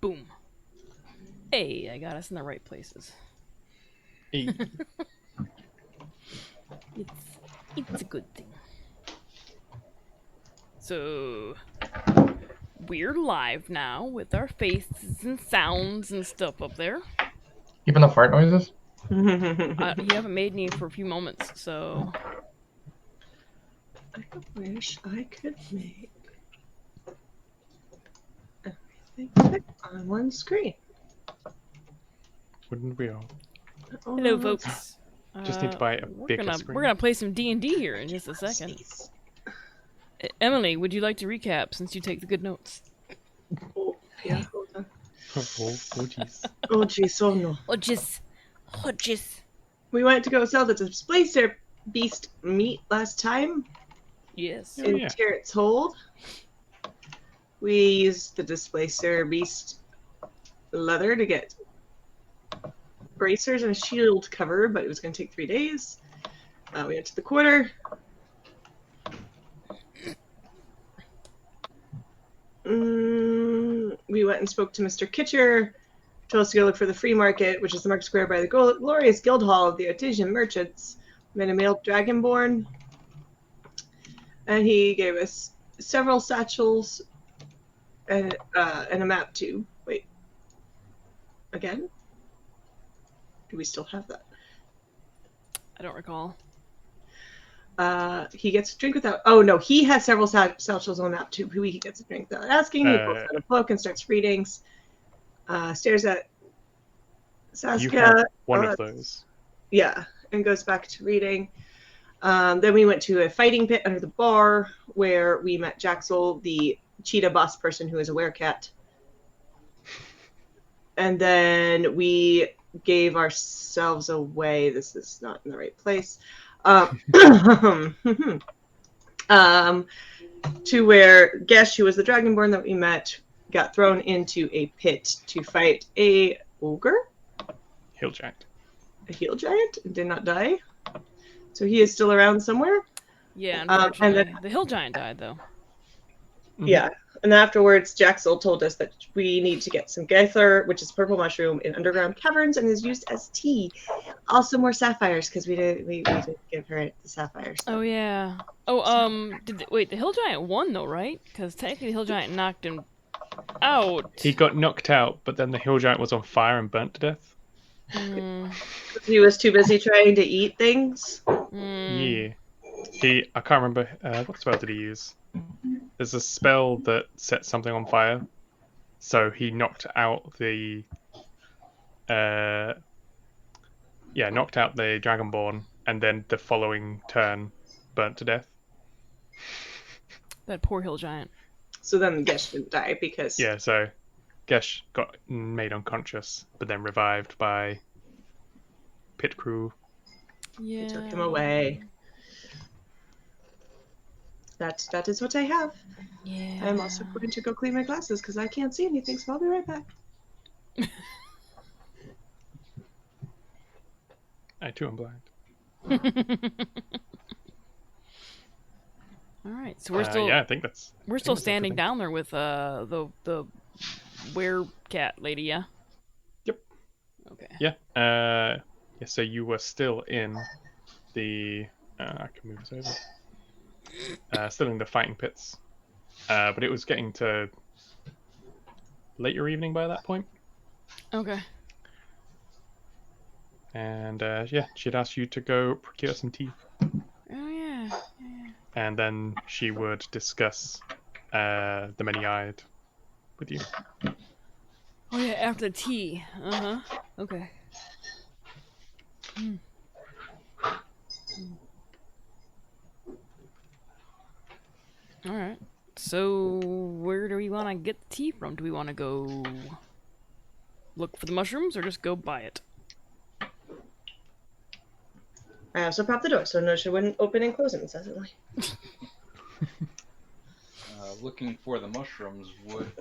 Boom. Hey, I got us in the right places. Hey. It's a good thing. So we're live now with our faces and sounds and stuff up there. Even the fart noises? You haven't made any for a few moments, so... I wish I could make everything fit on one screen. Wouldn't we all? Hello, folks. Just need to buy a bigger screen. We're gonna play some D&D here in just a second. Emily, would you like to recap since you take the good notes? Oh, yeah, hold on. Oh, jeez. Oh, jeez, oh no. Oh, jeez. We went to go sell the displacer beast meat last time Yes. Oh, in yeah. Tarot's Hold. We used the displacer beast leather to get bracers and a shield cover, but it was going to take 3 days. We went to the quarter. We went and spoke to Mr. Kitcher. Told us to go look for the free market, which is the market square by the glorious guild hall of the Artesian merchants. Met a male dragonborn, and he gave us several satchels and a map too. Wait, again? Do we still have that? I don't recall. He gets a drink without. Oh no, he has several satchels on that too. He gets a drink without asking. He pulls out a book and starts readings. Stares at Saskia. You have one of those. Yeah, and goes back to reading. Then we went to a fighting pit under the bar where we met Jaxel, the cheetah boss person who is a werecat. And then we gave ourselves away. This is not in the right place. To where Gesh, who was the dragonborn that we met, got thrown into a pit to fight a ogre? Hill giant. A heel giant? And did not die. So he is still around somewhere. Yeah, unfortunately. And then, the hill giant died, though. Mm-hmm. Yeah. And afterwards, Jaxel told us that we need to get some Githyanki, which is purple mushroom, in underground caverns and is used as tea. Also more sapphires, because we did give her the sapphires. So. Oh, yeah. Oh, wait, the hill giant won, though, right? Because technically the hill giant knocked him out. He got knocked out, but then the hill giant was on fire and burnt to death. He was too busy trying to eat things? Yeah. I can't remember, what spell did he use? There's a spell that sets something on fire. So he knocked out the Dragonborn, and then the following turn burnt to death. That poor hill giant. So then Gesh didn't die because... Yeah, so Gesh got made unconscious, but then revived by pit crew. Yeah. They took him away. That is what I have. Yeah. I'm also going to go clean my glasses because I can't see anything, so I'll be right back. I too am blind. All right, so we're still. Yeah, I think that's. We're still standing down there with the werecat lady, yeah. Yep. Okay. Yeah. Yeah. So you were still in the. I can move this over. Still in the fighting pits, but it was getting to later evening by that point. Okay. And yeah, she'd asked you to go procure some tea. Oh yeah. And then she would discuss the many-eyed with you. Oh yeah, after the tea. Okay. All right. So where do we want to get the tea from? Do we want to go look for the mushrooms or just go buy it? I also propped the door so Nosha wouldn't open and close it incessantly. Looking for the mushrooms would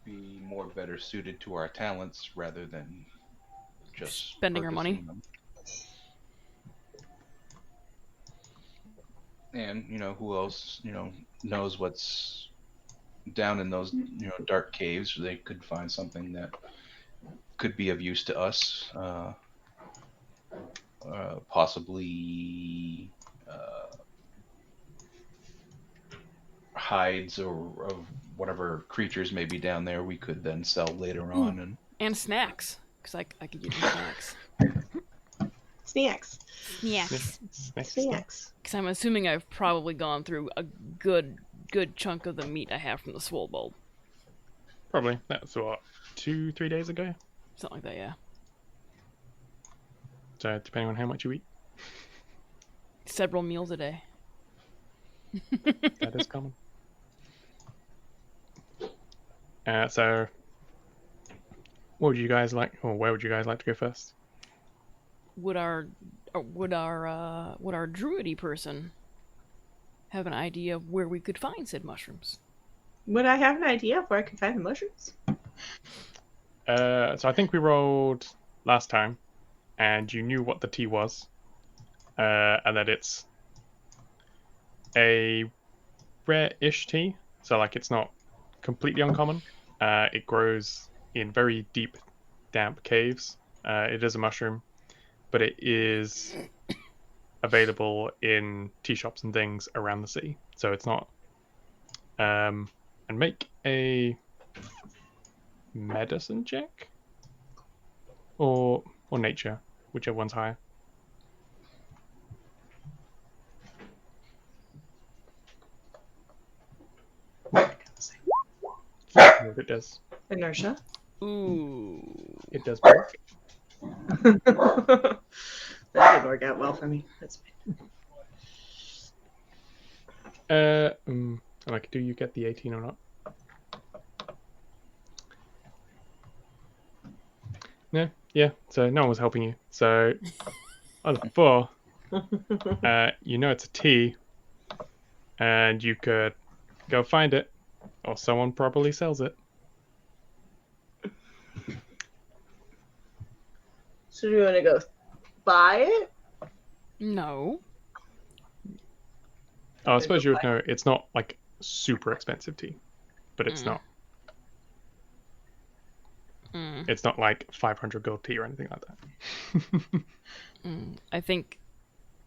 be more better suited to our talents rather than just spending our money. them. And, who else, knows what's down in those dark caves, they could find something that could be of use to us. Possibly hides or of whatever creatures may be down there. We could then sell later Ooh. on. And snacks, because I could use some snacks. Snacks. Snacks. Snacks. Because I'm assuming I've probably gone through a good chunk of the meat I have from the swole bulb. Probably. That's what, 2-3 days ago? Something like that, yeah. So depending on how much you eat, Several meals a day. that is common. So what would you guys like, or where would you guys like to go first? Would our druidy person have an idea of where we could find said mushrooms? Would I have an idea of where I could find the mushrooms? So I think we rolled last time, and you knew what the tea was, and that it's a rare-ish tea. So like it's not completely uncommon. It grows in very deep, damp caves. It is a mushroom, but it is available in tea shops and things around the city. So it's not. And make a medicine check, or nature, whichever one's higher. It does. Inertia. Ooh. It does work. That didn't work out well for me. That's Like, do you get the 18 or not? No, yeah. So no one was helping you. So on the 4, you know it's a tea, and you could go find it, or someone probably sells it. So do you want to go buy it? No. Oh, I suppose you would know it's not like super expensive tea, but it's not. It's not like 500 gold tea or anything like that. I think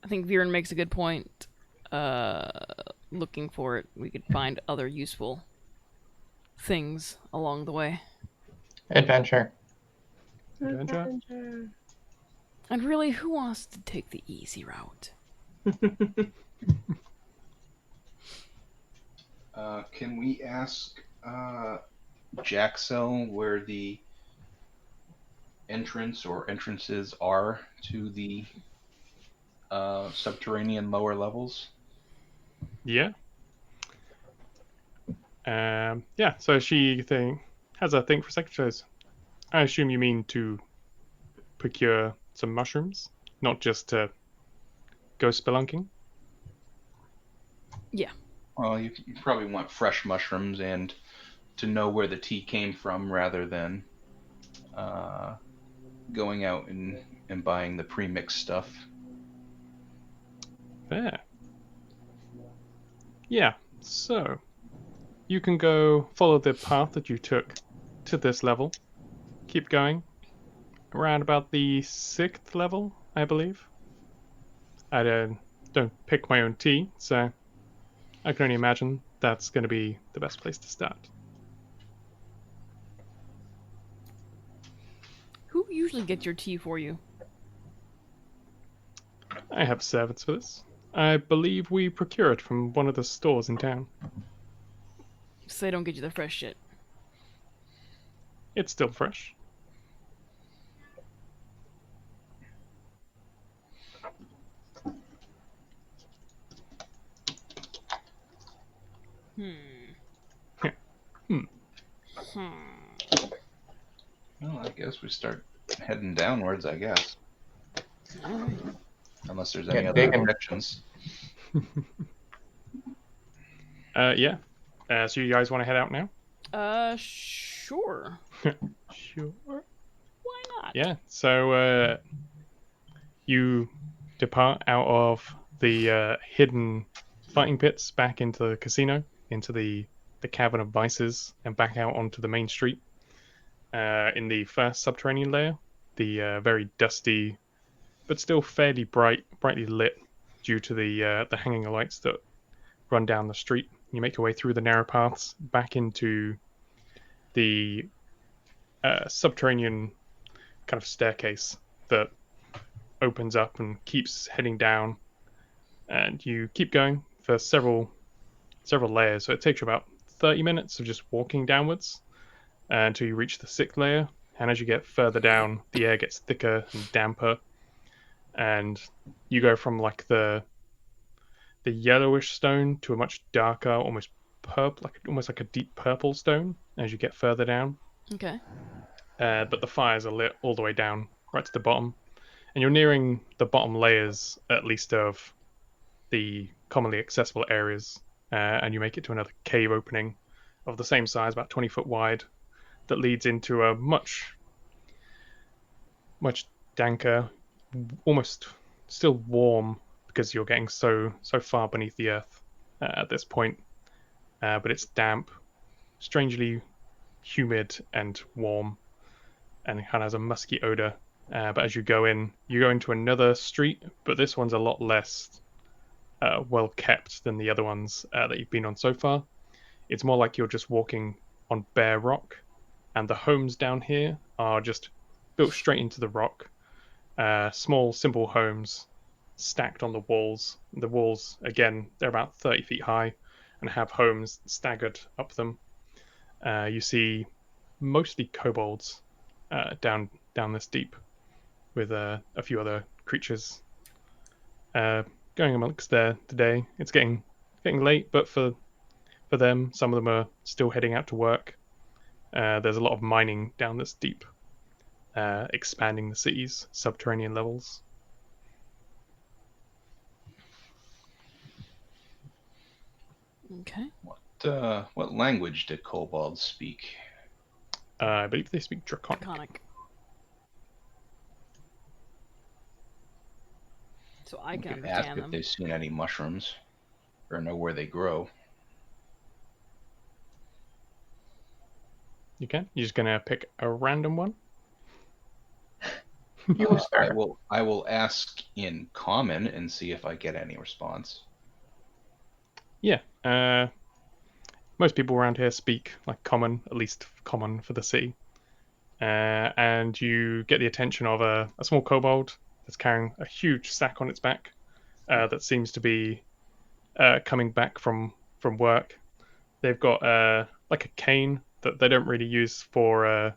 Viren makes a good point. Looking for it, we could find other useful things along the way. Adventure. Adventure? And really, who wants to take the easy route? Can we ask Jaxel where the entrance or entrances are to the subterranean lower levels? Yeah. Yeah, so she has a thing for secretaries. I assume you mean to procure some mushrooms, not just to go spelunking? Yeah. Well, you probably want fresh mushrooms and to know where the tea came from rather than going out and buying the pre-mixed stuff. Fair. Yeah, so you can go follow the path that you took to this level. Keep going. Around about the 6th level, I believe. I don't pick my own tea, so I can only imagine that's going to be the best place to start. Who usually gets your tea for you? I have servants for this. I believe we procure it from one of the stores in town. So they don't get you the fresh shit. It's still fresh. Well, I guess we start heading downwards, I guess. Alright. Unless there's any Get other digging. objections. Yeah. So you guys want to head out now? Sure. Sure. Why not? Yeah. So you depart out of the hidden fighting pits back into the casino, into the the cavern of vices and back out onto the main street. In the first subterranean layer, the very dusty, but still fairly brightly lit due to the hanging lights that run down the street. You make your way through the narrow paths back into the subterranean kind of staircase that opens up and keeps heading down, and you keep going for several layers. So it takes you about 30 minutes of just walking downwards until you reach the 6th layer. And as you get further down, the air gets thicker and damper, and you go from like the yellowish stone to a much darker, almost purple, almost like a deep purple stone as you get further down. Okay. But the fires are lit all the way down, right to the bottom, and you're nearing the bottom layers, at least of the commonly accessible areas. And you make it to another cave opening of the same size, about 20 foot wide, that leads into a much danker, almost still warm because you're getting so far beneath the earth at this point. But it's damp, strangely humid and warm, and it kind of has a musky odor. But as you go into another street, but this one's a lot less well kept than the other ones that you've been on so far. It's more like you're just walking on bare rock, and the homes down here are just built straight into the rock. Small, simple homes stacked on the walls. The walls, again, they're about 30 feet high and have homes staggered up them. You see mostly kobolds down this deep, with a few other creatures going amongst the day. It's getting late, but for them, some of them are still heading out to work. There's a lot of mining down this deep, expanding the city's subterranean levels. Okay. What language do kobolds speak? I believe they speak Draconic. Draconic. So I can You could ask understand if them. they've seen any mushrooms or know where they grow. You can? You're just gonna pick a random one? You were fair. I will ask in common and see if I get any response. Yeah. Most people around here speak like common, at least common for the city. And you get the attention of a small kobold that's carrying a huge sack on its back that seems to be coming back from work. They've got like a cane that they don't really use for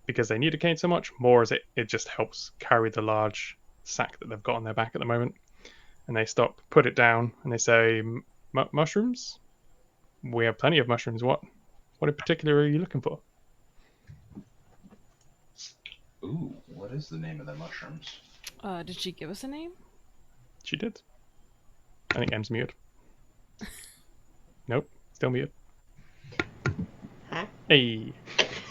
because they need a cane so much, more as it just helps carry the large sack that they've got on their back at the moment. And they stop, put it down, and they say, mushrooms? We have plenty of mushrooms. What in particular are you looking for? Ooh, what is the name of the mushrooms? Did she give us a name? She did. I think M's muted. Nope, still muted. Huh? Hey.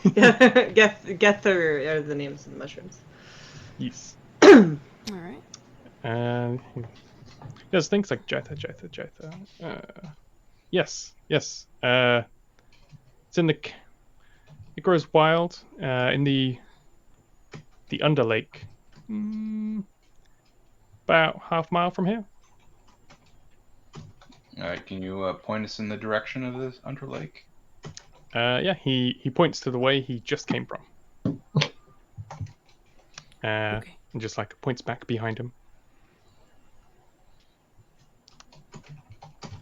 Gethar are the names of the mushrooms. Yes. All right. And there's things like Jatha. Yes. It's in the. It grows wild in the Underlake, about half mile from here. All right, can you point us in the direction of this Underlake? Yeah, he points to the way he just came from. Okay. And just like points back behind him.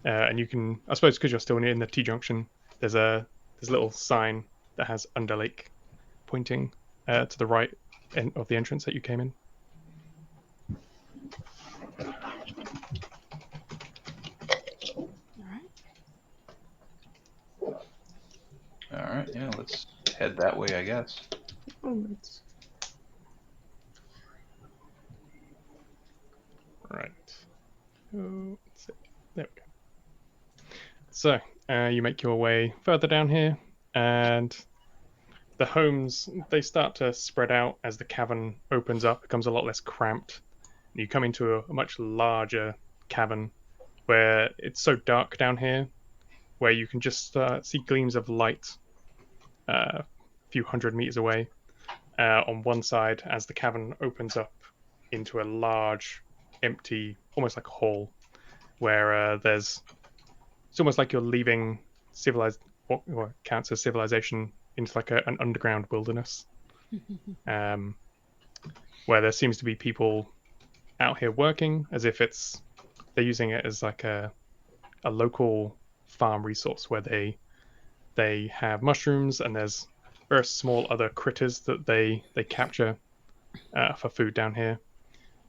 And you can, I suppose, because you're still in the T junction, there's a little sign that has Underlake pointing to the right end of the entrance that you came in. All right. All right, yeah, let's head that way, I guess. Right. Oh, let's see. There we go. So, you make your way further down here, and the homes, they start to spread out as the cavern opens up, becomes a lot less cramped. You come into a much larger cavern where it's so dark down here where you can just see gleams of light a few hundred meters away on one side as the cavern opens up into a large, empty, almost like a hall, where it's almost like you're leaving what counts as civilization into like an underground wilderness, where there seems to be people out here working as if they're using it as like a local farm resource where they have mushrooms, and there's very small other critters that they capture for food down here.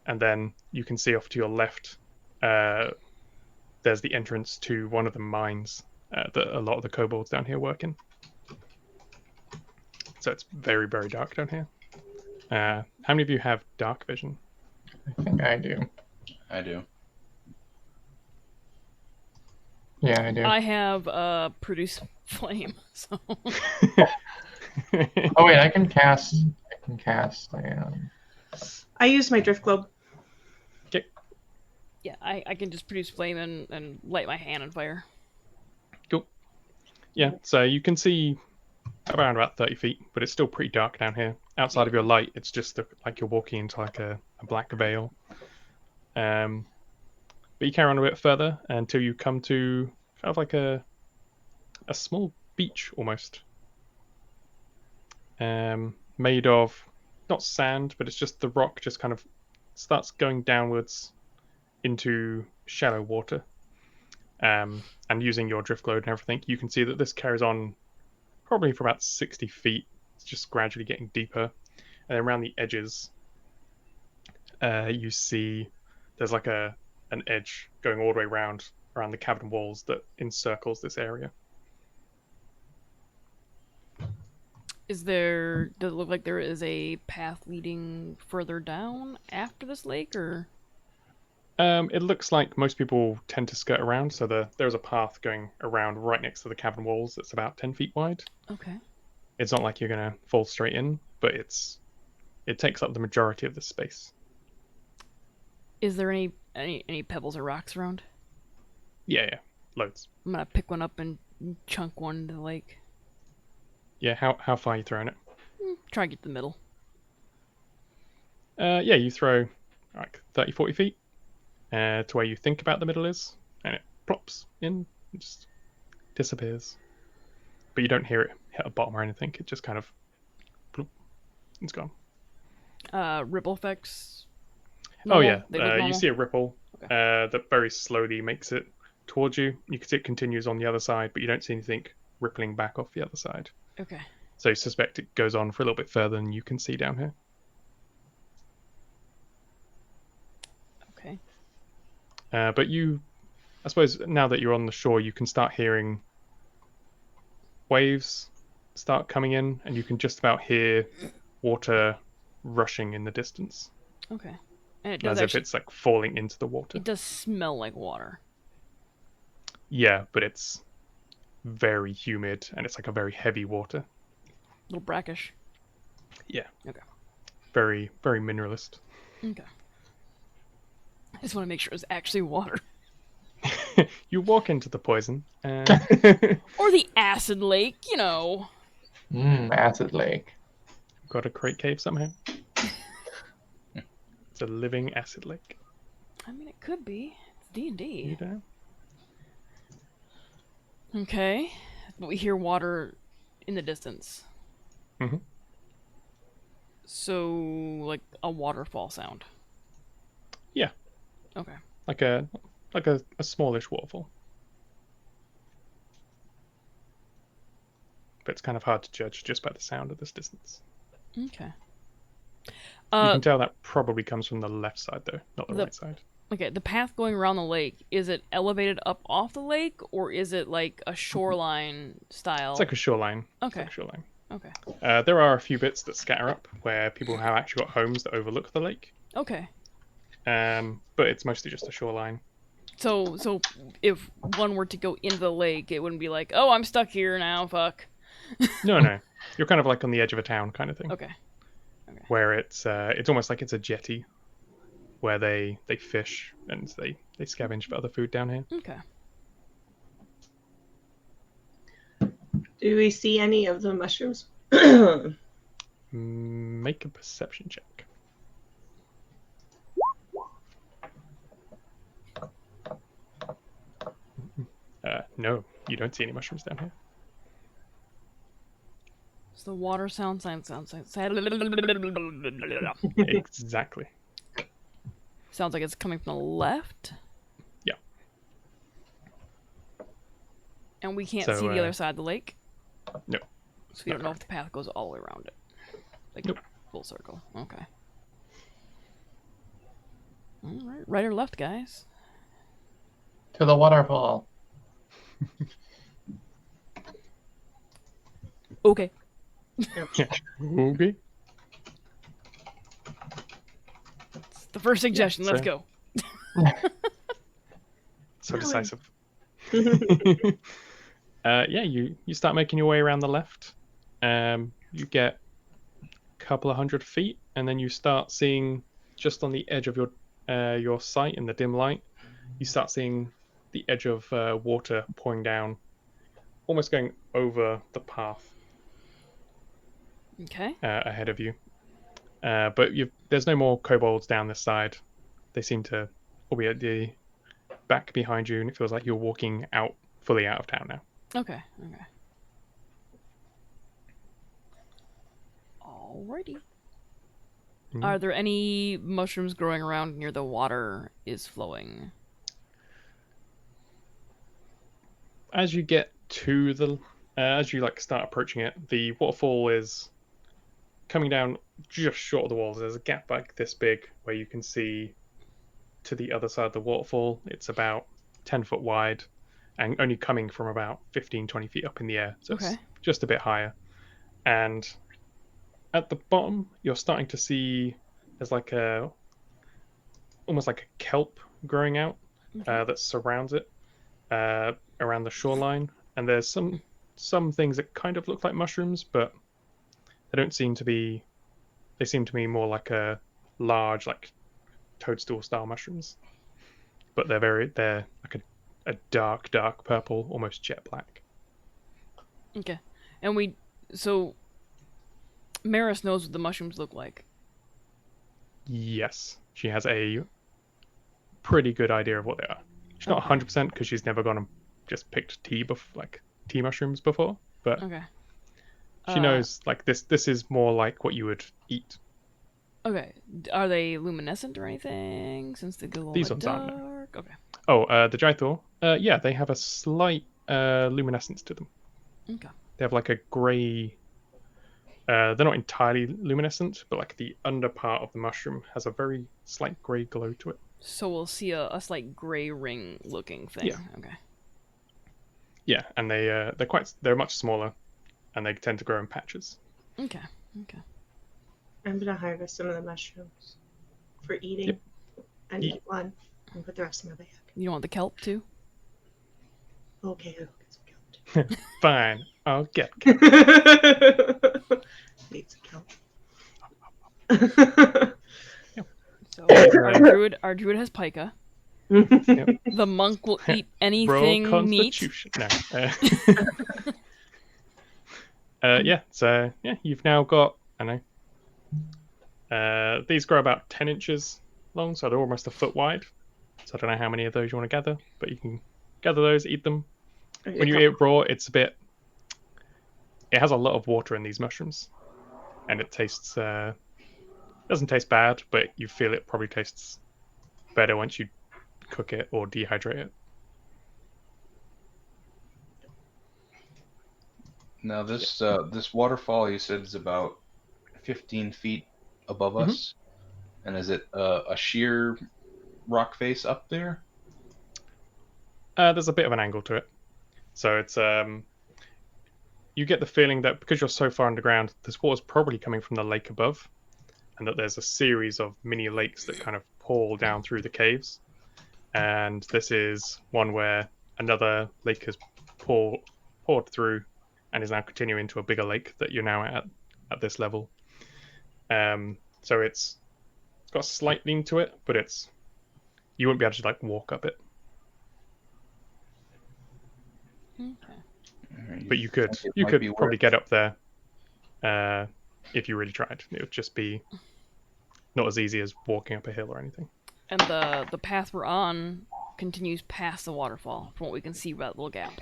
And then you can see off to your left, there's the entrance to one of the mines that a lot of the kobolds down here work in. So it's very, very dark down here. How many of you have dark vision? I think I do. I do. Yeah, I do. I have produce flame, so Oh wait, I can cast. I use my drift globe. yeah, I can just produce flame and light my hand on fire. Cool. Yeah, so you can see around about 30 feet, but it's still pretty dark down here. Outside of your light, it's just like you're walking into like a black veil. But you carry on a bit further until you come to kind of like a small beach almost. Made of not sand, but it's just the rock just kind of starts going downwards into shallow water. And using your drift globe and everything, you can see that this carries on probably for about 60 feet. It's just gradually getting deeper. And around the edges, you see there's like an edge going all the way around the cavern walls that encircles this area. Does it look like there is a path leading further down after this lake, or? It looks like most people tend to skirt around, so there's a path going around right next to the cavern walls that's about 10 feet wide. Okay. It's not like you're going to fall straight in, but it takes up the majority of the space. Is there any pebbles or rocks around? Yeah, loads. I'm gonna pick one up and chunk one into the lake. Yeah, how far are you throwing it? Try and get to the middle. Yeah, you throw like 30, 40 feet to where you think about the middle is, and it plops in and just disappears. But you don't hear it hit a bottom or anything. It just kind of bloop, it's gone. Ripple effects. Oh Normal? yeah, They look you normal? see a ripple Okay. that very slowly makes it towards you. You can see it continues on the other side, but you don't see anything rippling back off the other side. Okay. So you suspect it goes on for a little bit further than you can see down here. Okay. But I suppose now that you're on the shore, you can start hearing waves start coming in, and you can just about hear water rushing in the distance, Okay. And it as does if actually. it's like falling into the water. It does smell like water. Yeah, but it's very humid, and it's like a very heavy water. A little brackish. Yeah. Okay. Very, very mineralist. Okay. I just want to make sure it's actually water. You walk into the poison. Or the acid lake, you know. Acid lake. Got a crate cave somehow. It's a living acid lake. I mean, it could be. It's D&D. You know? Okay. But we hear water in the distance. Mhm. So, like a waterfall sound. Yeah. Okay. Like a smallish waterfall. But it's kind of hard to judge just by the sound at this distance. Okay. You can tell that probably comes from the left side, though, not the right side. Okay, the path going around the lake, is it elevated up off the lake, or is it like a shoreline style? It's like a shoreline. Okay. It's like a shoreline. Okay. There are a few bits that scatter up where people have actually got homes that overlook the lake. Okay. But it's mostly just a shoreline. So if one were to go into the lake, it wouldn't be like, oh, I'm stuck here now, fuck. No. You're kind of like on the edge of a town kind of thing. Okay. Where it's almost like it's a jetty where they fish and they scavenge for other food down here. Okay. Do we see any of the mushrooms? Make a perception check. No, you don't see any mushrooms down here. It's the water sounds. Exactly. Sounds like it's coming from the left. Yeah. And we can't So, see the other side of the lake. No. So we don't know if the path goes all the way around it. Like Nope. full circle. Okay. Alright. Right or left, guys? To the waterfall. Okay. Okay. It's the first suggestion. Let's so- go. So decisive. You start making your way around the left. You get a couple of 100 feet, and then you start seeing just on the edge of your sight in the dim light. You start seeing the edge of water pouring down, almost going over the path Okay. ahead of you. But there's no more kobolds down this side. They seem to all be at the back behind you, and it feels like you're walking fully out of town now. Okay. Alrighty. Mhm. Are there any mushrooms growing around near the water is flowing? As you get to as you start approaching it, the waterfall is coming down just short of the walls. There's a gap like this big where you can see to the other side of the waterfall. It's about 10 foot wide and only coming from about 15-20 feet up in the air, so Okay. it's just a bit higher. And at the bottom you're starting to see there's almost like a kelp growing out that surrounds it around the shoreline, and there's some things that kind of look like mushrooms, but they seem to be more like a large toadstool style mushrooms, but they're like a dark purple, almost jet black. Okay. And so Maris knows what the mushrooms look like. Yes, she has a pretty good idea of what they are. She's not 100% because she's never gone and just picked tea mushrooms before, but Okay. she knows this is more like what you would eat. Okay. Are they luminescent or anything? Since they glow in These the ones aren't, no. dark. Okay. Oh, the Jythor. Yeah, they have a slight luminescence to them. Okay. They have like a grey. They're not entirely luminescent, but like the under part of the mushroom has a very slight grey glow to it. So we'll see a slight gray ring looking thing. Yeah. Okay. Yeah, and they're much smaller, and they tend to grow in patches. Okay. I'm gonna harvest some of the mushrooms for eating, Yep. and eat one, and put the rest in my bag. You don't want the kelp too? Okay, I'll get some Fine, I'll get. kelp. Need some kelp. So our druid has pica. Yep. The monk will eat Roll anything neat. Constitution. No. You've now got. I know. These grow about 10 inches long, so they're almost a foot wide. So I don't know how many of those you want to gather, but you can gather those, eat them. When you eat it raw, it has a lot of water in these mushrooms, and it tastes doesn't taste bad, but you feel it probably tastes better once you cook it or dehydrate it. Now this waterfall you said is about 15 feet above us, and is it a sheer rock face up there? There's a bit of an angle to it, so it's you get the feeling that because you're so far underground, this water's probably coming from the lake above, and that there's a series of mini lakes that kind of pour down through the caves. And this is one where another lake has poured through and is now continuing to a bigger lake that you're now at this level. So it's got a slight lean to it, but you wouldn't be able to walk up it. Okay. Alright, But you think it might could be probably worth- get up there if you really tried. It would just be not as easy as walking up a hill or anything. And the path we're on continues past the waterfall, from what we can see by that little gap.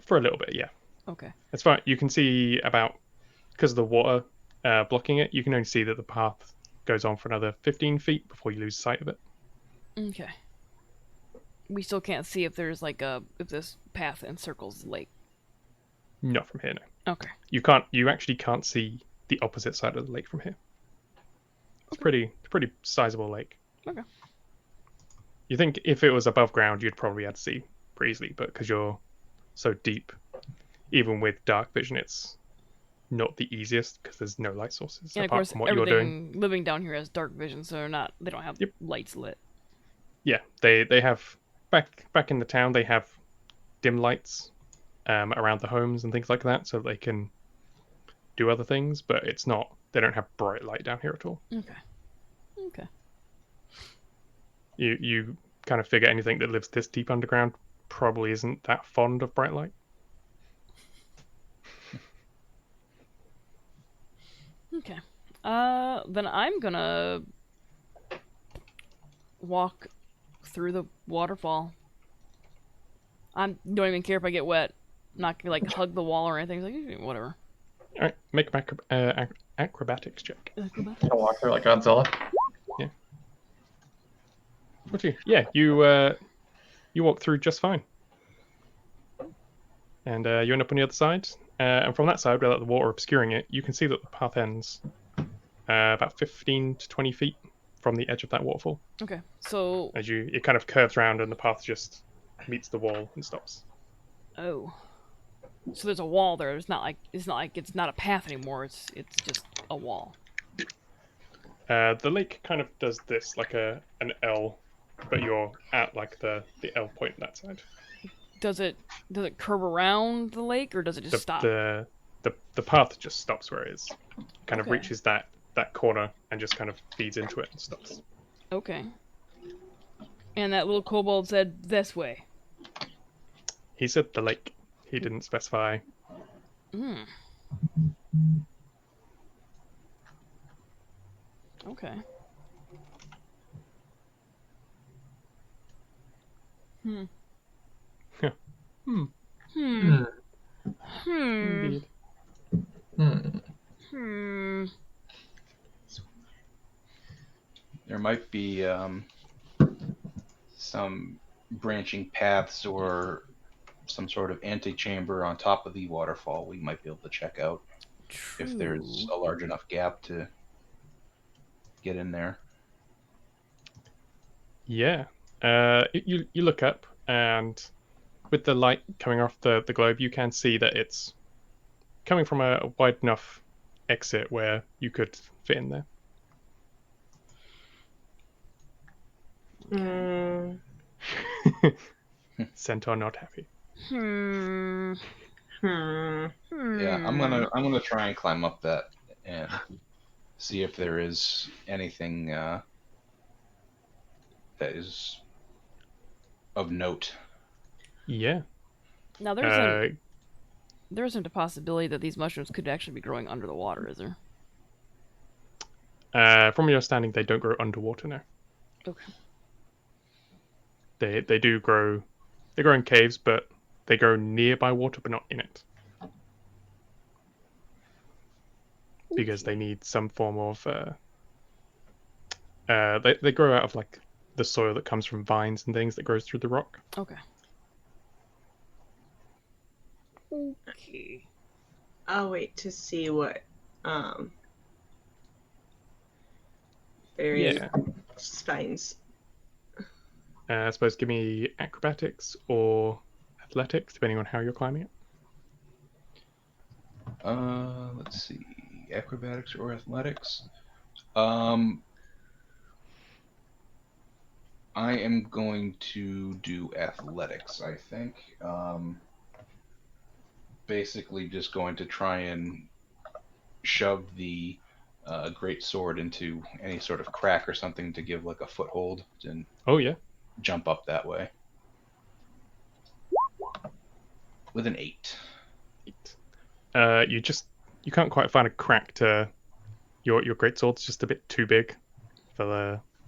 For a little bit, yeah. Okay. It's fine. You can see about, because of the water blocking it, you can only see that the path goes on for another 15 feet before you lose sight of it. Okay. We still can't see if there's like if this path encircles the lake. Not from here, no. Okay. You actually can't see the opposite side of the lake from here. It's a pretty sizable lake. Okay. You think if it was above ground, you'd probably be able to see pretty easily, but because you're so deep, even with dark vision, it's not the easiest because there's no light sources And of apart course, from what you're doing. everything living down here has dark vision, so they don't have Yep. lights lit. Yeah, they have back in the town. They have dim lights around the homes and things like that, so they can do other things. But it's not. They don't have bright light down here at all. Okay. Okay. You kind of figure anything that lives this deep underground probably isn't that fond of bright light. Okay. Then I'm gonna walk through the waterfall. I don't even care if I get wet. I'm not gonna like hug the wall or anything. It's like whatever. All right, make an acrobatics check. Gonna walk through like Godzilla. What you? Yeah, you walk through just fine, and you end up on the other side. And from that side, without the water obscuring it, you can see that the path ends about 15 to 20 feet from the edge of that waterfall. Okay. So As it kind of curves around, and the path just meets the wall and stops. oh. So there's a wall there. It's not like it's not a path anymore. It's just a wall. The lake kind of does this like an L, but you're at like the L point that side. Does it curve around the lake or does it just stop? The path just stops where it is. Kind of Okay. reaches that corner and just kind of feeds into it and stops. Okay. And that little kobold said this way. He said the lake. He didn't specify. Hmm. Okay. Hmm. Hmm. Hmm. Hmm. Hmm. Indeed. Hmm. Hmm. There might be some branching paths or some sort of antechamber on top of the waterfall we might be able to check out if there's True. a large enough gap to get in there. Yeah. You look up, and with the light coming off the globe, you can see that it's coming from a wide enough exit where you could fit in there. Mm, Centaur not happy. Hmm. hmm. Yeah, I'm gonna try and climb up that and see if there is anything that is of note. Yeah. Now there isn't a possibility that these mushrooms could actually be growing under the water, is there? From your understanding, they don't grow underwater now. Okay. They do grow. They grow in caves, but they grow nearby water, but not in it. Because they need some form of. They grow out of like the soil that comes from vines and things that grows through the rock. Okay. Okay. I'll wait to see what Barry Yeah. finds. I suppose give me acrobatics or athletics, depending on how you're climbing it. Let's see, acrobatics or athletics. I am going to do athletics, I think. Basically, just going to try and shove the great sword into any sort of crack or something to give like a foothold and Oh yeah. jump up that way. with an 8. You can't quite find a crack to your greatsword's just a bit too big for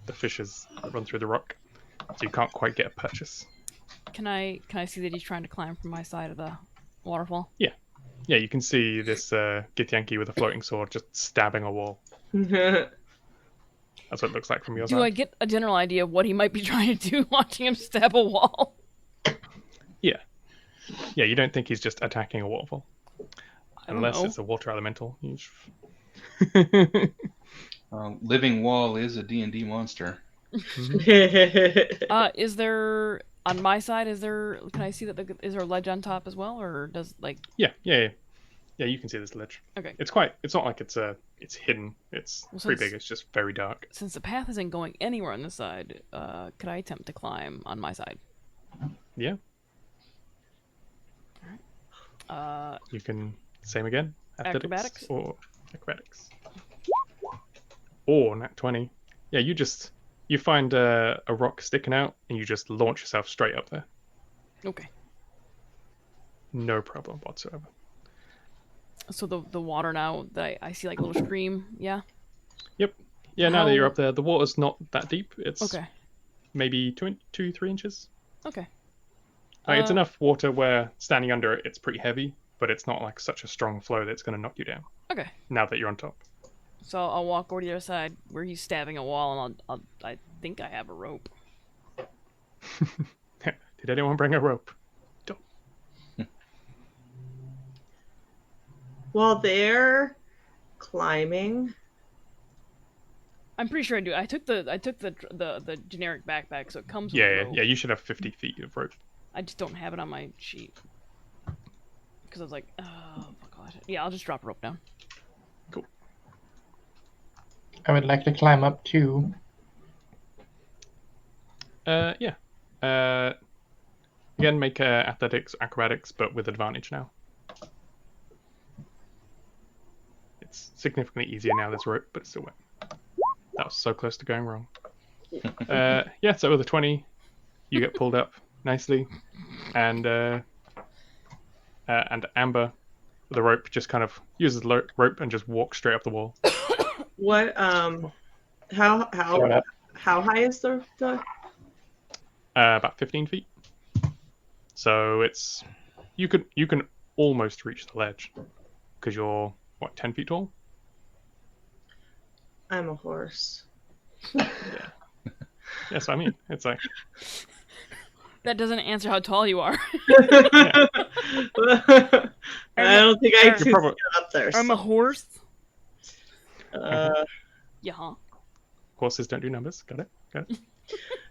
the fissures that run through the rock, so you can't quite get a purchase. Can I see that he's trying to climb from my side of the waterfall? Yeah, you can see this Githyanki with a floating sword just stabbing a wall. That's what it looks like from your Do side. I get a general idea of what he might be trying to do watching him stab a wall? Yeah, you don't think he's just attacking a waterfall. I don't Unless know. it's a water elemental. Living wall is a D&D monster. Is there on my side? Can I see that? Is there a ledge on top as well, or does like? Yeah. You can see this ledge. Okay. It's not like it's hidden. It's pretty big. It's just very dark. Since the path isn't going anywhere on this side, could I attempt to climb on my side? Yeah. Alright. You can same again. Acrobatics? Or acrobatics. Or nat 20. Yeah, you find a rock sticking out and you just launch yourself straight up there. Okay. No problem whatsoever. So the water now that I see like a little stream, yeah? Yep. Yeah, now that How- you're up there, the water's not that deep. It's Okay. maybe 3 inches. Okay. Like, it's Uh, enough water where standing under it, it's pretty heavy, but it's not like such a strong flow that it's going to knock you down. Okay. Now that you're on top. So I'll walk over to the other side where he's stabbing a wall, and I think I have a rope. Did anyone bring a rope? While they're climbing, I'm pretty sure I do. I took the generic backpack, so it comes with a Yeah, rope. yeah. You should have 50 feet of rope. I just don't have it on my sheet because I was like, oh fuck. Yeah, I'll just drop a rope down. I would like to climb up too. Yeah. Again, make athletics, acrobatics, but with advantage now. It's significantly easier now there's rope, but it's still wet. That was so close to going wrong. Yeah, so with a 20, you get pulled up nicely, and Amber, with the rope, just kind of uses the rope and just walks straight up the wall. what Shut up. how high is the About 15 feet. So it's you can almost reach the ledge because you're 10 feet tall. I'm a horse. Yes, I mean it's like That doesn't answer how tall you are. I don't think I can probably- get up there. I'm a horse. Uh, Yeah. horses don't do numbers. Got it.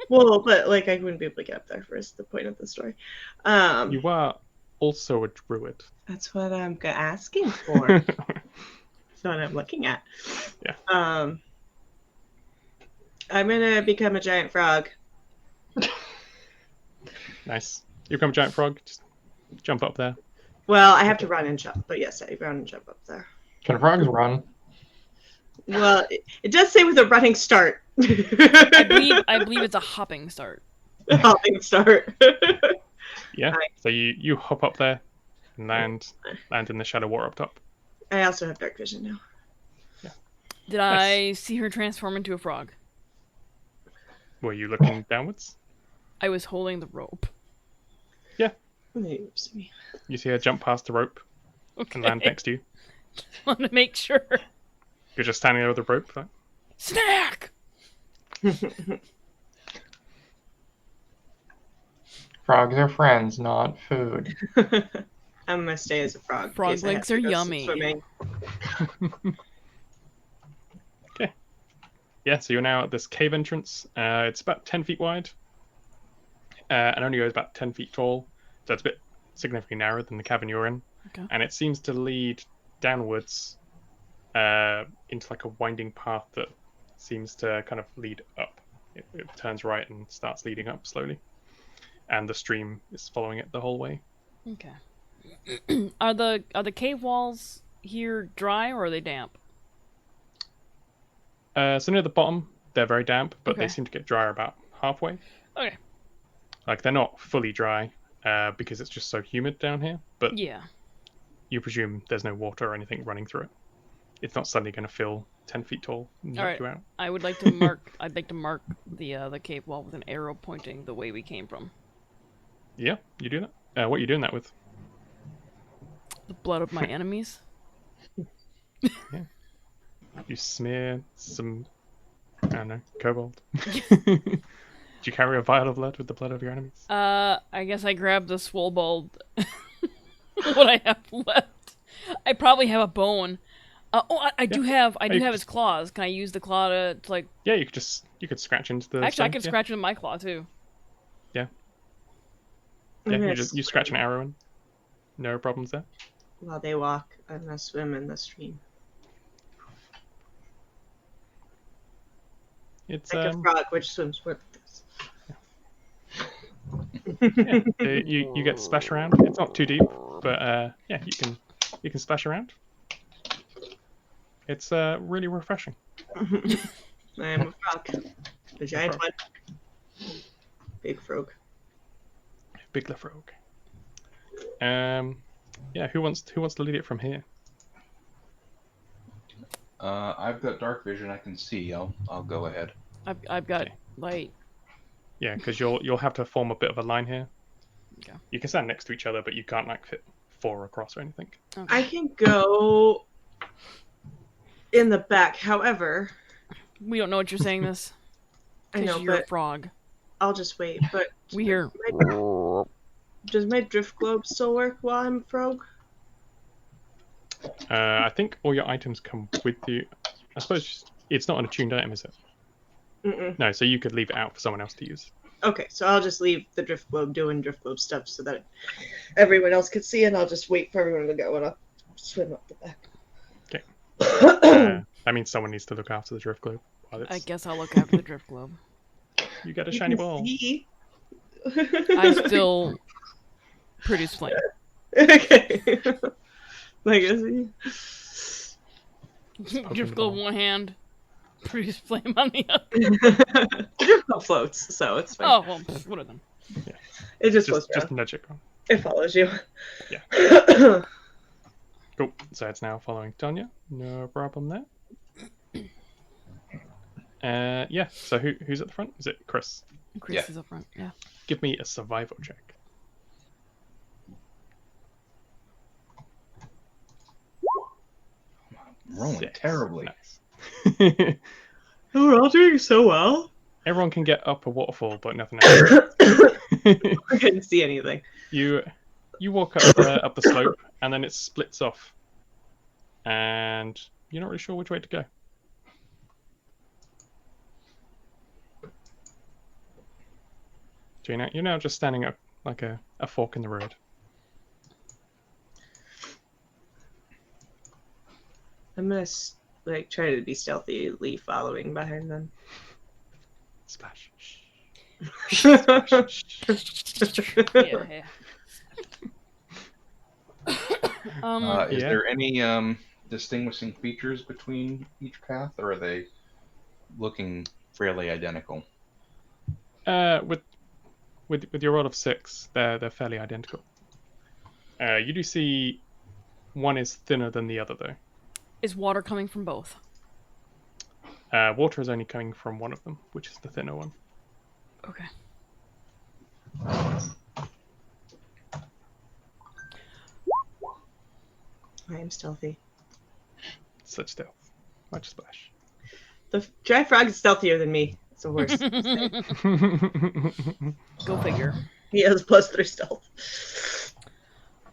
well, but like I wouldn't be able to get up there first. The point of the story. You are also a druid. That's what I'm asking for. That's what I'm looking at. Yeah. I'm gonna become a giant frog. Nice. You become a giant frog. Just jump up there. Well, I have to run and jump, but yes, I run and jump up there. Can frogs run? Well, it does say with a running start. I believe it's a hopping start. Hopping start. Yeah. Nice. So you hop up there and land in the shadow water up top. I also have dark vision now. Did I see her transform into a frog? Were you looking downwards? I was holding the rope. Oops, me. You see her jump past the rope Okay. and land next to you. Want to make sure. You're just standing there with the rope. Like, Snack. Frogs are friends, not food. I'm gonna stay as a frog. in Frog case I have legs to are go yummy. swimming. Yeah, so you're now at this cave entrance. It's about 10 feet wide and only goes about 10 feet tall. So it's a bit significantly narrower than the cavern you're in. Okay. And it seems to lead downwards into like a winding path that seems to kind of lead up. It turns right and starts leading up slowly. And the stream is following it the whole way. Okay. Are the cave walls here dry or are they damp? So near the bottom, they're very damp, but they Okay. seem to get drier about halfway. Okay. Like they're not fully dry, because it's just so humid down here. But Yeah. you presume there's no water or anything running through it. It's not suddenly going to fill 10 feet tall and knock Alright. you out. I would like to mark. I'd like to mark the cave wall with an arrow pointing the way we came from. Yeah, you do that. What are you doing that with? The blood of my enemies. You smear some, I don't know, kobold. Do you carry a vial of blood with the blood of your enemies? I guess I grabbed the swollebald. What I have left. I probably have a bone. I do have. I do have his claws. Can I use the claw to like? Yeah, you could scratch into the. Actually, stone, I could yeah. scratch with my claw too. Yeah, Yes. you scratch an arrow in. No problems there. While they walk, I'm gonna swim in the stream. It's Like a frog which swims with us. you get to splash around. It's not too deep, but yeah, you can splash around. It's really refreshing. I am a frog. A giant one. Big frog. Big the frog. Yeah, who wants to lead it from here? I've got dark vision. I can see. I'll go ahead. I've got Okay. light. Yeah, because you'll have to form a bit of a line here. Okay. You can stand next to each other, but you can't like fit 4 across or anything. Okay. I can go in the back. However, We don't know what you're saying this. I know, 'Cause you're a but frog. I'll just wait. But We hear. does my drift globe still work while I'm a frog? I think all your items come with you. I suppose it's not an attuned item, is it? Mm-mm. No, so you could leave it out for someone else to use. Okay, so I'll just leave the drift globe doing drift globe stuff so that everyone else can see, and I'll just wait for everyone to go, and I'll swim up the back. Okay. That means someone needs to look after the drift globe. While I it's, guess I'll look after the drift globe. you get a You shiny can ball. see. I still produce flame. Okay. Like, I see. Drift globe one hand, produce flame on the other. The drift globe floats, so it's fine. Oh well, what are them? It just floats Just around. nudge it around. It follows you. Yeah. Cool. So it's now following Tonya. No problem there. Yeah. So who's at the front? Is it Chris? Chris Yeah. is up front. Yeah. Give me a survival check. I'm rolling 6. terribly. Nice. Oh, we're all doing so well. Everyone can get up a waterfall, but nothing else. I couldn't see anything. You walk up the slope, and then it splits off, and you're not really sure which way to go. So you're now just standing up like a fork in the road. I'm gonna try to be stealthily following behind them. Splash. Yeah. Is Yeah. there any distinguishing features between each path, or are they looking fairly identical? With your roll of 6, they're fairly identical. You do see one is thinner than the other though. Is water coming from both? Water is only coming from one of them, which is the thinner one. Okay. I am stealthy. Such stealth. Much splash. The dry frog is stealthier than me. It's the worst. Go figure. He has +3 stealth.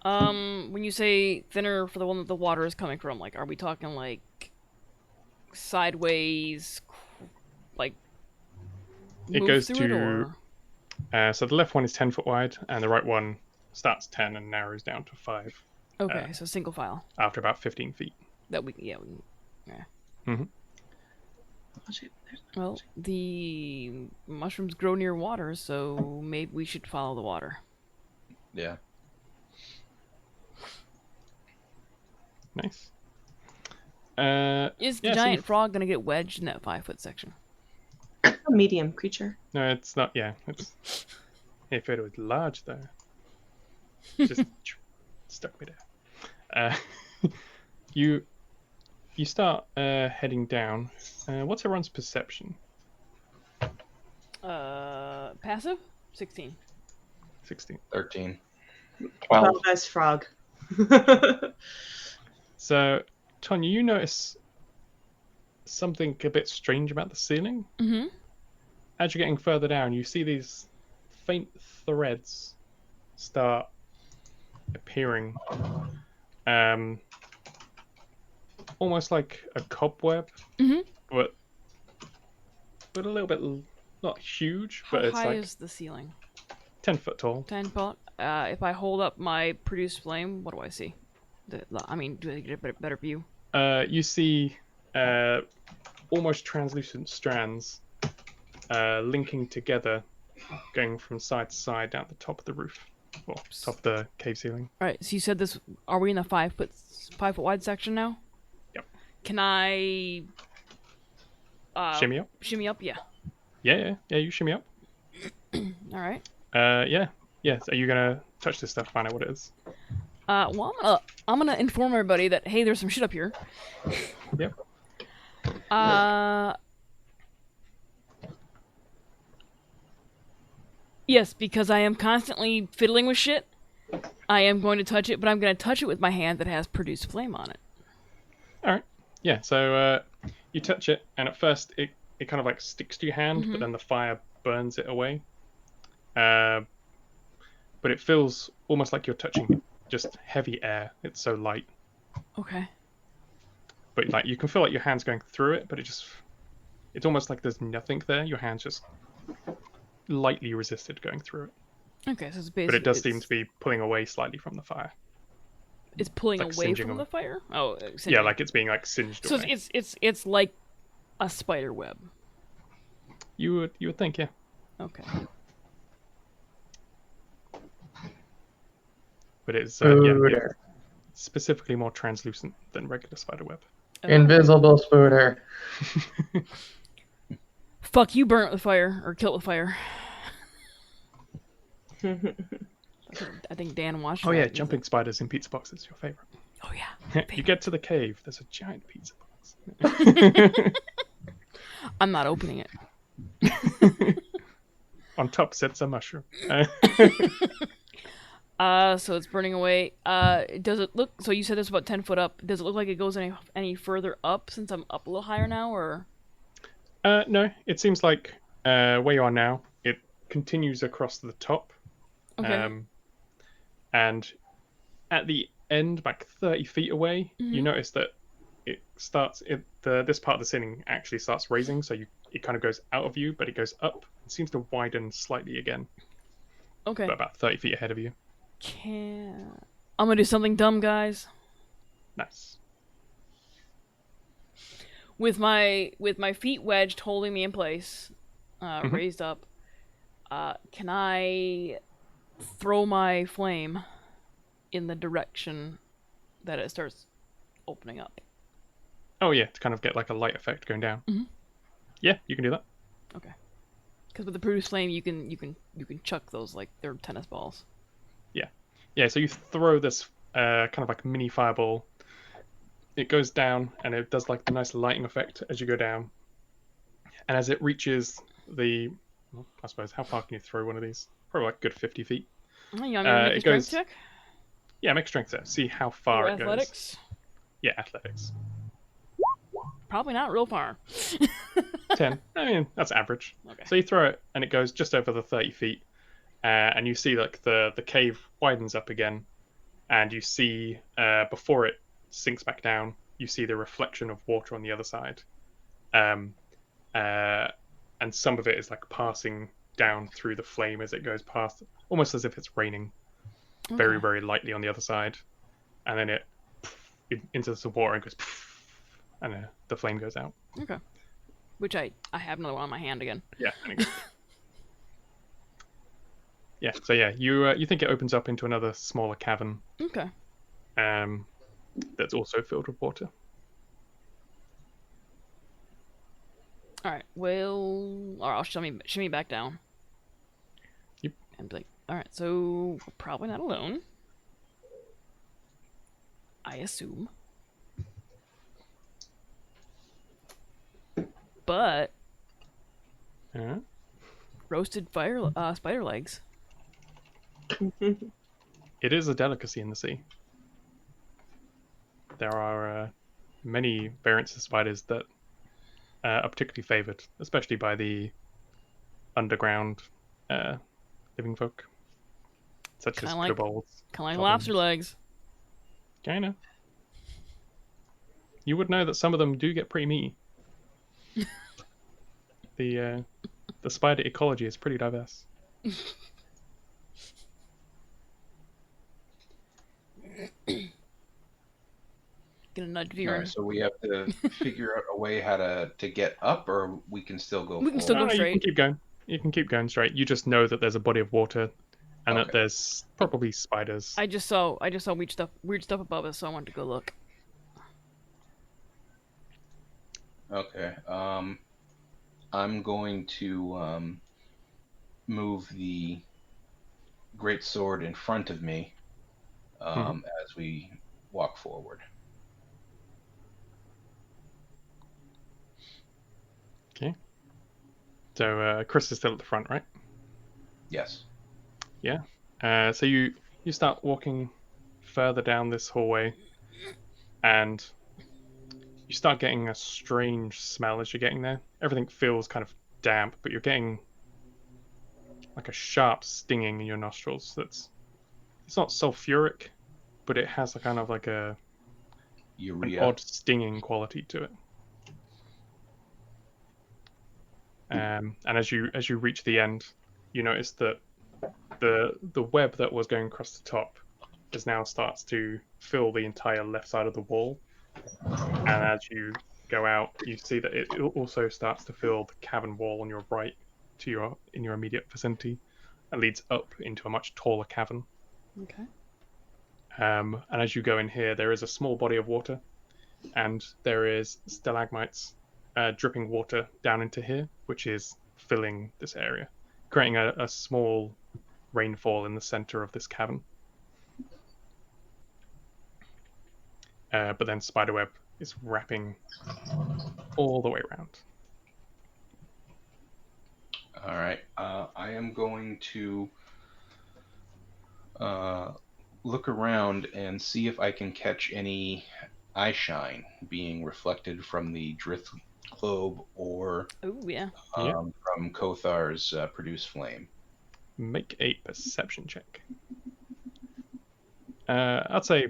When you say thinner for the one that the water is coming from, like, are we talking like sideways, like It move goes through to- So the left one is 10 foot wide, and the right one starts 10 and narrows down to 5 okay, so single file after about 15 feet. that we Oh, shit. well, the mushrooms grow near water, so maybe we should follow the water. Yeah. Nice. Is the Yeah, so giant you- frog gonna get wedged in that 5-foot section? A medium creature. No, it's not. Yeah, it's if it was large though. Just stuck me there. You start heading down. What's everyone's perception? Passive? 16. 16. 13. 12. as frog. So, Tonya, you notice something a bit strange about the ceiling. Mm-hmm. As you're getting further down, you see these faint threads start appearing. Almost like a cobweb, Mm-hmm. but a little bit not huge, How but it's high like is the ceiling? 10 foot tall. 10 foot. If I hold up my produce flame, what do I see? I mean, do I get a better view? You see almost translucent strands linking together, going from side to side down the top of the roof, or top of the cave ceiling. All right. So you said this. Are we in the 5 foot wide section now? Yep. Can I? Shimmy up? Shimmy up. Yeah. Yeah, you shimmy up. All right. Yeah. So are you gonna touch this stuff to find out what it is? Well, I'm gonna inform everybody that hey, there's some shit up here. Yep. Yes, because I am constantly fiddling with shit. I am going to touch it, but I'm going to touch it with my hand that has produce flame on it. All right. Yeah. So you touch it, and at first it kind of like sticks to your hand, but then the fire burns it away. But it feels almost like you're touching just heavy air. It's so light. Okay. But like you can feel like your hand's going through it, but it's almost like there's nothing there. Your hand's just lightly resisted going through it. Okay, so it's basically. But it does seem to be pulling away slightly from the fire. It's pulling like away singeing from away. the fire. Oh, singeing. Yeah, like it's being like singed So away. it's like a spider web. You would think, yeah. Okay. But it's Spooter. specifically more translucent than regular spider web. Invisible spooter. Fuck, you burn it with fire or kill it with fire. I think Dan watched. Oh that. yeah, He's jumping spiders in pizza boxes, your favorite. like, oh yeah. You get to the cave, there's a giant pizza box. I'm not opening it. On top sits a mushroom. So it's burning away. Does it look? So you said it's about 10 foot up. Does it look like it goes any further up since I'm up a little higher now, or? No, it seems like where you are now, it continues across the top. Okay. And at the end, like 30 feet away, you notice that it starts. This part of the ceiling actually starts raising, so it kind of goes out of you, but it goes up. It seems to widen slightly again. Okay. But about 30 feet ahead of you. I'm gonna do something dumb, guys. Nice. With my feet wedged, holding me in place, raised up. Can I throw my flame in the direction that it starts opening up? Oh yeah, to kind of get like a light effect going down. Mhm. Yeah, you can do that. Okay. Because with the produce flame, you can chuck those like they're tennis balls. Yeah, so you throw this kind of like mini fireball. It goes down, and it does like the nice lighting effect as you go down. And as it reaches I suppose, how far can you throw one of these? Probably like a good 50 feet. Oh, you want me to make a it strength goes- check? Yeah, make a strength check. See how far Or it goes. athletics? Yeah, athletics. Probably not real far. 10. I mean, that's average. Okay. So you throw it, and it goes just over the 30 feet. And you see like the cave widens up again, and you see before it sinks back down, you see the reflection of water on the other side, and some of it is like passing down through the flame as it goes past, almost as if it's raining, very Okay. very lightly on the other side, and then it into the water and goes, and the flame goes out. Okay. Which I have another one on my hand again. Yeah. And it goes, yeah. So yeah, you think it opens up into another smaller cavern. Okay. That's also filled with water. All right. Well, or I'll shimmy back down. Yep. And be like, all right. So we're probably not alone. I assume. But roasted spider legs. It is a delicacy in the sea. There are many variants of spiders that are particularly favoured, especially by the underground living folk, such as kobolds. Kind of like lobster legs. Kinda. You would know that some of them do get pretty meaty. The spider ecology is pretty diverse. Gonna nudge All Viren. right, so we have to figure out a way how to get up, or we can still go. We can still go You straight. can keep going. You can keep going straight. You just know that there's a body of water, and that there's probably spiders. I just saw weird stuff above us, so I wanted to go look. Okay. I'm going to move the great sword in front of me as we walk forward. Okay. So Chris is still at the front, right? Yes. Yeah. So you start walking further down this hallway, and you start getting a strange smell as you're getting there. Everything feels kind of damp, but you're getting like a sharp stinging in your nostrils. It's not sulfuric, but it has a kind of like an odd stinging quality to it. And as you reach the end, you notice that the web that was going across the top now starts to fill the entire left side of the wall. And as you go out, you see that it also starts to fill the cavern wall on your right, in your immediate vicinity, and leads up into a much taller cavern. Okay. And as you go in here, there is a small body of water, and there is stalagmites dripping water down into here, which is filling this area, creating a small rainfall in the center of this cavern. But then spiderweb is wrapping all the way around. All right. I am going to look around and see if I can catch any eye shine being reflected from the drift globe or from Kothar's produce flame. Make a perception check. I'd say,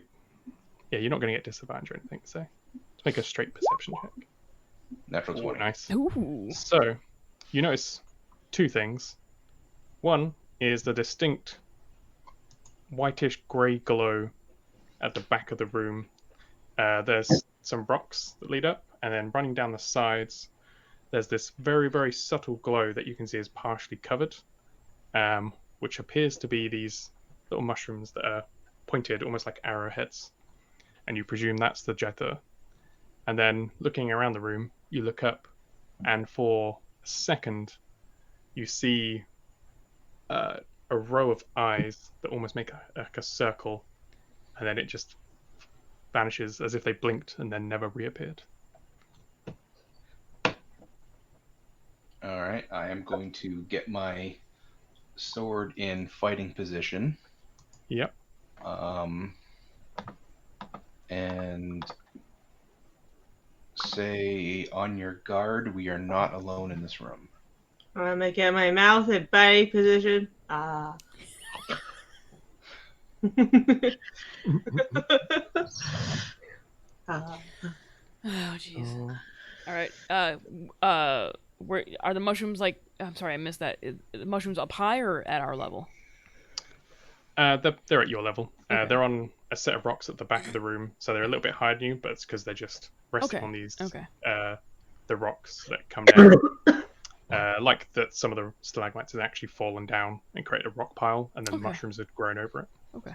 yeah, you're not going to get disadvantage or anything, so let's make a straight perception check. Natural 20. Nice. Ooh. So, you notice two things. One is the distinct whitish grey glow at the back of the room. There's some rocks that lead up, and then running down the sides, there's this very, very subtle glow that you can see is partially covered, which appears to be these little mushrooms that are pointed almost like arrowheads. And you presume that's the jether. And then looking around the room, you look up, and for a second, you see a row of eyes that almost make a circle, and then it just vanishes as if they blinked and then never reappeared. All right, I am going to get my sword in fighting position. Yep. And say, on your guard, we are not alone in this room. I'm gonna make it my mouth in biting position. Ah. Oh jeez. All right. Where are the mushrooms? Like, I'm sorry, I missed that. The mushrooms up high or at our level? They're at your level. Okay. They're on a set of rocks at the back of the room, so they're a little bit higher than you, but it's because they're just resting on these the rocks that come down. Like that, some of the stalagmites had actually fallen down and created a rock pile, and then the mushrooms had grown over it. Okay.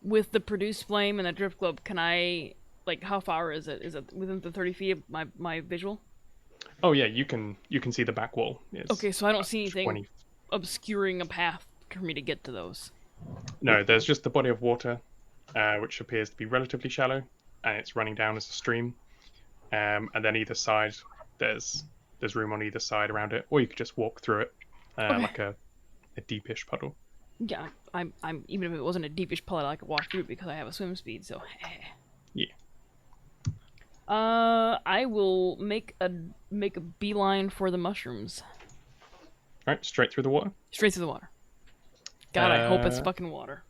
With the produce flame and the drift globe, can I, like, how far is it? Is it within the 30 feet of my visual? Oh yeah, you can see the back wall. Okay, so I don't see anything 20. obscuring a path for me to get to those. No, there's just the body of water, which appears to be relatively shallow, and it's running down as a stream. And then either side, there's room on either side around it, or you could just walk through it, like a deepish puddle. Yeah, I'm even if it wasn't a deepish puddle, I could walk through it because I have a swim speed. So. Yeah. I will make a beeline for the mushrooms. Right, straight through the water. Straight through the water. God, I hope it's fucking water.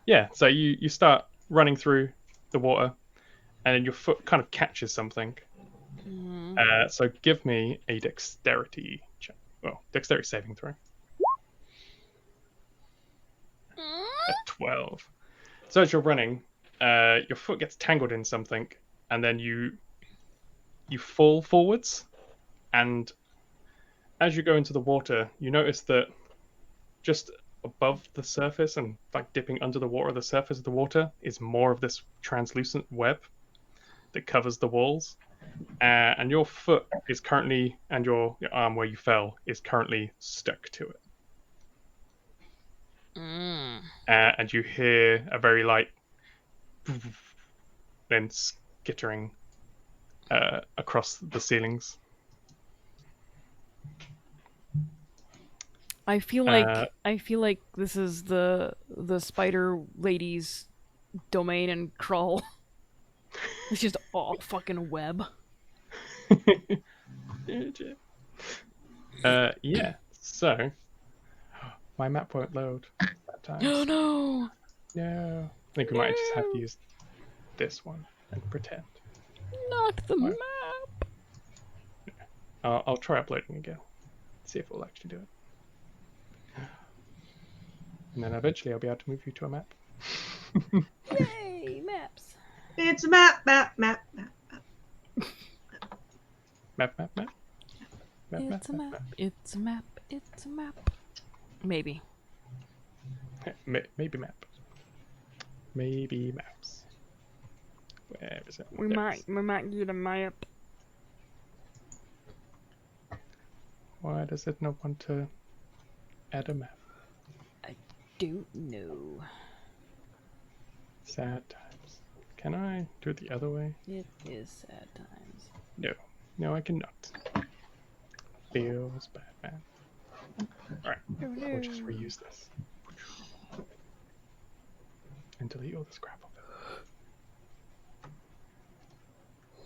Yeah, so you start running through the water, and then your foot kind of catches something. So give me a dexterity check. Well, dexterity saving throw. A 12. So as you're running, your foot gets tangled in something, and then you fall forwards, and as you go into the water, you notice that just above the surface and like dipping under the water, the surface of the water is more of this translucent web that covers the walls. And your foot is currently, and your arm where you fell is currently stuck to it. And you hear a very light then skittering across the ceilings. I feel like this is the spider lady's domain and crawl. It's just all fucking web. Yeah. So my map won't load that time. Oh no! No. I think we might just have to use this one and pretend. Not the map. I'll try uploading again. See if it will actually do it. And then eventually I'll be able to move you to a map. Yay, maps. It's a map. Map. It's a map. It's a map. It's a map. Maybe. Maybe map. Maybe maps. Where is it? We might get a map. Why does it not want to add a map? I don't know. Sad times. Can I do it the other way? It is sad times. No, I cannot. Feels bad, man. Alright, we'll just reuse this. And delete all this crap off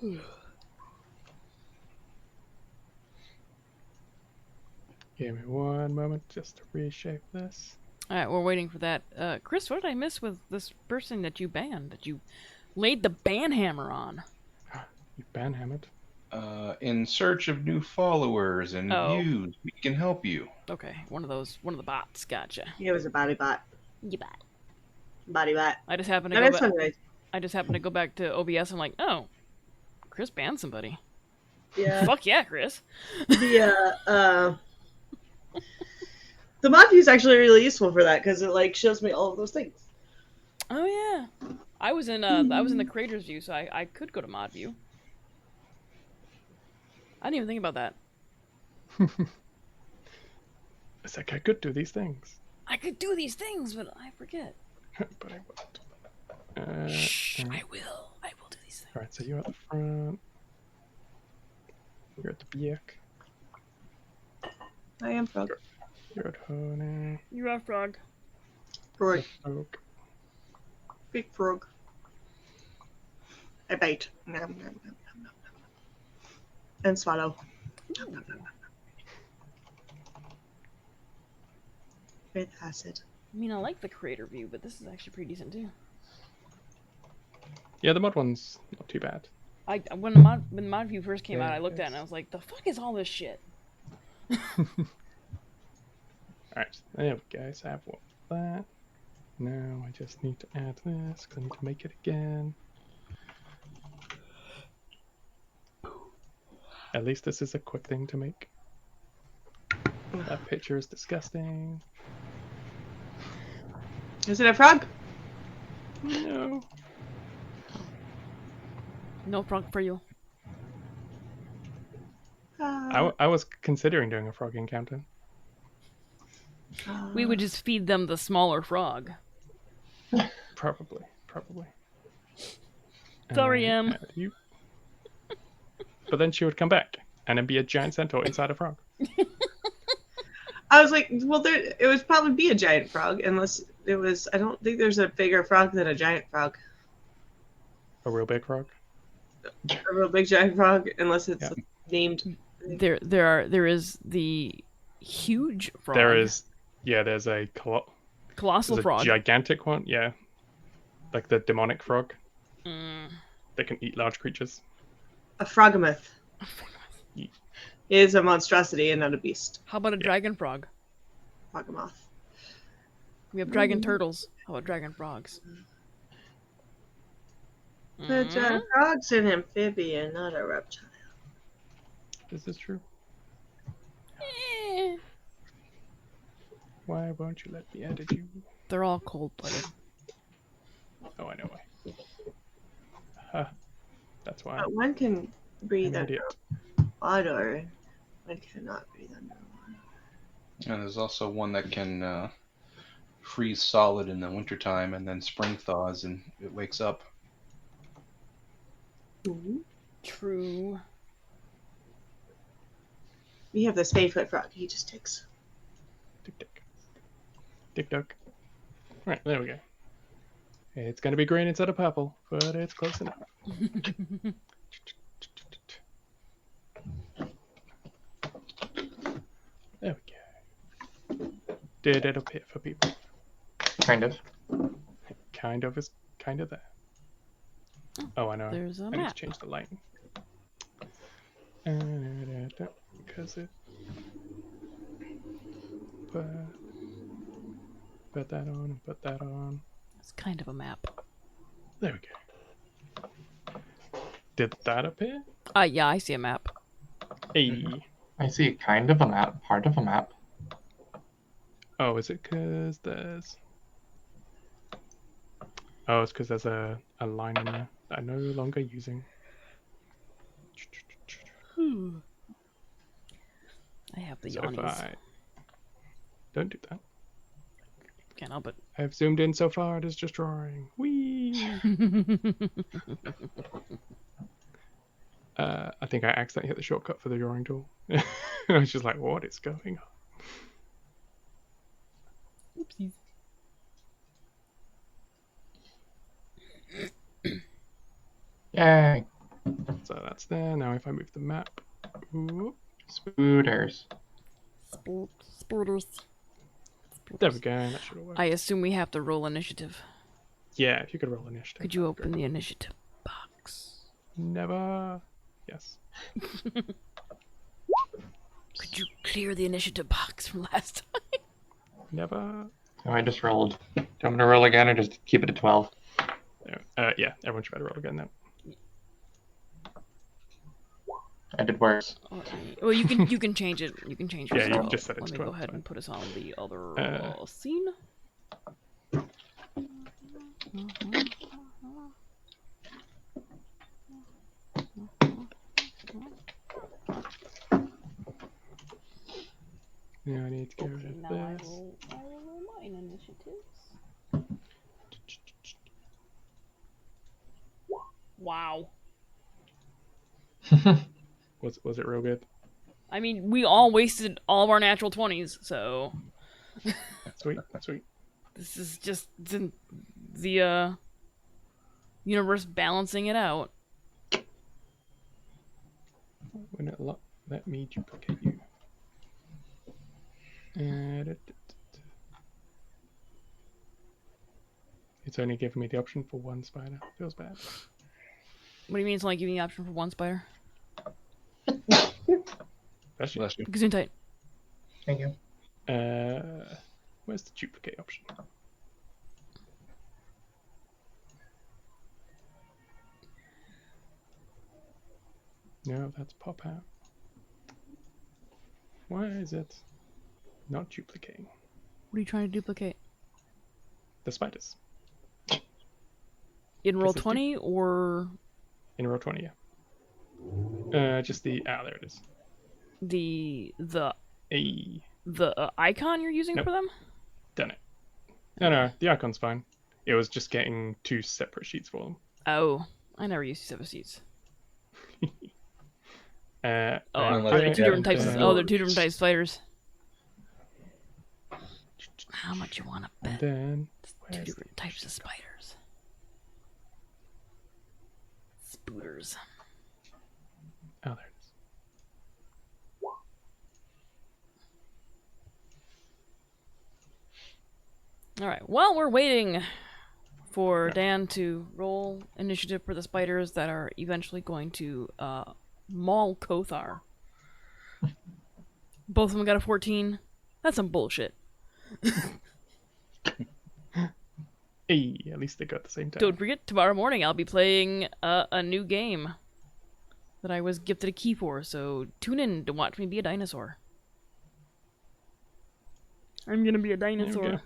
it. Give me one moment just to reshape this. Alright, we're waiting for that. Chris, what did I miss with this person that you banned? That you laid the ban hammer on? You banhammered? In search of new followers and views, we can help you. Okay, one of the bots. Gotcha. It was a body bot. You bot. Body bot. I just happened to No, go that's back. funny. I just happened to go back to OBS. I'm like, oh, Chris banned somebody. Yeah. Fuck yeah, Chris. The mod view is actually really useful for that because it like shows me all of those things. Oh yeah, I was in the creators view, so I could go to mod view. I didn't even think about that. It's like I could do these things. I could do these things, but I forget. But I won't. Shh, I will. I will do these things. Alright, so you're at the front. You're at the back. I am frog. You're at honey. You are frog. Frog. Frog. Big frog. I bite. Nom, nom, nom, nom, nom, nom. And swallow. Nom, nom, nom, nom. With acid. I mean, I like the creator view, but this is actually pretty decent too. Yeah, the mod one's not too bad. When the mod view first came out, I looked at it and I was like, the fuck is all this shit? Alright, there we go. So I have what? That. Now I just need to add this because I need to make it again. At least this is a quick thing to make. That picture is disgusting. Is it a frog? No. No frog for you. I was considering doing a frog encounter. We would just feed them the smaller frog. Probably. And Sorry, then Em. add you. But then she would come back and then be a giant centaur inside a frog. I was like, well, it would probably be a giant frog, unless it was. I don't think there's a bigger frog than a giant frog. A real big frog. A real big giant frog, unless it's named. There is the huge frog. There's a colossal frog. Gigantic one, yeah. Like the demonic frog. That can eat large creatures. A frogamoth is a monstrosity and not a beast. How about a dragon frog? Frogamoth. We have dragon turtles. How about dragon frogs? The giant frog's an amphibian, not a reptile. Is this true? Eh. Why won't you let me edit you? They're all cold-blooded. Oh, I know why. Huh. That's why. But one can breathe I'm an under idiot. water. One cannot breathe underwater. And there's also one that can freeze solid in the wintertime and then spring thaws and it wakes up. True. We have the spade-foot frog. He just ticks. Tick duck. Right, there we go. It's gonna be green instead of purple, but it's close enough. There we go. Did it appear for people? Kind of. Kind of is kind of there. Oh, I know. There's a I need map. to change the lighting. Because it. Put that on and put that on. It's kind of a map. There we go. Did that appear? Yeah, I see a map. Hey. I see kind of a map, part of a map. Oh, is it because there's... Oh, it's because there's a line in there that I'm no longer using. I have the So if yawnies. I... Don't do that. Can't help it. I've zoomed in so far, it is just drawing. Whee! I think I accidentally hit the shortcut for the drawing tool. I was just like, what is going on? Oopsies. Yay. So that's there. Now if I move the map... Whoop, Spooters. Sporters. there we go, that should have worked. I assume we have to roll initiative. Yeah, if you could roll initiative. Could you open the initiative box? Never. Yes. Could you clear the initiative box from last time? Never. So I just rolled. Do you want me to roll again or just keep it at 12? Yeah, everyone should better roll again now. I did worse. Well, you can change it. You can change it. Yeah, you so just set it let to me 12, go ahead fine. and put us on the other scene. Now I need to get rid of Now I this. will roll mine initiatives. Wow. Was it real good? I mean, we all wasted all of our natural 20s, so Sweet, sweet. this is just the universe balancing it out. When it let me duplicate you. It's only giving me the option for one spider. Feels bad. What do you mean it's only giving you the option for one spider? That's Bless you. Gesundheit. Thank you. Where's the duplicate option? No, that's pop out. Why is it not duplicating? What are you trying to duplicate? The spiders. In roll This is 20 or In row 20, yeah. Just the... there it is. the Hey, icon you're using Nope. for them? done it. No, the icon's fine. It was just getting 2 separate sheets for them. Oh, I never used 7 seats. And Unless Are you they two had different them types? for Oh, they're 2 different storage. types of spiders. How much you want to And bet? then It's 2 where's different types of spiders. Spooters. Oh, there it is. All right. While we're waiting for Dan to roll initiative for the spiders that are eventually going to maul Kothar. Both of them got a 14. That's some bullshit. Hey, at least they got the same time. Don't forget, tomorrow morning I'll be playing a new game that I was gifted a key for, so tune in to watch me be a dinosaur. I'm gonna be a There we dinosaur. go.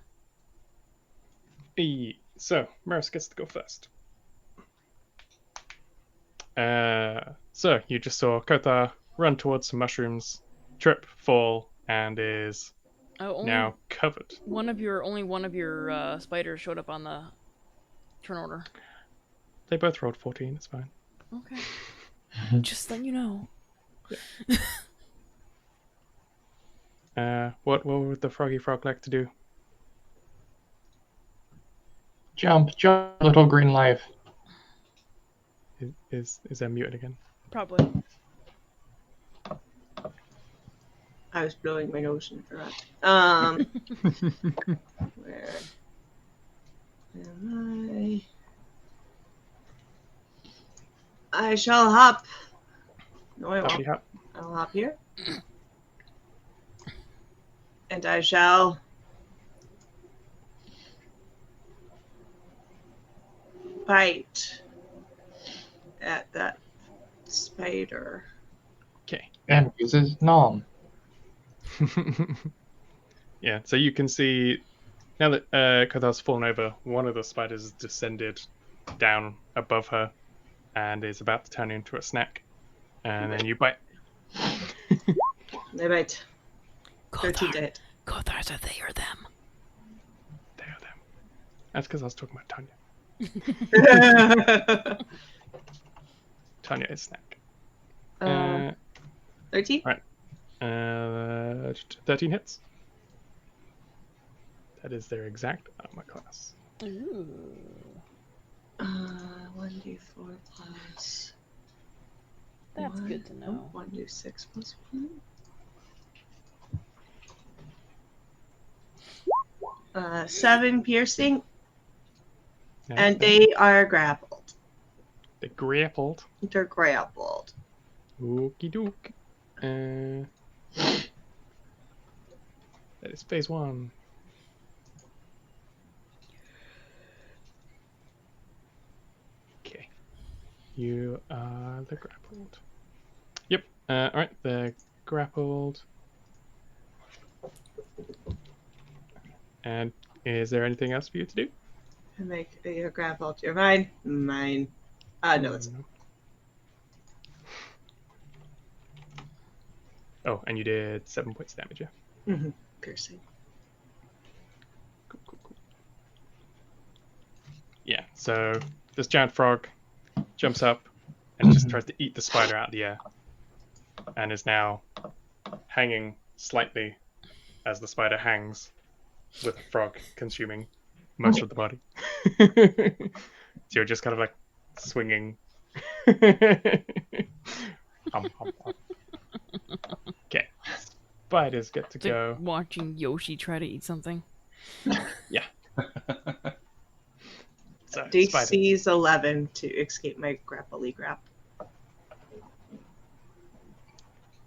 Hey, so Maris gets to go first. So you just saw Kothar run towards some mushrooms, trip, fall, and is Oh, only now covered. only one of your spiders showed up on the turn order. They both rolled 14. It's fine. Okay. Just letting you know. What would the froggy frog like to do? Jump, little green life. Is that muted again? Probably. I was blowing my nose and forgot. Where am I shall hop. No, I Hoppity won't. hop. I'll hop here. And I shall bite at that spider. Okay. And uses Nom. Yeah, so you can see now that Kothar's fallen over, one of the spiders has descended down above her and is about to turn into a snack. And then you bite. They bite. 13 to Kothar. hit. Kothar's are they or them? They are them. That's because I was talking about Tonya. Tonya is snack. 13? Right. 13 hits. That is their exact armor class. Ooh. 1d4 plus. That's good to know. 1d6 plus 1. 7 piercing, No, and they are grappled. They grappled. They're grappled. Okie doke. That is phase 1. Okay. You are the grappled. Yep. Alright, they're grappled. And is there anything else for you to do? And make a grappled. You're mine. Mine. No, it's. Oh, and you did 7 points of damage, yeah? Piercing. Cool. Yeah, so this giant frog jumps up and just tries to eat the spider out of the air. And is now hanging slightly as the spider hangs, with the frog consuming most of the body. So you're just kind of like swinging. Okay. Spiders get to It's like go. watching Yoshi try to eat something. Yeah. So, DC is 11 to escape my grapply grap.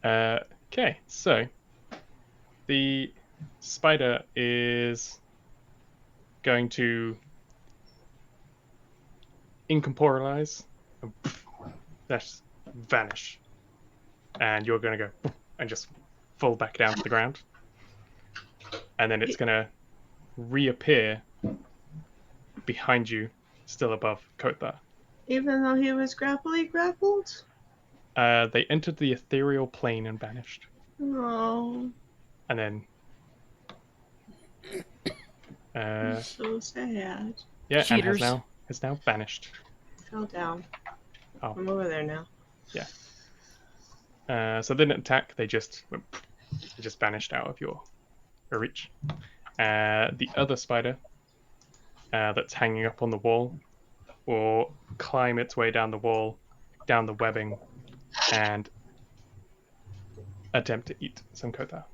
Okay, so the spider is going to incorporalize, that's vanish, and you're going to go and just fall back down to the ground, and then it's going to reappear behind you, still above Kothar. Even though he was grapply grappled? They entered the ethereal plane and vanished. Oh, and then so sad. yeah, and Cheaters. has now vanished. Fell down. Oh. I'm over there now. Yeah. So they didn't attack. They just vanished out of your reach. The other spider that's hanging up on the wall will climb its way down the wall, down the webbing, and attempt to eat some Kothar.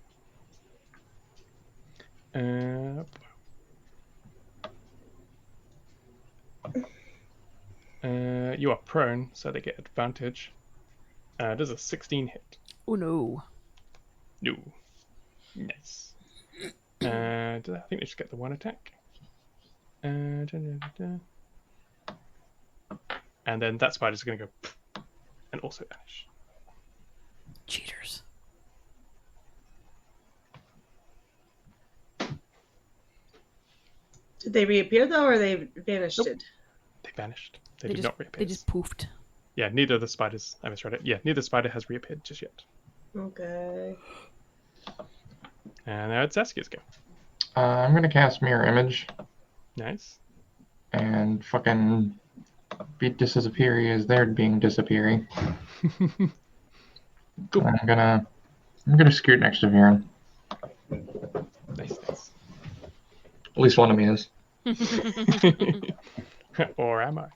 You are prone, so they get advantage. Does a 16 hit? Oh no. No. Nice. I think they just get the one attack. And then that spider's going to go and also vanish. Cheaters. Did they reappear though, or they vanished? Nope. They vanished. They did not reappear. They just poofed. Yeah, neither of the spiders. I misread it. Yeah, neither spider has reappeared just yet. Okay. And now it's Saskia's go. I'm gonna cast Mirror Image Nice. and fucking be disappeary as they're being disappeary. Cool. I'm gonna scoot next to Viren. Nice. At least one of me is. Or am I?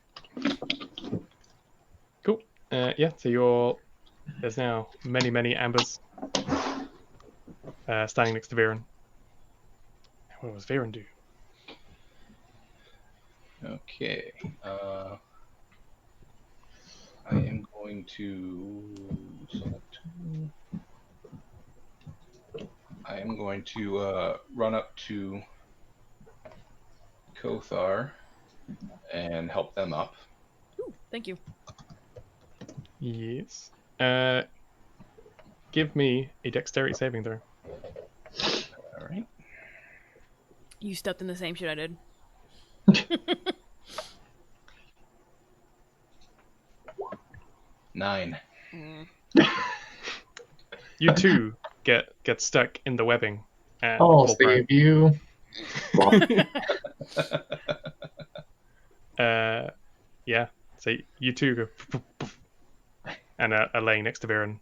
Cool. Yeah, so there's now many ambers standing next to Viren. What does Viren do? Okay. I am going to select. I am going to run up to Kothar and help them up. Ooh, thank you. Yes. Give me a dexterity saving throw. All right. You stepped in the same shit I did. 9. You too get stuck in the webbing. And I'll fall prone. save you. Yeah. So you two go and are laying next to Viren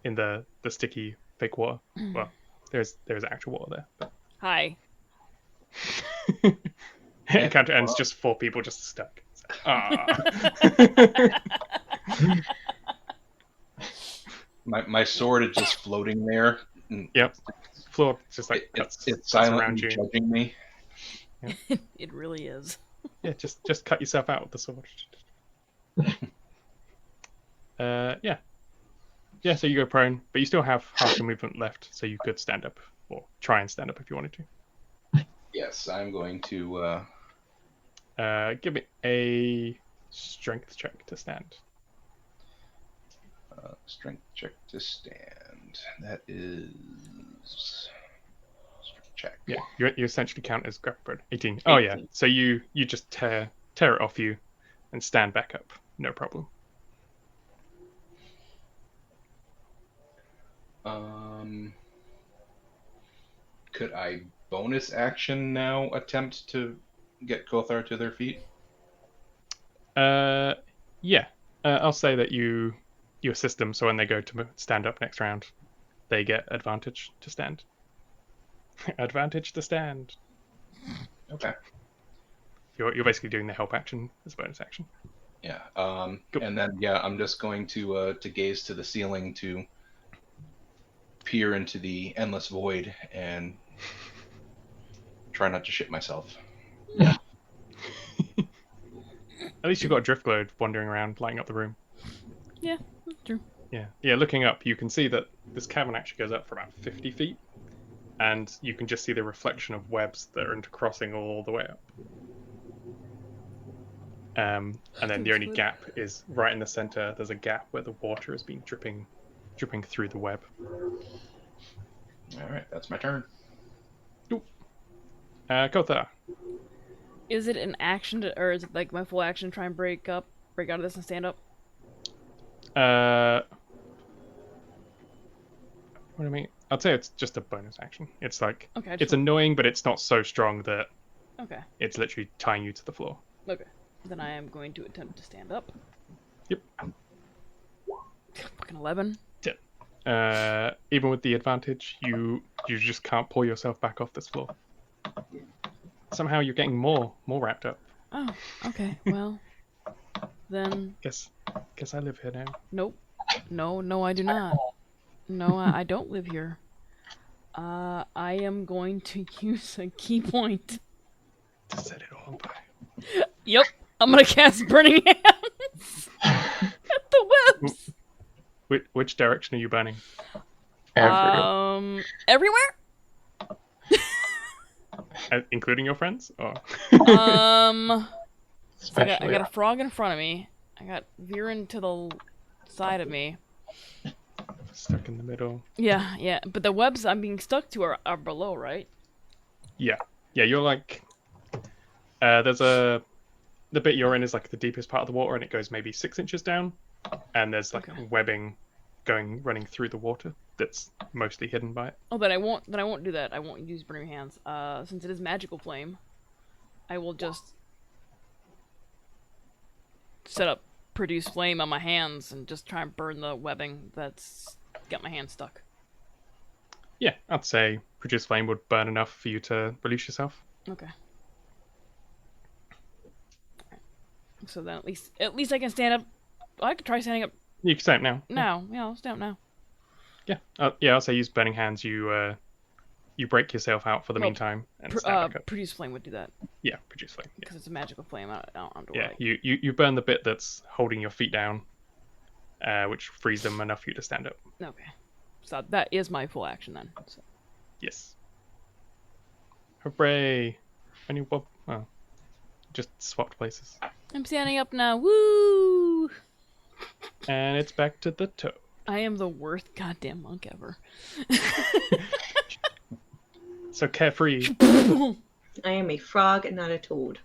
in the sticky fake water. Well, there's actual water there. But... Hi. Encounter ends, just 4 people just stuck. My sword is just floating there. Yep. Floor just like it's cuts silently around you. judging me. It really is. Yeah, just cut yourself out with the sword. Yeah. Yeah, so you go prone, but you still have half your movement left, so you could stand up, or try and stand up if you wanted to. Yes, I'm going to... Give me a strength check to stand. strength check to stand. That is... Strength check. Yeah, you essentially count as grappled. 18. Oh yeah, so you just tear it off you and stand back up. No problem. Could I bonus action now attempt to get Kothar to their feet? Yeah. I'll say that you assist them, so when they go to stand up next round, they get advantage to stand. Advantage to stand. Okay. You're basically doing the help action as a bonus action. Yeah. Cool. And then I'm just going to gaze to the ceiling to peer into the endless void and try not to shit myself. Yeah. At least you've got a drift globe wandering around, lighting up the room. Yeah, that's true. Yeah. Looking up, you can see that this cavern actually goes up for about 50 feet, and you can just see the reflection of webs that are intercrossing all the way up. And then the only gap is right in the center. There's a gap where the water has been dripping through the web. All right, that's my turn. Kothar. Is it an action or is it like my full action to try and break out of this and stand up? What do I mean? I'd say it's just a bonus action. It's like Okay. it's annoying, but it's not so strong that Okay. it's literally tying you to the floor. Okay. Then I am going to attempt to stand up. Yep. Fucking 11. Even with the advantage, you just can't pull yourself back off this floor. Somehow you're getting more wrapped up. Oh, okay. Well, then. Guess I live here now. Nope. No, I do not. No, I don't live here. I am going to use a key point. To set it all on fire. Yep. I'm gonna cast Burning Hands at the webs. Which direction are you burning? Everywhere? Including your friends? Or... I Especially got a frog in front of me. I got Viren to the side of me. Stuck in the middle. Yeah. But the webs I'm being stuck to are below, right? Yeah, you're like... the bit you're in is like the deepest part of the water, and it goes maybe 6 inches down. And there's like webbing running through the water that's mostly hidden by it. Oh, then I won't do that. I won't use Burning Hands. Since it is magical flame, I will just set up produce flame on my hands and just try and burn the webbing that's got my hand stuck. Yeah, I'd say produce flame would burn enough for you to release yourself. Okay. So then at least I can stand up. I could try standing up You can stand now. now. Yeah, I'll stand up now. Yeah, I'll say use burning hands. You break yourself out for the meantime and stand back up. Produce flame would do that Yeah, produce flame. because it's a magical flame. I don't have to Yeah, worry. you burn the bit that's holding your feet down, which frees them enough for you to stand up. Okay. So that is my full action then. So. Yes. Hooray! And you just swapped places. I'm standing up now. Woo! And it's back to the toe. I am the worst goddamn monk ever. So carefree. I am a frog and not a toad.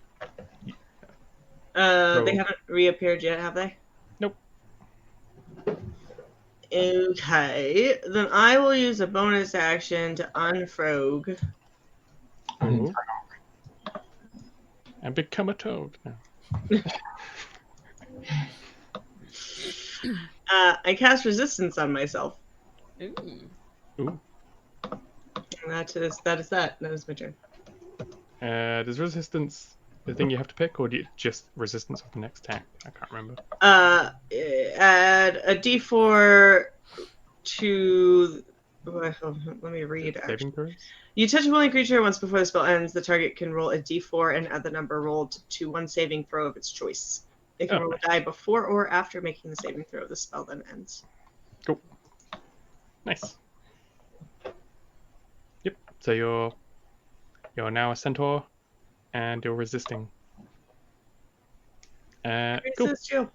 They haven't reappeared yet, have they? Nope. Okay, then I will use a bonus action to unfrog. Ooh. And become a toad now. I cast resistance on myself. Ooh. Ooh. And that is that. That is my turn. Does resistance the thing you have to pick, or do you just resistance of the next attack? I can't remember. Add a d4 to. Let me read. Saving throws? You touch a willing creature once before the spell ends. The target can roll a d4 and add the number rolled to one saving throw of its choice. It can roll a die before or after making the saving throw. The spell then ends. Cool. Nice. Yep. So you're now a centaur, and you're resisting. Cool. Resist you.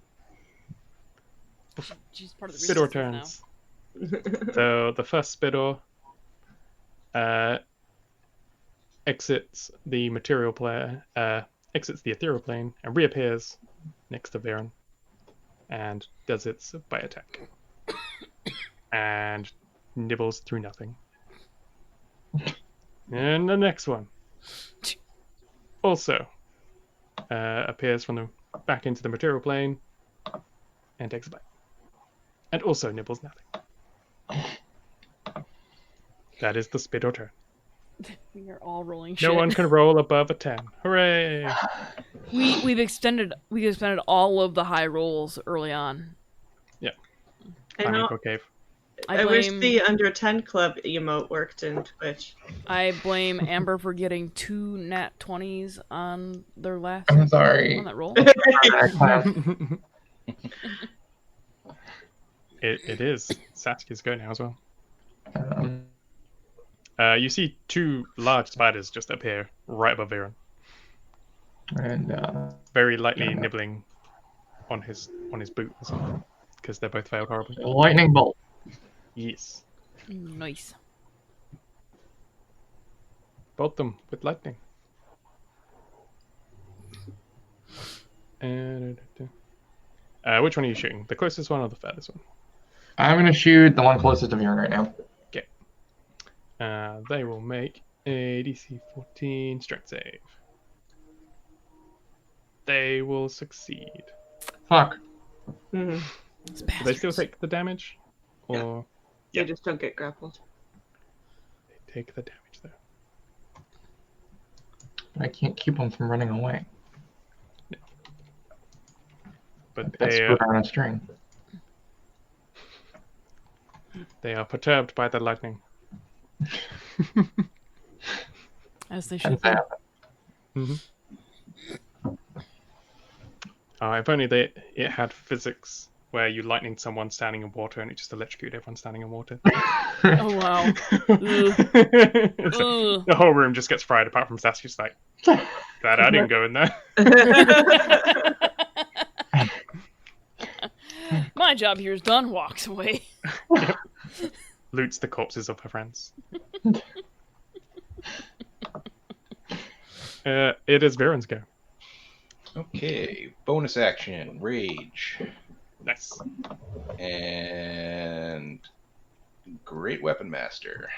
She's part of the Spidor resistance turns. So the first Spidor exits the ethereal plane and reappears next to Viren and does its bite attack and nibbles through nothing. And the next one also appears from the back into the material plane and takes a bite and also nibbles nothing. That is the Spidor turn. We are all rolling shit. No one can roll above a 10. Hooray! We've expended all of the high rolls early on. Yeah. I know. Cave. I wish the under 10 club emote worked in Twitch. I blame Amber for getting 2 nat 20s on their last. I'm sorry. On that roll. It is. Sasuke's go now as well. You see 2 large spiders just appear right above Viren. And Very lightly nibbling on his boot or something. Because they're both failed horribly. lightning bolt. Yes. Nice. Bolt them with lightning. And which one are you shooting? The closest one or the furthest one? I'm gonna shoot the one closest to Viren right now. Okay. They will make a DC 14 strength save. They will succeed. Fuck. Mhm. Those Do they still bastards. take the damage? Or They Yeah. just don't get grappled. they take the damage though? I can't keep them from running away. But That's they screwed on a string. are perturbed by the lightning. As they Tends should be. to happen. If only it had physics where you lightning someone standing in water and it just electrocuted everyone standing in water. Oh wow. It's like, Ugh. the whole room just gets fried apart from Sassy's like, glad I didn't go in there. My job here is done. Walks away. Loots the corpses of her friends. It is Viren's go. Okay, bonus action, rage, Nice. and great weapon master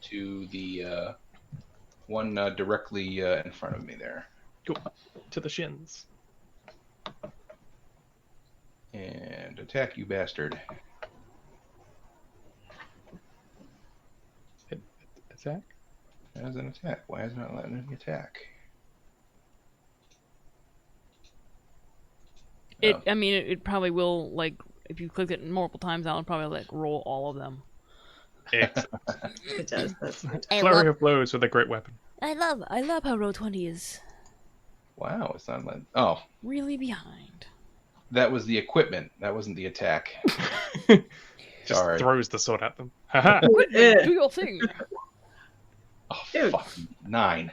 to the one directly in front of me there, Cool. To the shins. and attack you bastard. Attack. As an attack. Why is it not letting me attack? It. Oh. I mean, it probably will. Like, if you click it multiple times, that'll probably like roll all of them. It's It does. That's flurry of blows with a great weapon. I love how roll 20 is Wow, it's not letting. Oh, really behind. that was the equipment. That wasn't the attack. Just Sorry. throws the sword at them. Haha. Eh. Do your thing. Oh, Dude. fuck. 9.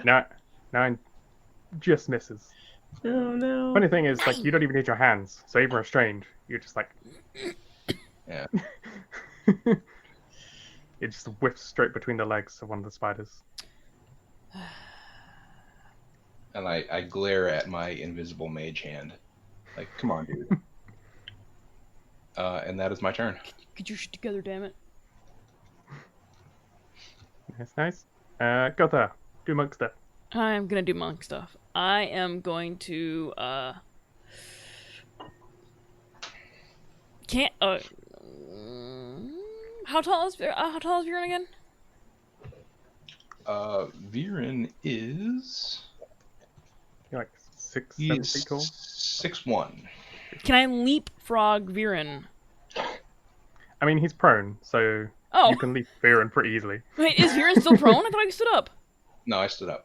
Nine just misses. Oh no. Funny thing is, like, you don't even need your hands, so even restrained, you're just like, Yeah. it just whiffs straight between the legs of one of the spiders. And I glare at my invisible mage hand. Like, come on, dude. And that is my turn. Get your shit together, damn it. Nice. Kothar, do monk stuff. I'm gonna do monk stuff. I am going to can't how tall is Viren again? Viren is... You're like 6-7 He's feet tall. 6'1". Can I leapfrog Viren? I mean, he's prone, so Oh, you can leap Viren pretty easily. wait, is Viren still prone? I thought he stood up. No, I stood up.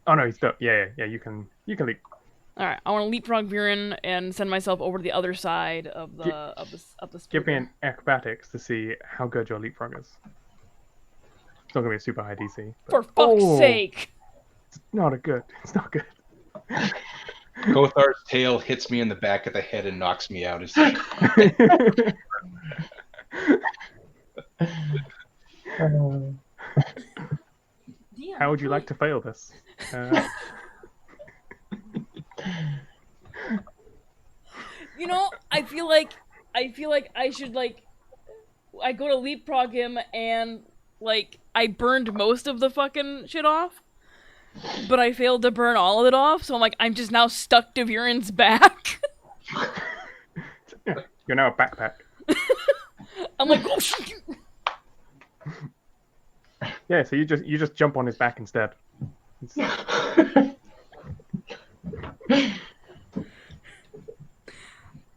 Oh no, he's still. Yeah. You can leap. All right, I want to leapfrog Viren and send myself over to the other side of the Give me spear. an acrobatics to see how good your leapfrog is. It's not gonna be a super high DC. For But... fuck's Oh, sake! It's not good. Kothar's tail hits me in the back of the head and knocks me out. How would you like to fail this? You know, I feel like I should like I go to leapfrog him and like I burned most of the fucking shit off, but I failed to burn all of it off. So I'm like I'm just now stuck to Viren's back. You're now a backpack. I'm like, oh shit! Yeah, so you just jump on his back instead.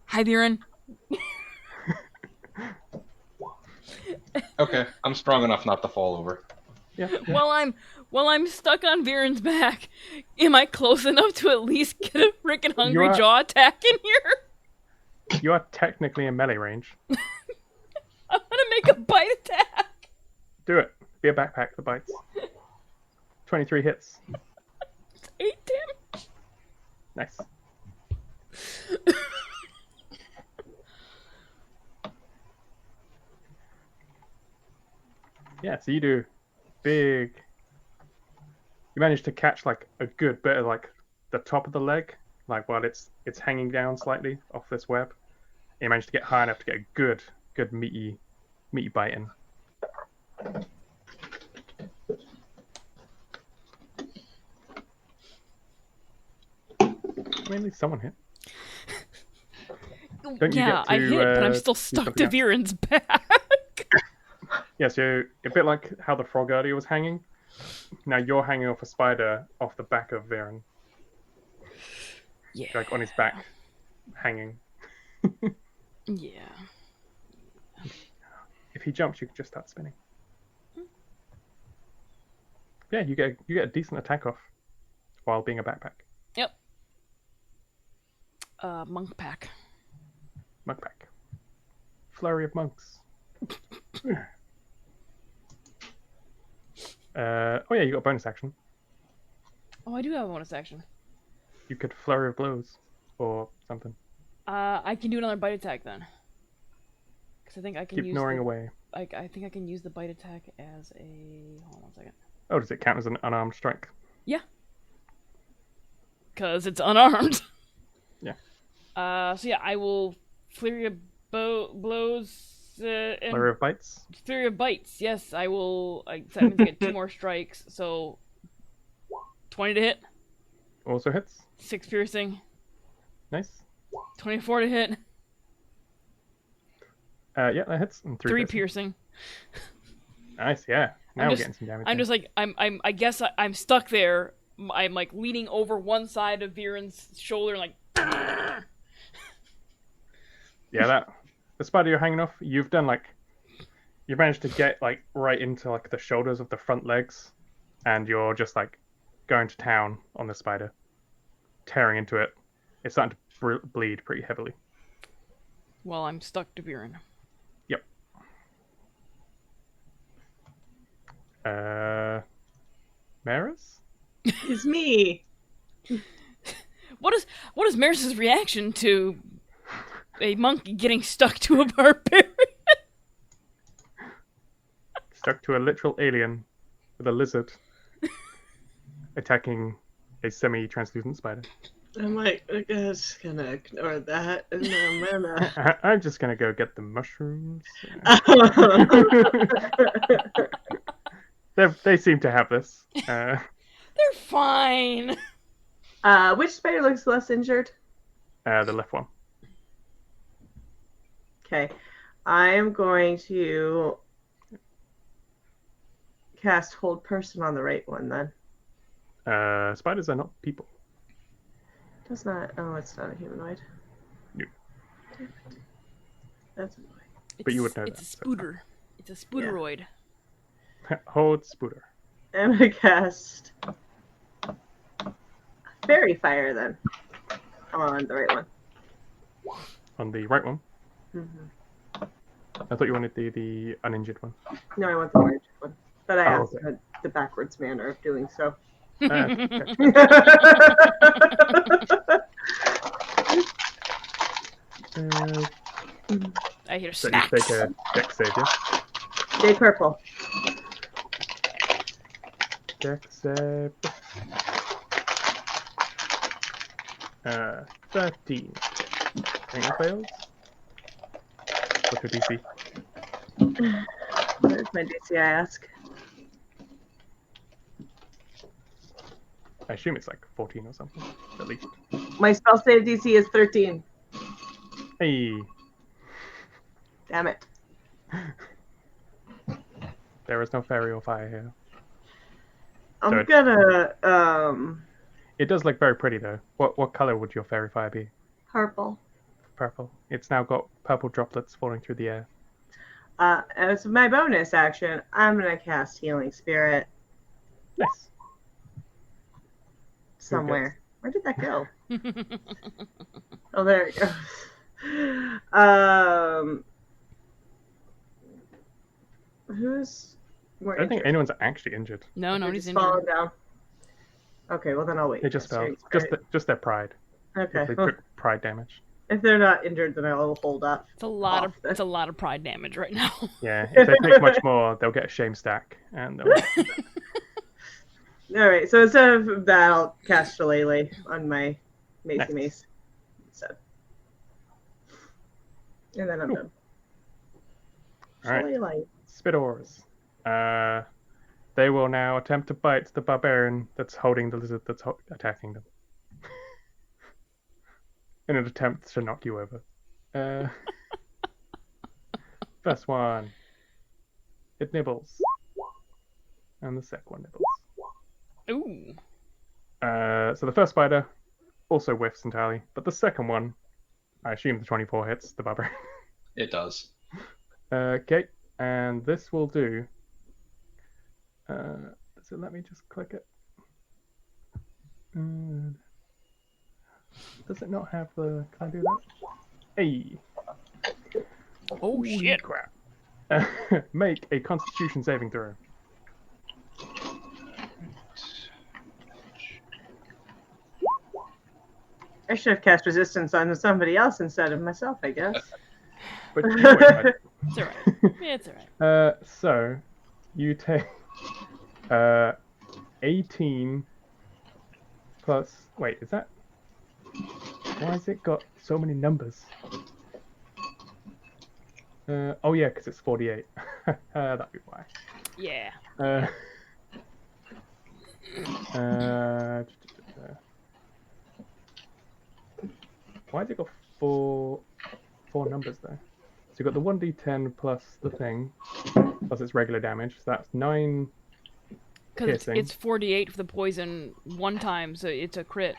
Hi, Viren. Okay, I'm strong enough not to fall over. Yeah. While I'm stuck on Viren's back, am I close enough to at least get a freaking hungry You are- jaw attack in here? You are technically in melee range. I'm gonna make a bite attack. Do it. Be a backpack that bites. 23 hits. 8 damage. Nice. Yeah, so you do big. You manage to catch like a good bit of like the top of the leg, like while it's hanging down slightly off this web. You manage to get high enough to get a good meaty bite in. Mainly someone hit. Don't you Yeah, get to, I hit, but I'm still do stuck something to else? Viren's back. Yeah, so a bit like how the frog earlier was hanging. Now you're hanging off a spider off the back of Viren, Yeah. like on his back, hanging. Yeah. If he jumps, you can just start spinning. Yeah, you get a decent attack off while being a backpack. Yep. Monk pack. Monk pack. Flurry of monks. Oh yeah, you got a bonus action. Oh, I do have a bonus action. You could flurry of blows or something. I can do another bite attack then. Because I think I can Keep use gnawing the, away. I think I can use the bite attack as a... Hold on one second. Oh, does it count as an unarmed strike? Yeah. Because it's unarmed. Yeah. So yeah, I will flurry of blows and Flurry of bites. flurry of bites. Yes, I will. That means I get 2 more strikes. So 20 to hit, Also hits. 6 piercing, Nice. 24 to hit, Yeah, that hits. And 3 piercing. piercing. Nice, yeah. Now I'm we're just- getting some damage. I'm in. just like I guess I'm stuck there. I'm like leaning over one side of Viren's shoulder, like. Yeah, the spider you're hanging off, you've managed to get like right into like the shoulders of the front legs, and you're just like going to town on the spider, tearing into it. It's starting to bleed pretty heavily. Well, I'm stuck to Viren. Yep. Maris? It's me. What is Maris's reaction to a monkey getting stuck to a barbarian? Stuck to a literal alien with a lizard attacking a semi-translucent spider. I'm like, I'm just gonna ignore that, and I'm gonna. I'm just gonna go get the mushrooms. They seem to have this. They're fine. Which spider looks less injured? The left one. Okay, I am going to cast Hold Person on the right one then. Spiders are not people. Does not. Oh, it's not a humanoid. No. Damn it. That's annoying. But you would know It's that, a so spooter. It's a spooteroid. Hold Spooter. I'm gonna cast Fairy Fire then on the right one. On the right one. Mm-hmm. I thought you wanted the uninjured one. No, I want the orange one, but I Oh, asked okay. the backwards manner of doing so. Okay. I hear So you snacks. take a dex save, yeah? Stay purple. Dex save. 13. I think that fails. What's your DC? Where's my DC, I ask? I assume it's like 14 or something, at least. My spell save DC is 13. Hey, Damn it. there is no fairy or fire here. I'm So gonna, It does look very pretty though. What color would your fairy fire be? purple. Purple. It's now got purple droplets falling through the air. As my bonus action, I'm gonna cast Healing Spirit Nice. somewhere. Where did that go? Oh, there it goes. Who's more I don't think injured? anyone's actually injured. No, They're nobody's just injured. falling down. Okay, well then I'll wait. They just Cast fell. Healing Just Spirit. just their pride. Okay. They Well, took pride damage. if they're not injured, then I'll hold up. It's a lot Off of pride damage right now. Yeah. If they take much more, they'll get a shame stack, and they'll. All right, so instead of that, I'll cast Shillelagh on my Macy Nice. Mace instead. And then I'm Cool. done. All right. Shillelagh. Spitors. They will now attempt to bite the barbarian that's holding the lizard that's attacking them. In an attempt to knock you over. First one. It nibbles. And the second one nibbles. Ooh. So the first spider also whiffs entirely, but the second one, I assume the 24 hits the barbarian. It does. Okay, and this will do. So let me just click it. Does it not have the? Can I do that? Hey. Oh Holy shit! Crap! Make a Constitution saving throw. I should have cast resistance on somebody else instead of myself, I guess. But you won't, right? It's alright. Yeah, it's alright. So you take 18 plus. Wait, is that? Why has it got so many numbers? Oh yeah, because it's 48. That'd be why. Yeah. Why has it got four numbers though? So you got the 1d10 plus the thing, plus its regular damage. So that's 9 Because piercing. it's 48 for the poison one time, so it's a crit.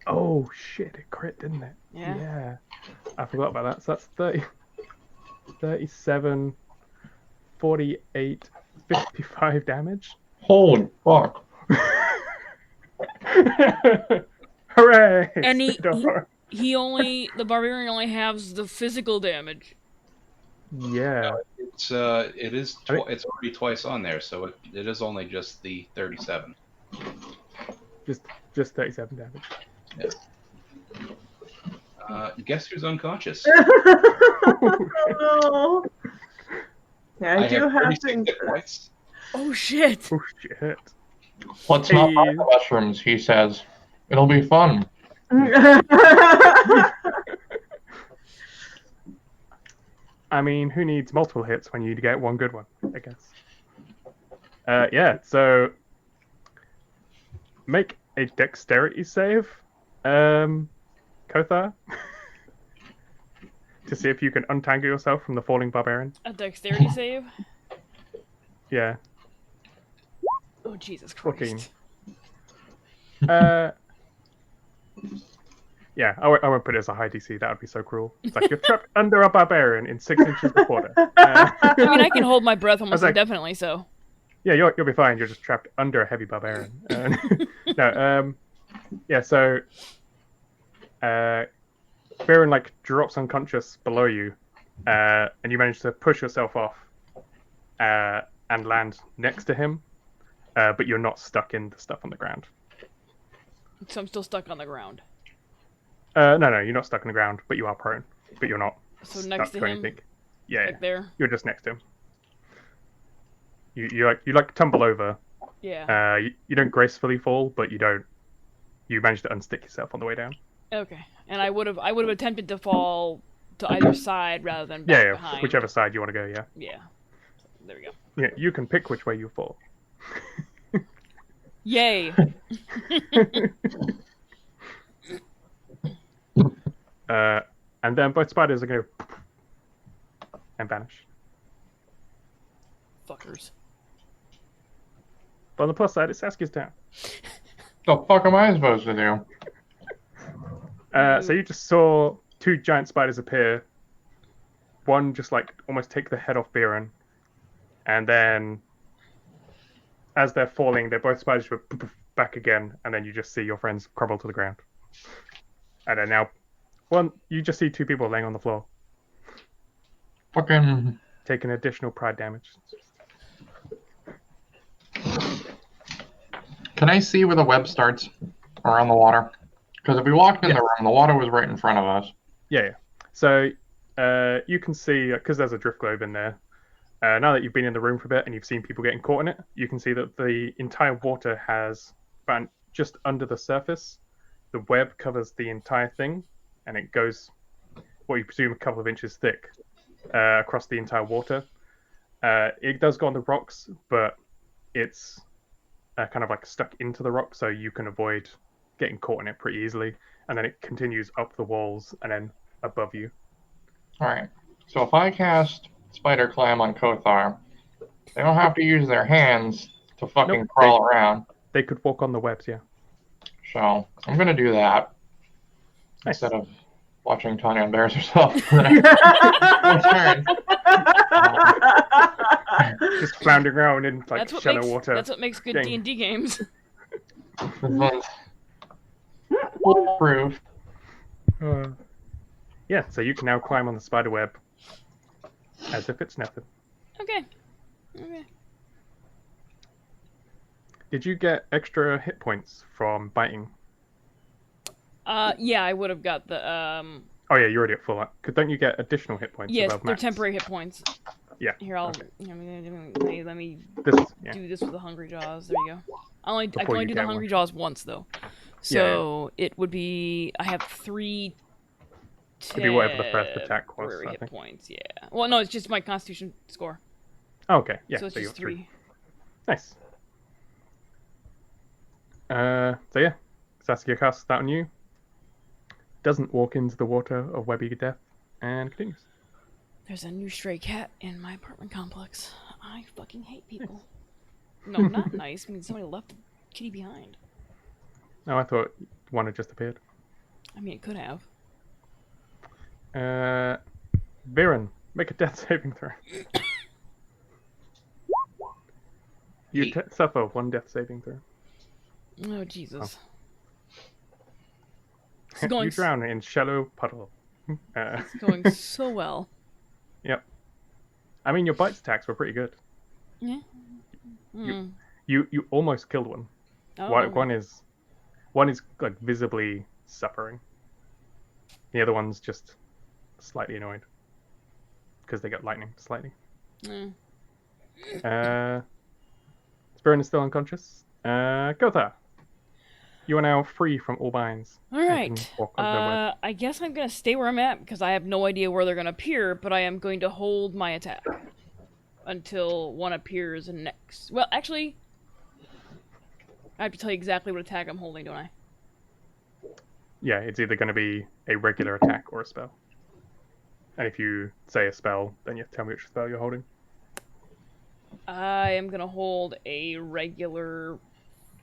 Oh shit! It crit, didn't it? Yeah. Yeah. I forgot about that. So that's 30, 37, 48, 55 damage. Holy fuck. Hooray! And Centaur. the barbarian only has the physical damage. Yeah. It's it's already twice on there, so it is only just the 37. Just 37 damage. Guess who's unconscious? Oh, no. Yeah, I do have 36 to. hit points. Oh shit! Oh shit. Let's not buy the mushrooms, he says. It'll be fun. I mean, who needs multiple hits when you get one good one, I guess. Yeah, so make a dexterity save, Kothar, to see if you can untangle yourself from the falling barbarian. A dexterity save? Yeah. Oh, Jesus Christ. 14. Yeah, I won't put it as a high DC. That would be so cruel. It's like you're trapped under a barbarian in 6 inches of water. I mean, I can hold my breath almost like- indefinitely, so. Yeah, you'll be fine. You're just trapped under a heavy barbarian. Yeah. So, Baron like drops unconscious below you, and you manage to push yourself off, and land next to him, but you're not stuck in the stuff on the ground. So I'm still stuck on the ground. No, you're not stuck on the ground, but you are prone. But you're not So stuck next to him? anything. Yeah, Like there? you're just next to him. You tumble over. Yeah. You don't gracefully fall, but you manage to unstick yourself on the way down. Okay. And I would have attempted to fall to either side rather than back Yeah, behind. whichever side you want to go. Yeah. Yeah. There we go. Yeah, you can pick which way you fall. Yay! And then both spiders are going to and vanish. Fuckers. But on the plus side, it's Saskia's turn. The fuck am I supposed to do? So you just saw 2 giant spiders appear. One just like almost take the head off Biren, and then as they're falling, they're both spiders were back again, and then you just see your friends crumble to the ground. And then now, you just see 2 people laying on the floor, Fucking... taking additional pride damage. Can I see where the web starts? Around the water? Because if we walked in the room, the water was right in front of us. Yeah. So you can see, because there's a drift globe in there, now that you've been in the room for a bit and you've seen people getting caught in it, you can see that the entire water has, just under the surface, the web covers the entire thing, and it goes, what you presume, a couple of inches thick across the entire water. It does go on the rocks, but it's kind of like stuck into the rock, so you can avoid getting caught in it pretty easily. And then it continues up the walls and then above you. Alright. So if I cast Spider Clam on Kothar, they don't have to use their hands to fucking Nope, crawl around. They could walk on the webs, yeah. So I'm gonna do that. Nice. Instead of watching Tonya embarrass herself for the next turn. Just floundering around in like That's what shallow makes water. that's what makes good Game. D&D games. This one's foolproof. Yeah, so you can now climb on the spider web as if it's nothing. Okay. Did you get extra hit points from biting? Yeah, I would have got the Oh yeah, you're already at full up. Don't you get additional hit points Yes, above they're max? temporary hit points. Yeah. Here, I'll okay. let me Yeah. do this with the Hungry Jaws. There you go. I can Before only you do the get Hungry one. Jaws once though. So it would be I have 3 Could be whatever the first attack was, temporary I hit think. points. Yeah. Well, no, it's just my Constitution score. Oh, okay, yeah. So it's you just got 3. 3. Nice. So yeah, Saskia casts that on you. Doesn't walk into the water of webby death and continues. There's a new stray cat in my apartment complex. I fucking hate people. No, not nice. I mean, somebody left the kitty behind. Oh, I thought one had just appeared. I mean, it could have. Viren, make a death saving throw. You suffer 1 death saving throw. Oh, Jesus. You drown in shallow puddle. It's going so well. Yep. I mean, your bite attacks were pretty good. Yeah. You almost killed one. Oh. One is like visibly suffering. The other one's just slightly annoyed because they got lightning slightly. Spirit is still unconscious. Kothar, you are now free from all binds. All right. I guess I'm gonna stay where I'm at because I have no idea where they're gonna appear, but I am going to hold my attack until one appears next. Well, actually, I have to tell you exactly what attack I'm holding, don't I? Yeah, it's either going to be a regular attack or a spell. And if you say a spell, then you have to tell me which spell you're holding. I am going to hold a regular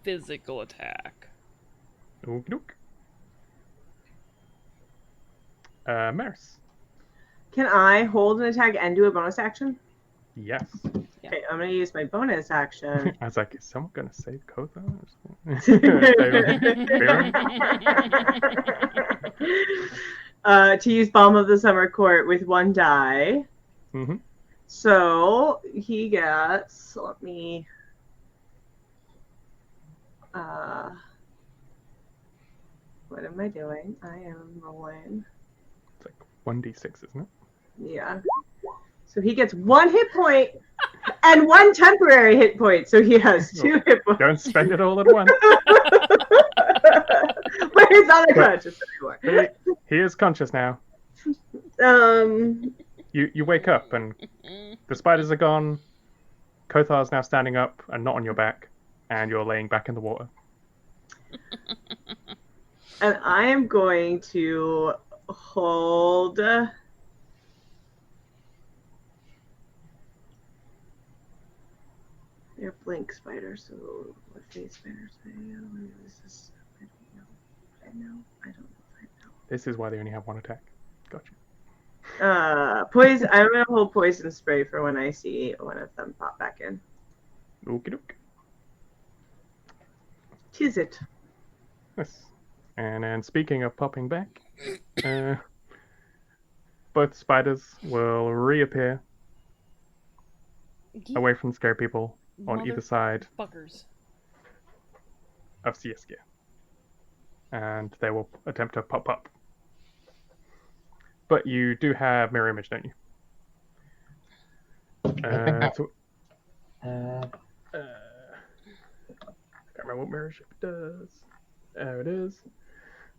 physical attack. Okie doke. Maris. Can I hold an attack and do a bonus action? Yes. Yeah. Okay, I'm going to use my bonus action. I was like, is someone going to save Kothar? To use Balm of the Summer Court with 1 die. Mm-hmm. So he gets, let me, what am I doing? I am rolling. It's like 1d6, isn't it? Yeah. So he gets 1 hit point and 1 temporary hit point. So he has 2 hit points. Don't spend it all at once. But he's not unconscious anymore. He is conscious now. You wake up and the spiders are gone. Kothar's now standing up and not on your back, and you're laying back in the water. And I am going to hold. They're blink spiders, so what phase spiders? I don't know. I don't know. This is why they only have 1 attack. Gotcha. Poison. I'm gonna hold poison spray for when I see one of them pop back in. Okie doke. Tis it. Yes. And then speaking of popping back, both spiders will reappear away from scary people on either side Fuckers. of Saskia. And they will attempt to pop up. But you do have mirror image, don't you? I can't remember what mirror shape does. There it is.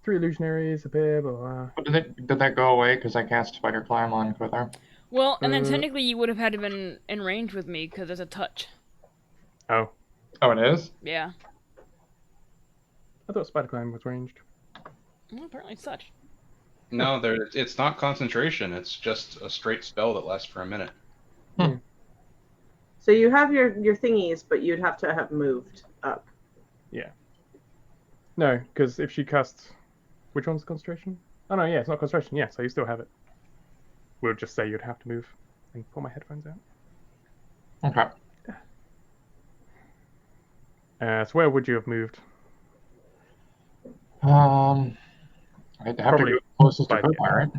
3 illusionaries appear, blah, blah. But did that go away because I cast Spider Climb on Kothar? Well, and then technically you would have had to been in range with me because there's a touch. Oh. Oh, it is? Yeah. I thought spider climb was ranged. Well, apparently it's touch. No, it's not concentration. It's just a straight spell that lasts for a minute. Hmm. So you have your thingies, but you'd have to have moved up. Yeah. No, because if she casts... Which one's concentration? Oh, no, yeah, it's not concentration. Yeah, so you still have it. We'll just say you'd have to move. And pull my headphones out. Okay. So where would you have moved? I'd have Probably to go closest to by- Kothar, right?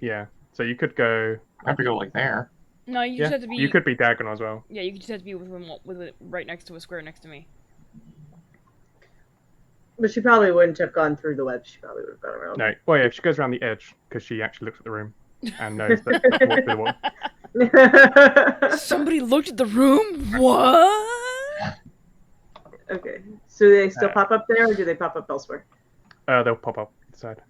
Yeah, so you could go... I have to go like there. No, you just have to be. You could be diagonal as well. Yeah, you just have to be with it right next to a square next to me. But she probably wouldn't have gone through the web. She probably would have gone around. No, well, yeah, if she goes around the edge, because she actually looks at the room and knows that that's walk through the wall. Somebody looked at the room? What? Okay. So do they still pop up there, or do they pop up elsewhere? They'll pop up inside.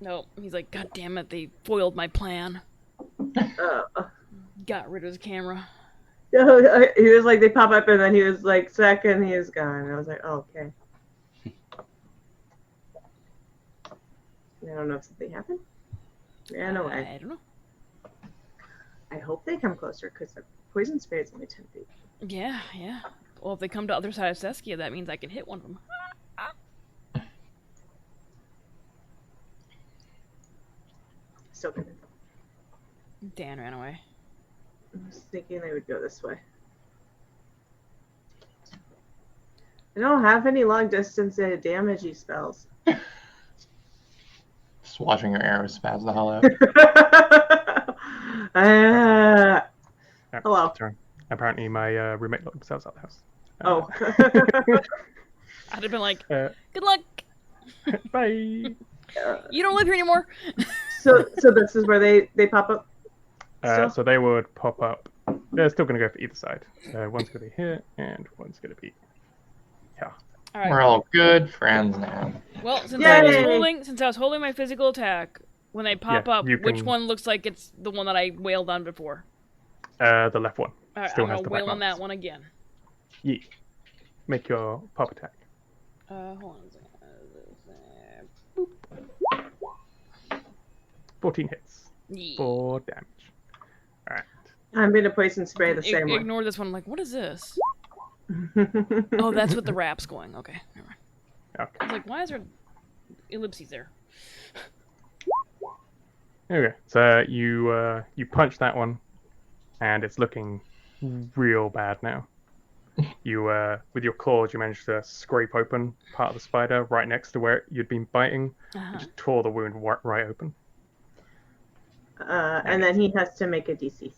No, he's like, God damn it, they foiled my plan. Got rid of his camera. No, he was like, they pop up, and then he was like, second, he is gone. And I was like, oh, okay. I don't know if something happened. Ran away. I don't know. I hope they come closer, because the poison spray is only 10 feet. Yeah, yeah. Well, if they come to the other side of Seskia, that means I can hit one of them. Still good. Dan ran away. I was thinking they would go this way. I don't have any long distance damagey spells. Just watching your arrows spaz the hell out. Hello. Sorry. Apparently my roommate locked themselves out of the house. Oh. I'd have been like, good luck. Bye. You don't live here anymore. So this is where they pop up? So they would pop up. They're still going to go for either side. One's going to be here, and one's going to be here. All right. We're all good friends now. Well, since Yay! I was holding my physical attack, when they pop Yeah, up, you which can- one looks like it's the one that I wailed on before? The left one. All right, Still I'm has gonna the black wail on that marks. one again. Yeah. Make your pop attack. Hold on a second. 14 hits. Yeah. 4 damage. Alright. I'm going to poison spray the same one. Ignore this one. I'm like, what is this? Oh, that's what the rap's going. Okay, never mind. I Okay. was like, why is there ellipses there? Okay. So you punch that one, and it's looking real bad now. You with your claws, you managed to scrape open part of the spider right next to where you'd been biting. Uh-huh. You just tore the wound right open. And then he has to make a DC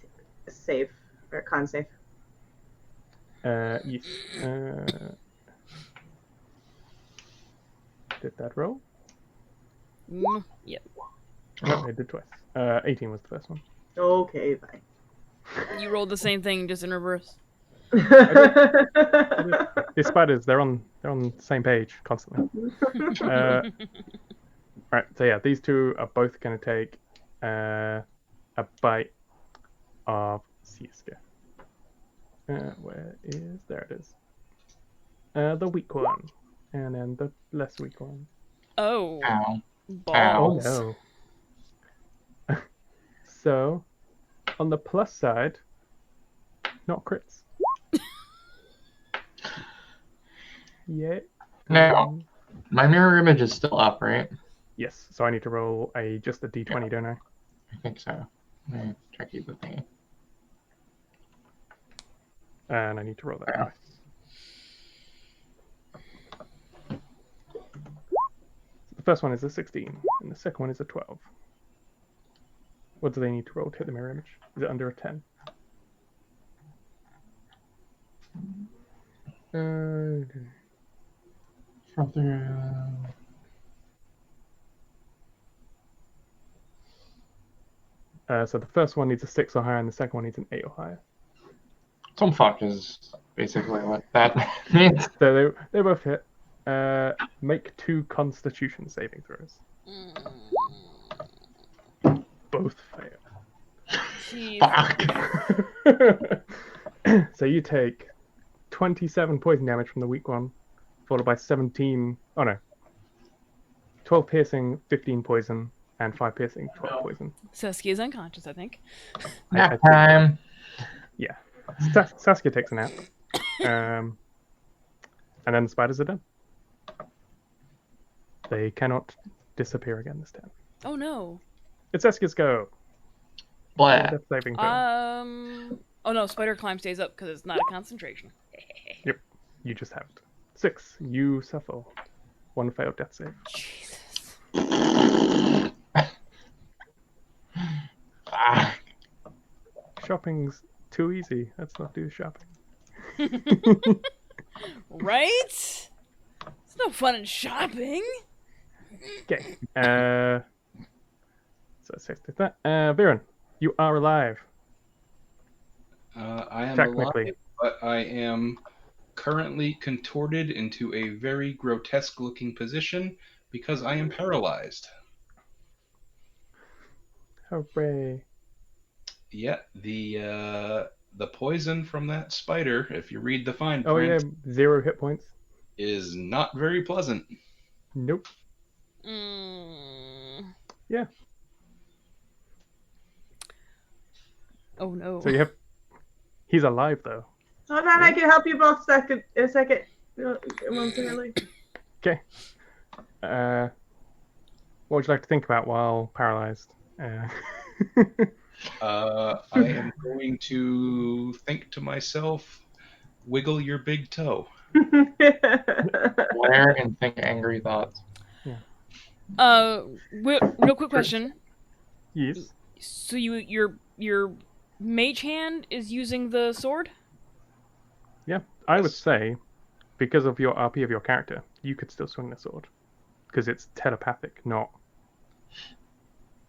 save, or con save. Yes. Did that roll? Yep. No, I did twice. 18 was the first one. Okay, bye. You rolled the same thing, just in reverse. These spiders, they're on the same page constantly. Right, so yeah, these two are both going to take a bite of Siska. Where is... There it is. The weak one. And then the less weak one. Oh. Ow. Balls. Oh no. So, on the plus side, not crits. Yeah. Now, my mirror image is still up, right? Yes, so I need to roll just a d20, don't I? I think so. Let me check you the thing. And I need to roll that twice. The first one is a 16, and the second one is a 12. What do they need to roll to hit the mirror image? Is it under a 10? Okay. From through. So the first one needs a 6 or higher, and the second one needs an 8 or higher. Some fuck is basically what that means. So they both hit. Make 2 Constitution saving throws. both fail. Jeez. Fuck. So you take 27 poison damage from the weak one, followed by 17. Oh no. 12 piercing, 15 poison, and 5 piercing, 12 poison. Saskia is unconscious, I think. Nap time. Yeah. Saskia takes a nap. And then the spiders are done. They cannot disappear again this turn. Oh no. It's Saskia's go. Blah. Death saving throw. Oh no, spider climb stays up because it's not a concentration. Yep. You just have it. 6. You suffer 1 failed death save. Jesus. Ah. Shopping's too easy. Let's not do shopping. Right? It's no fun in shopping. Okay. So let's take that. Viren, you are alive. I am Technically. alive, but I am currently contorted into a very grotesque-looking position because I am paralyzed. Hooray. Yeah, the poison from that spider, if you read the fine Oh yeah, print, 0 hit points. is not very pleasant. Nope. Yeah. Oh no. So you have. He's alive though. Hold on, I can help you both a second. Momentarily. Okay. What would you like to think about while paralyzed? I am going to think to myself, wiggle your big toe. Glare and think angry thoughts. Real quick question. Yes. So your mage hand is using the sword? Yeah, I would Yes. say, because of your RP of your character, you could still swing the sword, because it's telepathic, not.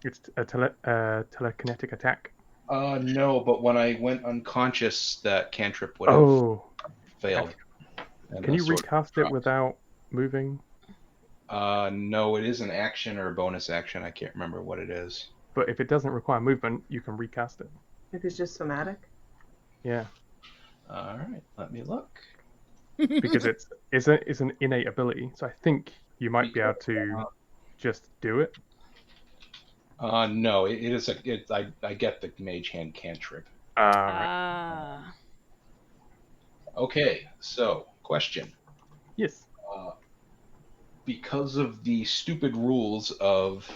It's a telekinetic attack. No, but when I went unconscious, that cantrip would have Oh, failed. And can the you sword recast it dropped. without moving? No, it is an action or a bonus action. I can't remember what it is. But if it doesn't require movement, you can recast it. If it's just somatic. Yeah, All right, let me look. because it's an innate ability. So I think you might be able to just do it. No, it is I get the mage hand cantrip. Right. Ah. Okay, so question. Yes. Because of the stupid rules of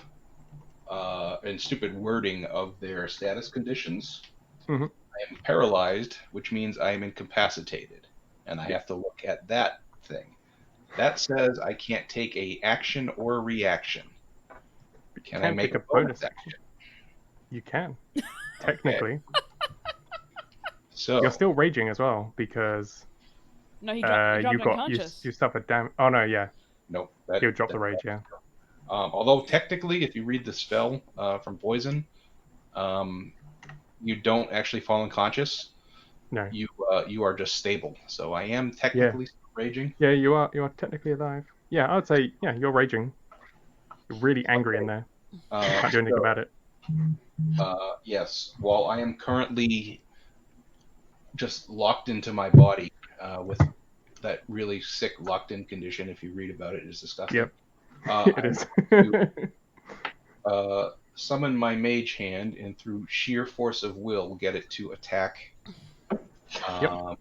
and stupid wording of their status conditions, Mhm. I am paralyzed, which means I am incapacitated, and I have to look at that thing. That says I can't take a action or a reaction. Can I make take a bonus action? You can, technically. So You're still raging as well because No, he dropped you unconscious. suffered damage. Oh no, yeah, nope. he'll drop the rage. Yeah. Although technically, if you read the spell from poison, you don't actually fall unconscious. No. You are just stable. So I am technically still raging. Yeah, you are technically alive. Yeah, I would say you're raging. You're really angry in there. Can't do anything about it. Yes. While I am currently just locked into my body with that really sick locked-in condition, if you read about it, is disgusting. Yep. It is. Summon my mage hand and through sheer force of will get it to attack. Yep.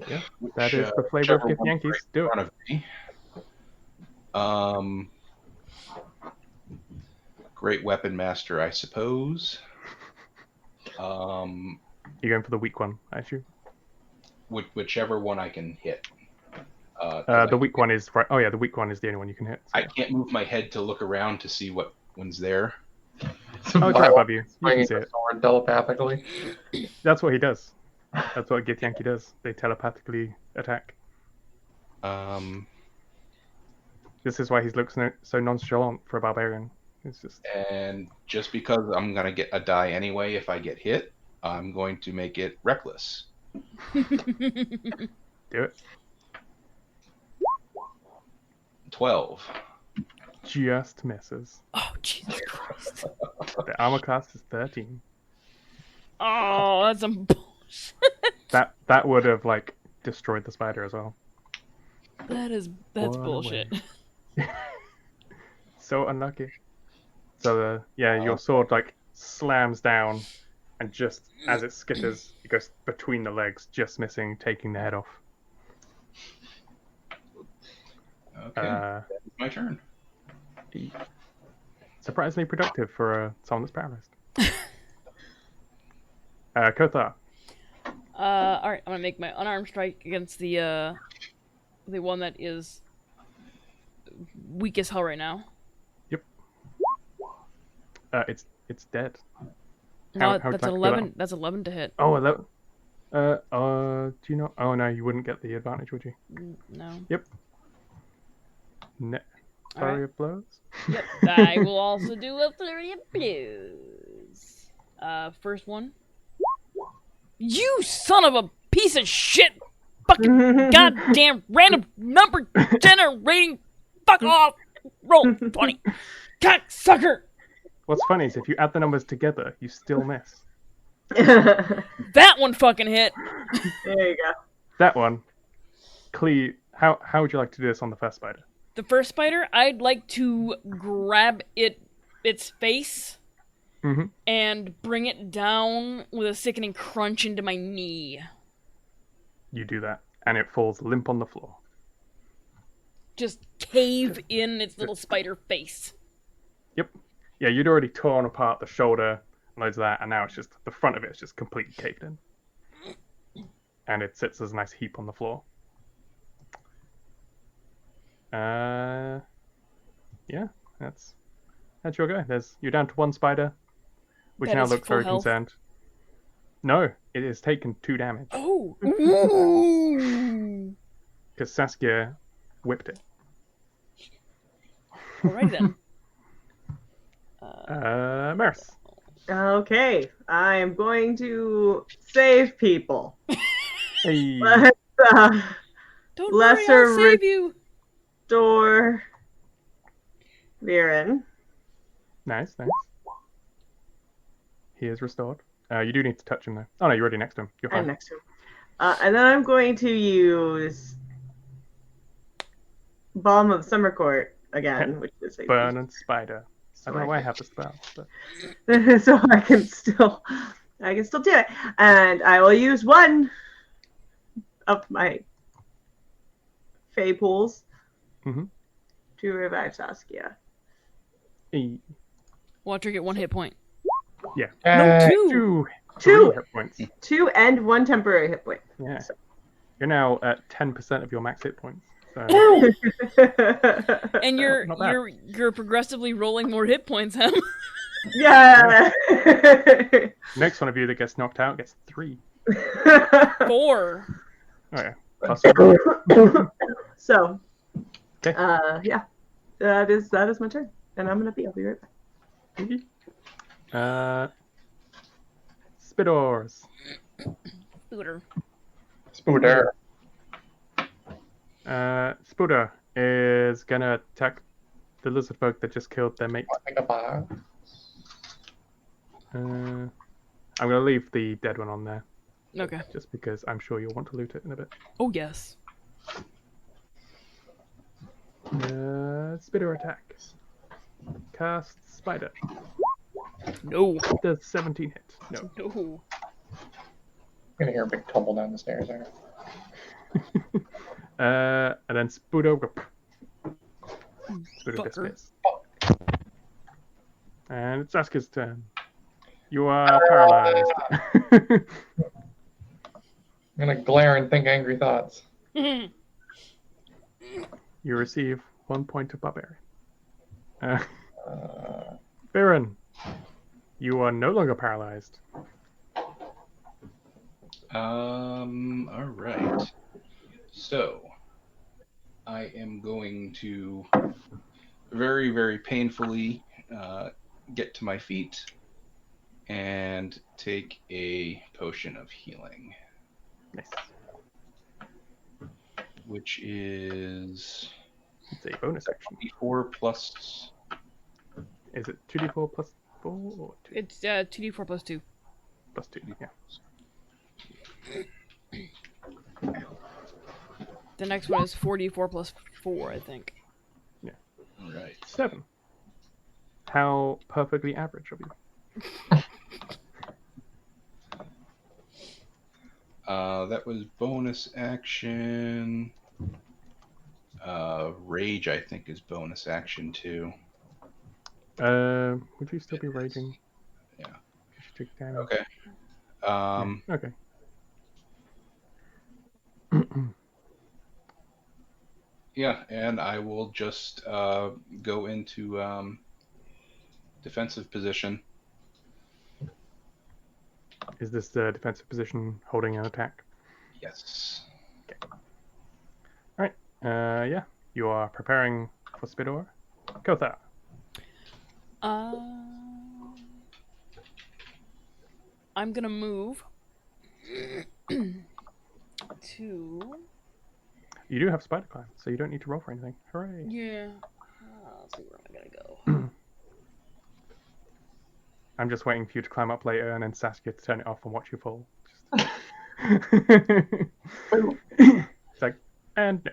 Yeah, Which, that is the flavor of whichever one's Githyanki's. right Do in it. front of me. Great weapon master, I suppose. You're going for the weak one, I assume. Whichever one I can hit. The weak one is right. Oh yeah, the weak one is the only one you can hit. So. I can't move my head to look around to see what one's there. Oh, it's right above you. You can Swinging see the it. sword telepathically. That's what he does. That's what Githyanki does. They telepathically attack. This is why he looks so nonchalant for a barbarian. It's just. And just because I'm gonna get a die anyway if I get hit, I'm going to make it reckless. Do it. 12. just misses. Oh, Jesus Christ. The armor class is 13. Oh, that's some bullshit. That would have like destroyed the spider as well. That's One bullshit. away. So unlucky. So your sword like slams down, and just as it skitters, it goes between the legs, just missing, taking the head off. Okay, my turn. Surprisingly productive for someone that's paralyzed. Kothar. Alright, I'm gonna make my unarmed strike against the one that is weak as hell right now. Yep. It's dead. No, how would that's you like to do 11. that? That's 11 to hit. Oh, 11. Do you know? Oh no, you wouldn't get the advantage, would you? No. Yep. Flurry of blows. Yep. I will also do a flurry of blows. First one. You son of a piece of shit! Fucking goddamn random number generating. Fuck off. Roll 20. Cocksucker. What's funny is if you add the numbers together, you still miss. That one fucking hit. There you go. That one. Clee, how would you like to do this on the first spider? The first spider, I'd like to grab its face and bring it down with a sickening crunch into my knee. You do that, and it falls limp on the floor. Just cave in its little spider face. Yep. Yeah, you'd already torn apart the shoulder, loads of that, and now it's just the front of it is just completely caved in. And it sits as a nice heap on the floor. Yeah, that's your go. You're down to one spider, which That now is looks full very health. concerned. No, it has taken 2 damage Oh! Ooh. because Saskia whipped it. Alright then. Maris. Okay, I am going to save people. Hey. Let's Don't Lesser worry, I'll save you. restore Viren. Nice. He is restored. You do need to touch him though. Oh no, you're already next to him. You're fine. I'm next to him. And then I'm going to use Balm of Summercourt again, which is a Burn and spider. I don't know why I have the spell, but so I can still do it. And I will use one of my Fey pools to revive Saskia. hey. Watch her get 1 hit point. Yeah. No, 2. 2 hit points. 2 and 1 temporary hit point. Yeah. You're now at 10% of your max hit points. So And you're Not bad. you're progressively rolling more hit points, Em. Yeah. next one of you that gets knocked out gets 3. 4. Oh yeah. Plus 1. So, Okay. yeah, that is my turn, and I'm gonna I'll be right back. Spidors. Booter. Spooder. Spooder is gonna attack the lizardfolk that just killed their mate. Like a bar. I'm gonna leave the dead one on there, Okay. just because I'm sure you'll want to loot it in a bit. Oh yes. Spider attack. Cast spider. No. Does 17 hit? No. No. I'm gonna hear a big tumble down the stairs there. And then Spudo Fucker. disappears. And it's Saskia's turn. You are paralyzed. I'm gonna glare and think angry thoughts. You receive 1 point of barbarian. Baron, you are no longer paralyzed. All right. So, I am going to very, very painfully get to my feet and take a potion of healing, Nice. which is It's a bonus action. D4 plus. Is it 2d4 plus 4 or 2? It's 2d4 plus 2. Plus 2, yeah. The next one is 4d4 plus 4, I think. Yeah. All right. 7. How perfectly average of you? That was bonus action. Rage, I think, is bonus action too. Would you still be raging? Yeah. You should take damage. Okay. Okay. Yeah, and I will just go into defensive position. Is this the defensive position holding an attack? Yes. Alright. Yeah. You are preparing for Spidor. Kothar. I'm gonna move to. You do have spider climb, so you don't need to roll for anything. Hooray! Yeah. Let's see, where am I gonna go? I'm just waiting for you to climb up later, and then Saskia to turn it off and watch you fall. It's like, and no.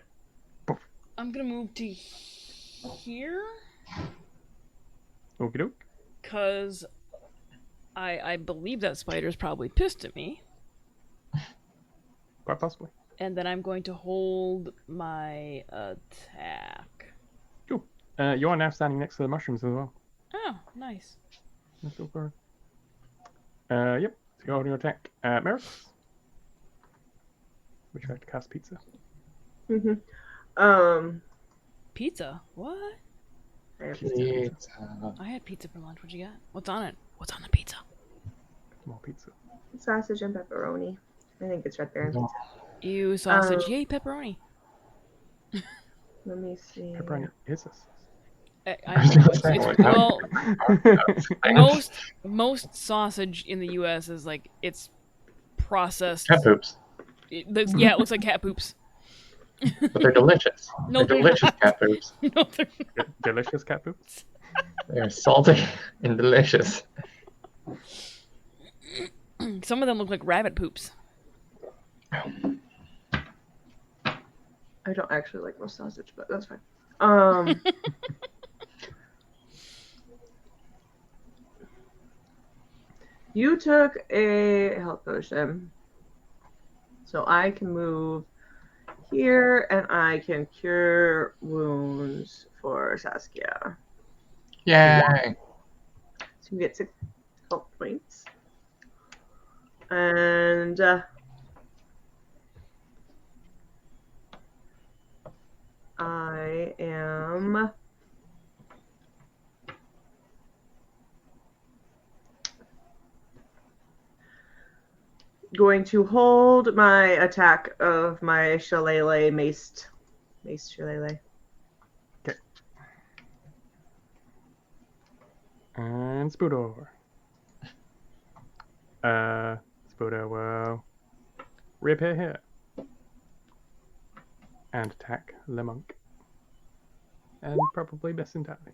Poof. I'm gonna move to here. Okie doke. Cause I believe that spider's probably pissed at me. Quite possibly. And then I'm going to hold my attack. Cool. You are now standing next to the mushrooms as well. Oh, nice. Let's go for it. Yep. So you're holding your attack. Merrick? Would you like to cast pizza? Pizza? What? Pizza. I had pizza for lunch. What you got? What's on it? What's on the pizza? More pizza. Sausage and pepperoni. I think it's Red Baron pizza. Ew, sausage. Yay, pepperoni. Let me see. Pepperoni is this. Well, most sausage in the U.S. is like it's processed. Cat poops. It looks like cat poops. But they're delicious. No, they're delicious not. cat poops. No, they're not. Delicious cat poops. They're salty and delicious. Some of them look like rabbit poops. I don't actually like roast sausage, but that's fine. You took a health potion, so I can move here, and I can cure wounds for Saskia. Yay! So you get 6 health points. And I am going to hold my attack of my shillelagh mace shillelagh. Okay. And Spudor. Spudor will reappear here. And attack Le Monk. And probably miss entirely.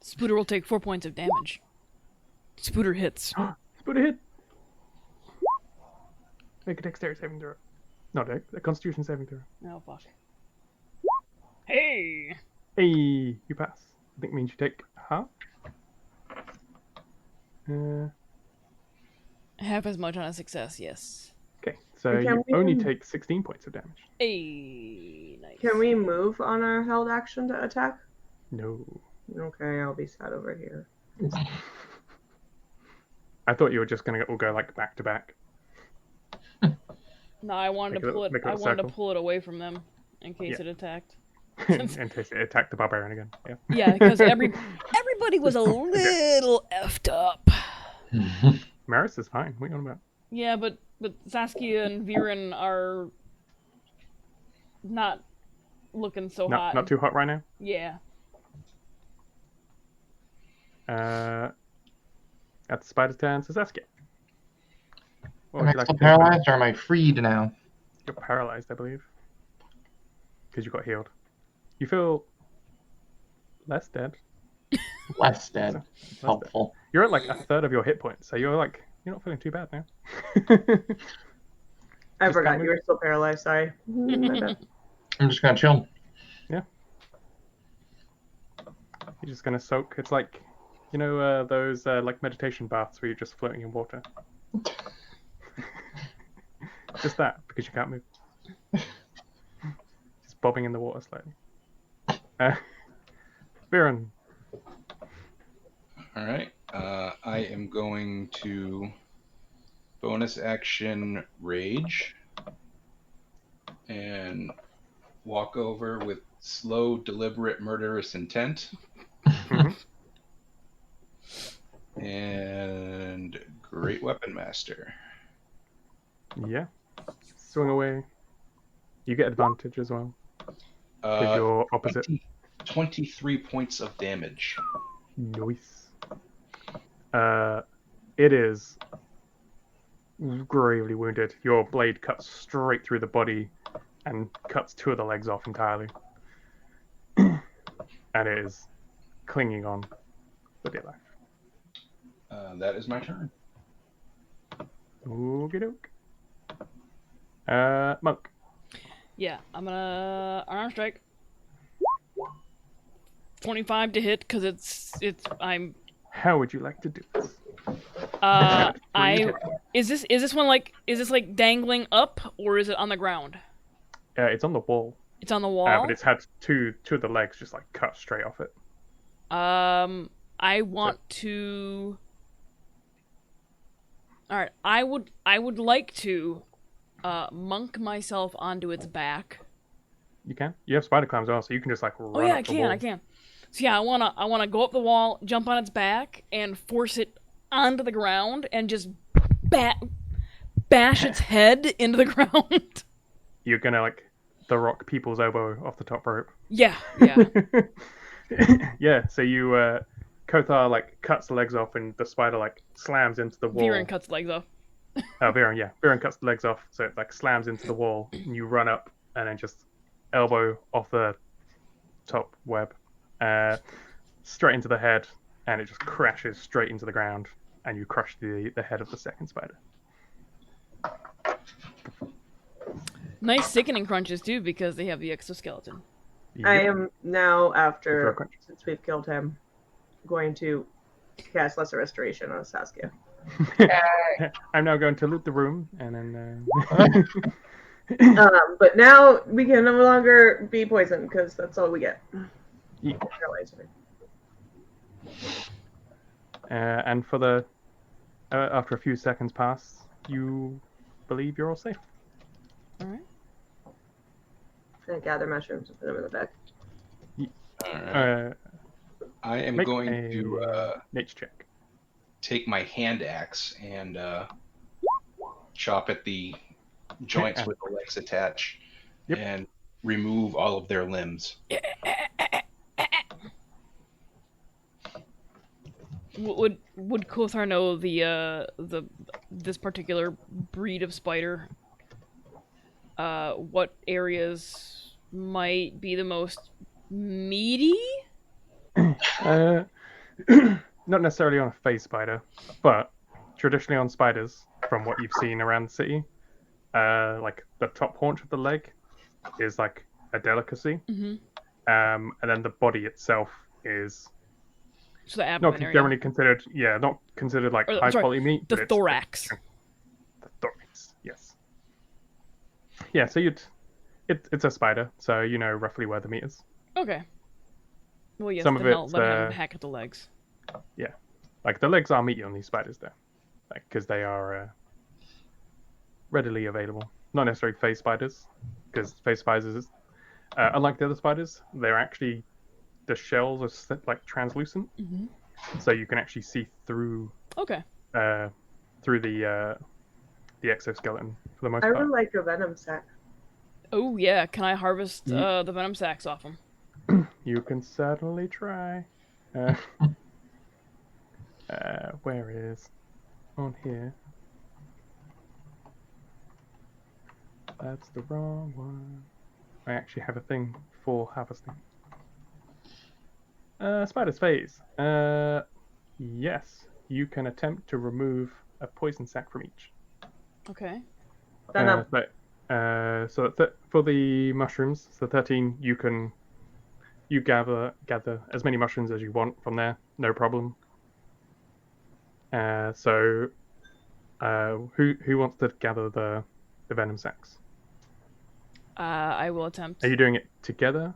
Spooter will take 4 points of damage. Spooter hits. Spudor hit! Make a dexterity saving throw. Not a constitution saving throw. Oh, fuck. Hey! Hey, you pass. I think it means you take half. Half as much on a success, yes. Okay, so you only take 16 points of damage. Hey, nice. Can we move on our held action to attack? No. Okay, I'll be sat over here. I thought you were just gonna go like back to back. No, I wanted to pull it. I wanted to pull it away from them in case it attacked. In case it attacked the barbarian again. Yeah. Yeah, because everybody was a little effed up. Maris is fine. What are you on about? Yeah, but Saskia and Viren are not looking so hot. Not too hot right now. Yeah. At the spider's turn, so Saskia. Am I still paralyzed or am I freed now? You're paralyzed, I believe. Because you got healed. You feel less dead. Less dead. It's dead. helpful. You're at like a third of your hit points, so you're not feeling too bad now. I Just forgot can't you were still paralyzed. Sorry. My bad. I'm just gonna chill. Yeah. You're just gonna soak. It's like, those like meditation baths where you're just floating in water. Just that, because you can't move. Just bobbing in the water slightly. Viren. All right. I am going to bonus action rage and walk over with slow, deliberate, murderous intent. And Great Weapon Master. Yeah. Swing away. You get advantage as well. Because you're opposite. 23 points of damage. Nice. It is gravely wounded. Your blade cuts straight through the body and cuts 2 of the legs off entirely. And it is clinging on for dear life. That is my turn. Okie doke. Monk. Yeah, I'm gonna unarmed strike. 25 to hit because I'm. How would you like to do this? Is this one like dangling up or is it on the ground? It's on the wall. It's on the wall. But it's had two of the legs just like cut straight off it. I want to. All right, I would like to, monk myself onto its back. You can. You have spider climb as well, so you can just like run. Oh yeah, up the wall. I can. So yeah, I wanna go up the wall, jump on its back, and force it onto the ground, and just bash its head into the ground. You're gonna like the rock people's elbow off the top rope. Yeah. Yeah. So you Kothar like cuts the legs off, and the spider like slams into the wall. Viren cuts the legs off. Oh, Viren, yeah. Viren cuts the legs off, so it like slams into the wall, and you run up, and then just elbow off the top web, straight into the head, and it just crashes straight into the ground, and you crush the head of the second spider. Nice sickening crunches too, because they have the exoskeleton. Yep. I am now, since we've killed him, going to cast Lesser Restoration on Saskia. I'm now going to loot the room, and then. But now we can no longer be poisoned because that's all we get. Yeah. And for the after a few seconds pass, you believe you're all safe. All right. And gather mushrooms and put them in the bag. All right. I am going to nature check. Take my hand axe and chop at the joints with the legs attached and remove all of their limbs. Would Kothar know this particular breed of spider? What areas might be the most meaty? Not necessarily on a phase spider, but traditionally on spiders, from what you've seen around the city, like the top haunch of the leg is like a delicacy, and then the body itself is so the abdomen not generally considered, not considered like high quality meat. The thorax. The thorax, yes. Yeah, so it's a spider, so you know roughly where the meat is. Okay. Well, yes, Some then of I'll it's, let him hack at the legs. Yeah, like the legs are meaty on these spiders though, like because they are readily available. Not necessarily phase spiders, because phase spiders, unlike the other spiders, they're actually the shells are like translucent, so you can actually see through. Okay. Through the exoskeleton for the most part. I would like a venom sac. Oh yeah, can I harvest the venom sacs off him? You can certainly try. Where is on here? That's the wrong one. I actually have a thing for harvesting. Spider's phase. Yes, you can attempt to remove a poison sac from each. Okay. For the mushrooms, so 13, you gather as many mushrooms as you want from there, no problem. Who wants to gather the venom sacs? I will attempt. Are you doing it together,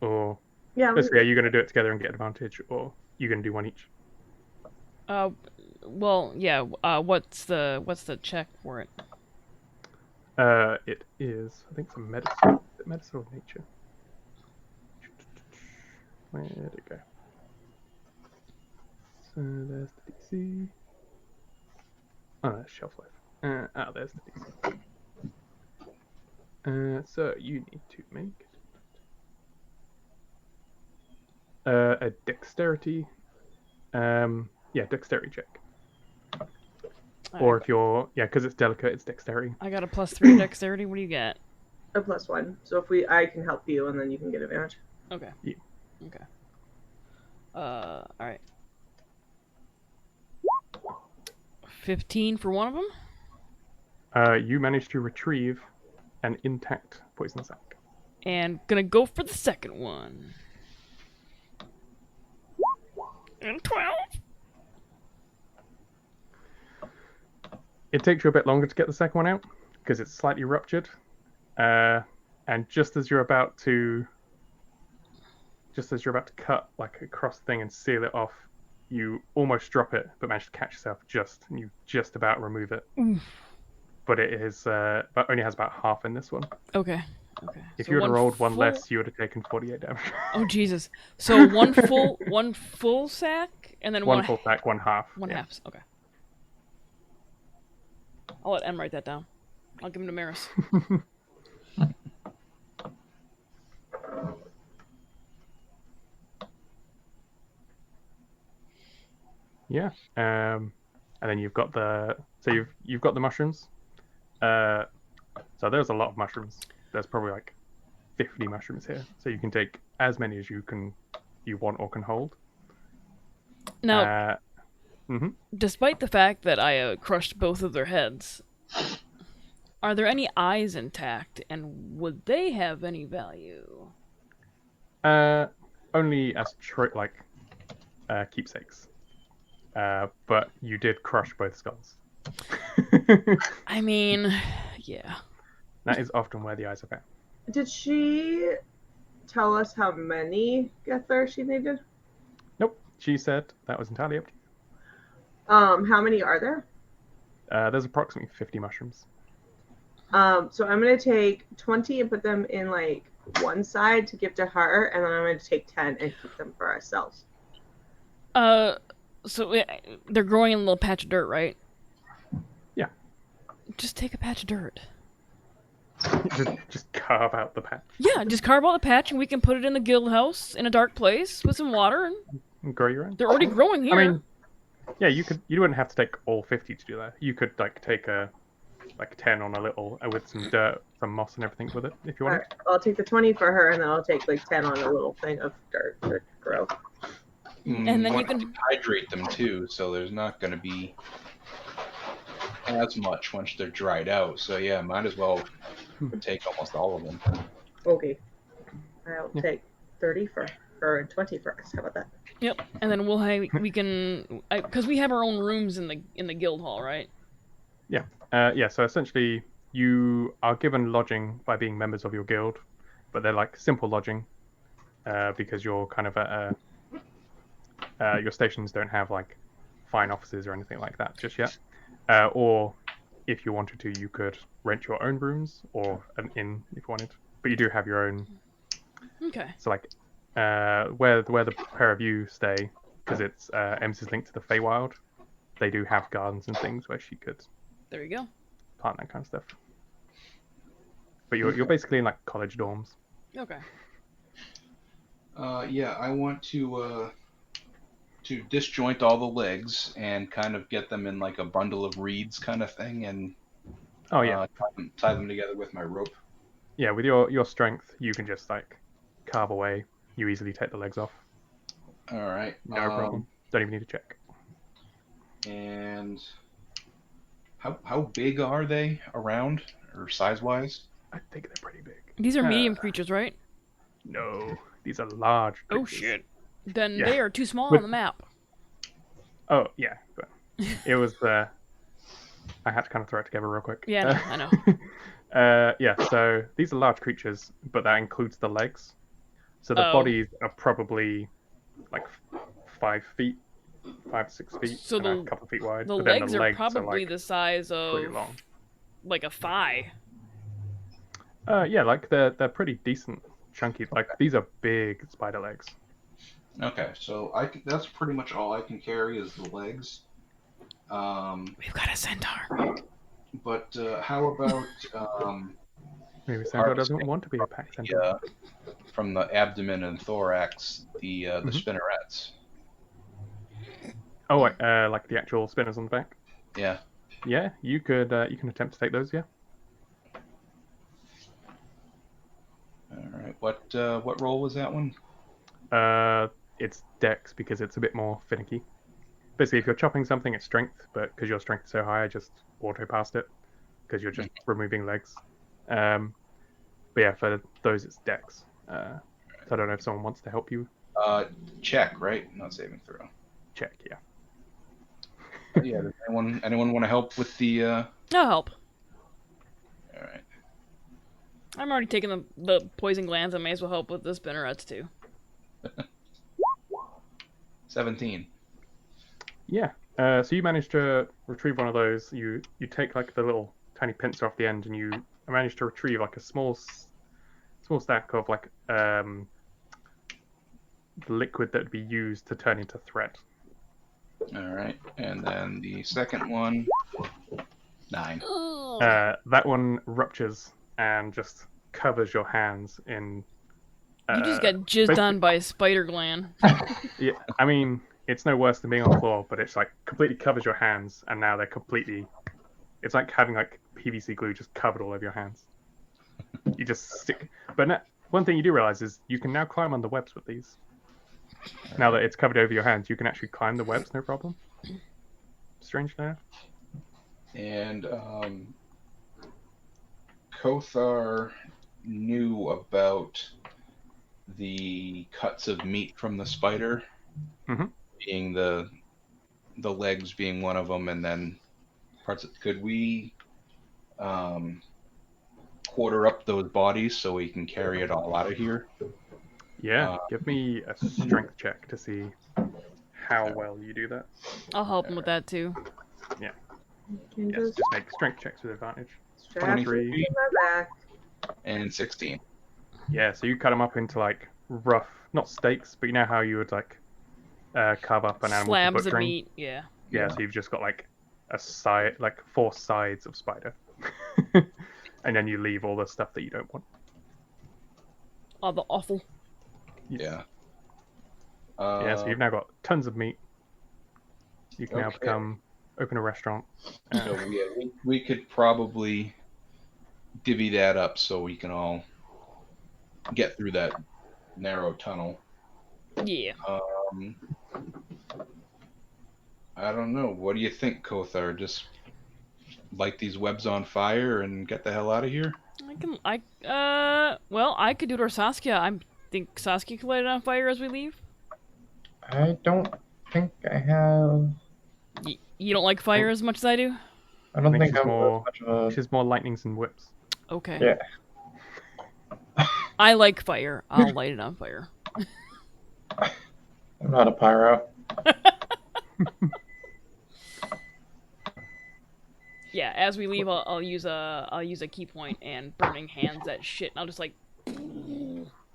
or basically are you going to do it together and get advantage, or you going to do one each? Well, yeah. What's the check for it? It is, I think, it's a medicine. Is it medicine or nature? Where did it go? So there's the DC. Oh, that's shelf life. There's the DC. So you need to make a dexterity. Dexterity check. Or if you're, because it's delicate, it's dexterity. I got a +3 dexterity. What do you get? A +1. So I can help you, and then you can get advantage. Okay. Yeah. Okay. All right. 15 for one of them. You managed to retrieve an intact poison sac. And gonna go for the second one. And 12. It takes you a bit longer to get the second one out because it's slightly ruptured. And just as you're about to cut like across the thing and seal it off, you almost drop it, but manage to catch yourself and you just about remove it. But it is, but only has about half in this one. Okay. If you would have rolled one less, you would have taken 48 damage. Oh Jesus! So one full sack, and then one full sack, one half. One half. Okay. I'll let Em write that down. I'll give him to Maris. Yeah. And then you've got you've got the mushrooms. So there's a lot of mushrooms. There's probably like 50 mushrooms here. So you can take as many as you want or can hold. Now, despite the fact that I crushed both of their heads, are there any eyes intact, and would they have any value? Only as keepsakes. But you did crush both skulls. I mean, yeah. That is often where the eyes are found. Did she tell us how many Githar she needed? Nope. She said that was entirely up to you. How many are there? There's approximately 50 mushrooms. So I'm going to take 20 and put them in like one side to give to her, and then I'm going to take 10 and keep them for ourselves. So they're growing in a little patch of dirt, right? Yeah. Just take a patch of dirt. just carve out the patch. Yeah, just carve out the patch, and we can put it in the guild house in a dark place with some water, and grow your own. They're already growing here. I mean, yeah, you wouldn't have to take all 50 to do that. You could take 10 on a little with some dirt, some moss and everything with it if you want. Right. I'll take the 20 for her, and then I'll take like 10 on a little thing of dirt to grow. And then you can hydrate them too, so there's not going to be as much once they're dried out. So yeah, might as well take almost all of them. Okay, I'll take 30 for her and 20 for us. How about that? Yep. And then we can because we have our own rooms in the guild hall, right? Yeah. So essentially, you are given lodging by being members of your guild, but they're like simple lodging, because you're kind of at your stations don't have like fine offices or anything like that just yet. Or if you wanted to, you could rent your own rooms or an inn if you wanted. But you do have your own. Okay. So like, where the pair of you stay, because it's Ems is linked to the Feywild, they do have gardens and things where she could. There you go. Plant that kind of stuff. But you're basically in like college dorms. Okay. Yeah, I want to disjoint all the legs and kind of get them in like a bundle of reeds kind of thing, and tie them together with my rope. Yeah, with your strength, you can just like carve away. You easily take the legs off. All right. No problem. Don't even need to check. And how big are they around, or size-wise? I think they're pretty big. These are medium creatures, right? No, these are large creatures. Oh shit. Then Yeah. they are too small With- on the map. Oh, yeah. But it was... I had to kind of throw it together real quick. Yeah, I know. Yeah, so these are large creatures, but that includes the legs. So the Oh. bodies are probably like 5 feet, 5 to 6 feet, So and the- a couple of feet wide. The but then legs the are legs probably like the size pretty of long. like a thigh. Yeah, like they're pretty decent, chunky. Like these are big spider legs. Okay, so that's pretty much all I can carry is the legs. We've got a centaur. But how about Maybe Centaur doesn't harvesting want to be a pack centaur. from the abdomen and thorax, the Mhm. spinnerets? Oh, wait, like the actual spinners on the back. Yeah. Yeah, you could. You can attempt to take those. Yeah. All right. What roll was that one? It's Dex because it's a bit more finicky. Basically, if you're chopping something, it's Strength, but because your Strength is so high, I just auto passed it because you're just removing legs. But yeah, for those, it's Dex. So I don't know if someone wants to help you. Check, right? Not saving throw. Check, yeah. Yeah. Does anyone want to help with the? I'll help. All right. I'm already taking the poison glands. I may as well help with the spinnerets too. 17. Yeah. So you manage to retrieve one of those. You take like the little tiny pincer off the end, and you manage to retrieve like a small stack of like the liquid that would be used to turn into thread. All right. And then the second one, 9. That one ruptures and just covers your hands in. You just got jizzed on by a spider gland. Yeah, I mean, it's no worse than being on the floor, but it's like completely covers your hands, and now they're completely. It's like having like PVC glue just covered all over your hands. You just stick. But one thing you do realize is you can now climb on the webs with these. Now that it's covered over your hands, you can actually climb the webs, no problem. Strange enough. And Kothar knew about the cuts of meat from the spider, being the legs being one of them, and then parts. Could we quarter up those bodies so we can carry it all out of here? Yeah, give me a strength check to see how well you do that. I'll help him with that too. Yes, just make strength checks with advantage. Strap 23. me in my back. And 16. Yeah, so you cut them up into like rough, not steaks, but you know how you would like carve up an animal for Slabs of butchering? meat, yeah. Yeah, so you've just got like a side, like 4 sides of spider, and then you leave all the stuff that you don't want. Oh, the awful. Yeah. Yeah, so you've now got tons of meat. You can now Okay. open a restaurant. So we could probably divvy that up so we can all get through that narrow tunnel. Yeah. I don't know. What do you think, Kothar? Just light these webs on fire and get the hell out of here? Well, I could do it or Saskia. I think Saskia could light it on fire as we leave. I don't think I have. You don't like fire as much as I do? I don't think she's I'm more. much of a. She's more lightnings and whips. Okay. Yeah. I like fire. I'll light it on fire. I'm not a pyro. Yeah, as we leave, I'll use a key point and burning hands that shit. And I'll just like.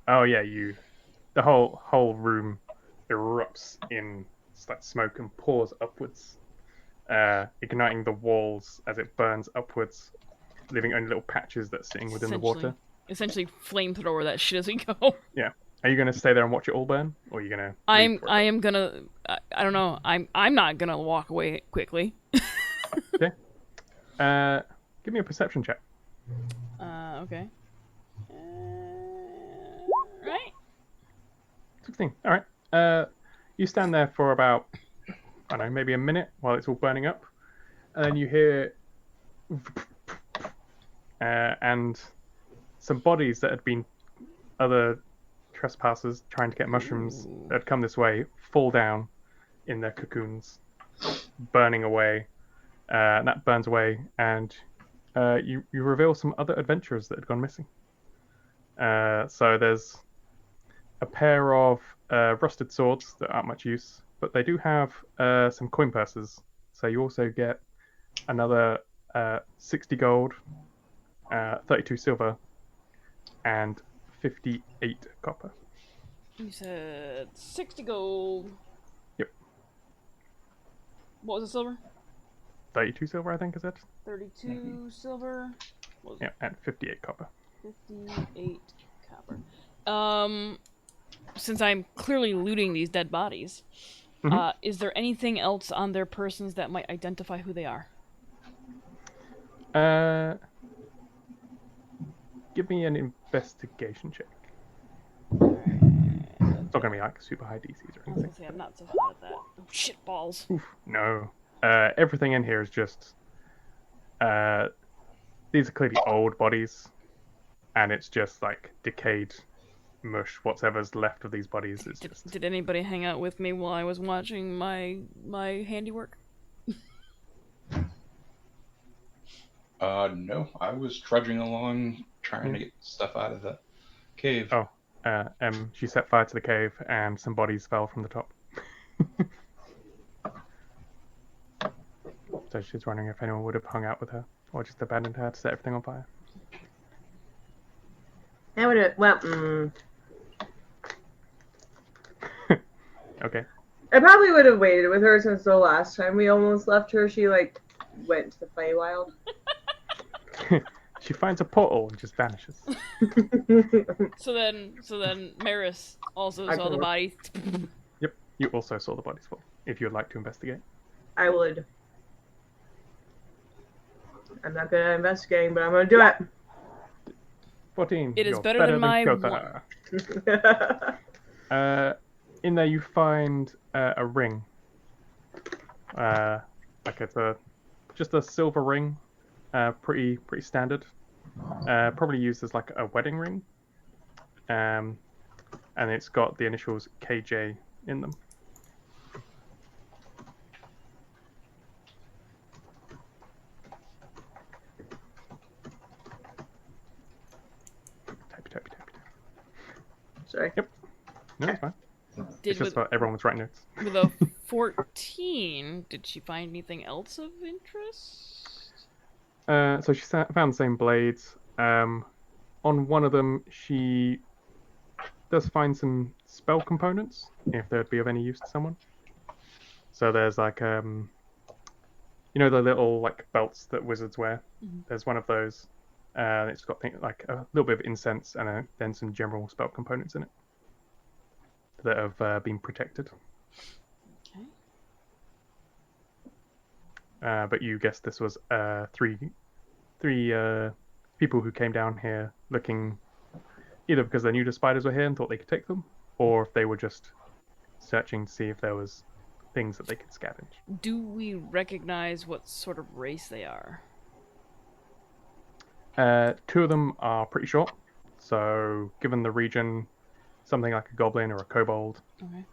Oh yeah, the whole room erupts in like smoke and pours upwards, igniting the walls as it burns upwards, leaving only little patches that's sitting within the water. Essentially, flamethrower that shit as we go. Yeah. Are you gonna stay there and watch it all burn, or are you gonna? I am gonna. I don't know. I'm not gonna walk away quickly. Okay. Give me a perception check. Okay. Right. 16. All right. You stand there for about, I don't know, maybe a minute while it's all burning up, and then you hear, and some bodies that had been other trespassers trying to get mushrooms that had come this way fall down in their cocoons, burning away. And that burns away, and you reveal some other adventurers that had gone missing. So there's a pair of rusted swords that aren't much use, but they do have some coin purses. So you also get another 60 gold, 32 silver, and 58 copper. You said 60 gold. Yep. What was the silver? 32 silver, I think, is it? 32 silver. Yeah, and 58 copper. 58 copper. Since I'm clearly looting these dead bodies, is there anything else on their persons that might identify who they are? Give me an investigation check. It's not going to be like super high DCs or I was anything. gonna say, I'm not so hot at that. Oh, shit balls. Oof, no. Everything in here is just... these are clearly old bodies, and it's just like decayed mush. Whatever's left of these bodies is just... Did anybody hang out with me while I was watching my handiwork? No, I was trudging along trying to get stuff out of the cave. Oh, she set fire to the cave, and some bodies fell from the top. So she's wondering if anyone would have hung out with her, or just abandoned her to set everything on fire. I would have. Well, Okay. I probably would have waited with her since the last time we almost left her. She like went to the Feywild. She finds a portal and just vanishes. So then Maris also saw the work. body. Yep, you also saw the bodies fall, if you would like to investigate. I would. I'm not good at investigating, but I'm gonna do it. 14. It is you're better than my Kothar. In there you find a ring. Like it's just a silver ring, pretty standard. Probably used as like a wedding ring. And it's got the initials KJ in them. Type. Sorry. Yep. No, it's fine. Did It's just for everyone was writing notes. with a 14, did she find anything else of interest? So she found the same blades. On one of them, she does find some spell components, if they'd be of any use to someone. So there's like, you know, the little like belts that wizards wear. Mm-hmm. There's one of those. It's got like a little bit of incense and then some general spell components in it that have been protected. Okay. But you guessed this was three people who came down here looking either because they knew the spiders were here and thought they could take them, or if they were just searching to see if there was things that they could scavenge. Do we recognize what sort of race they are? Two of them are pretty short, so given the region, something like a goblin or a kobold. Okay.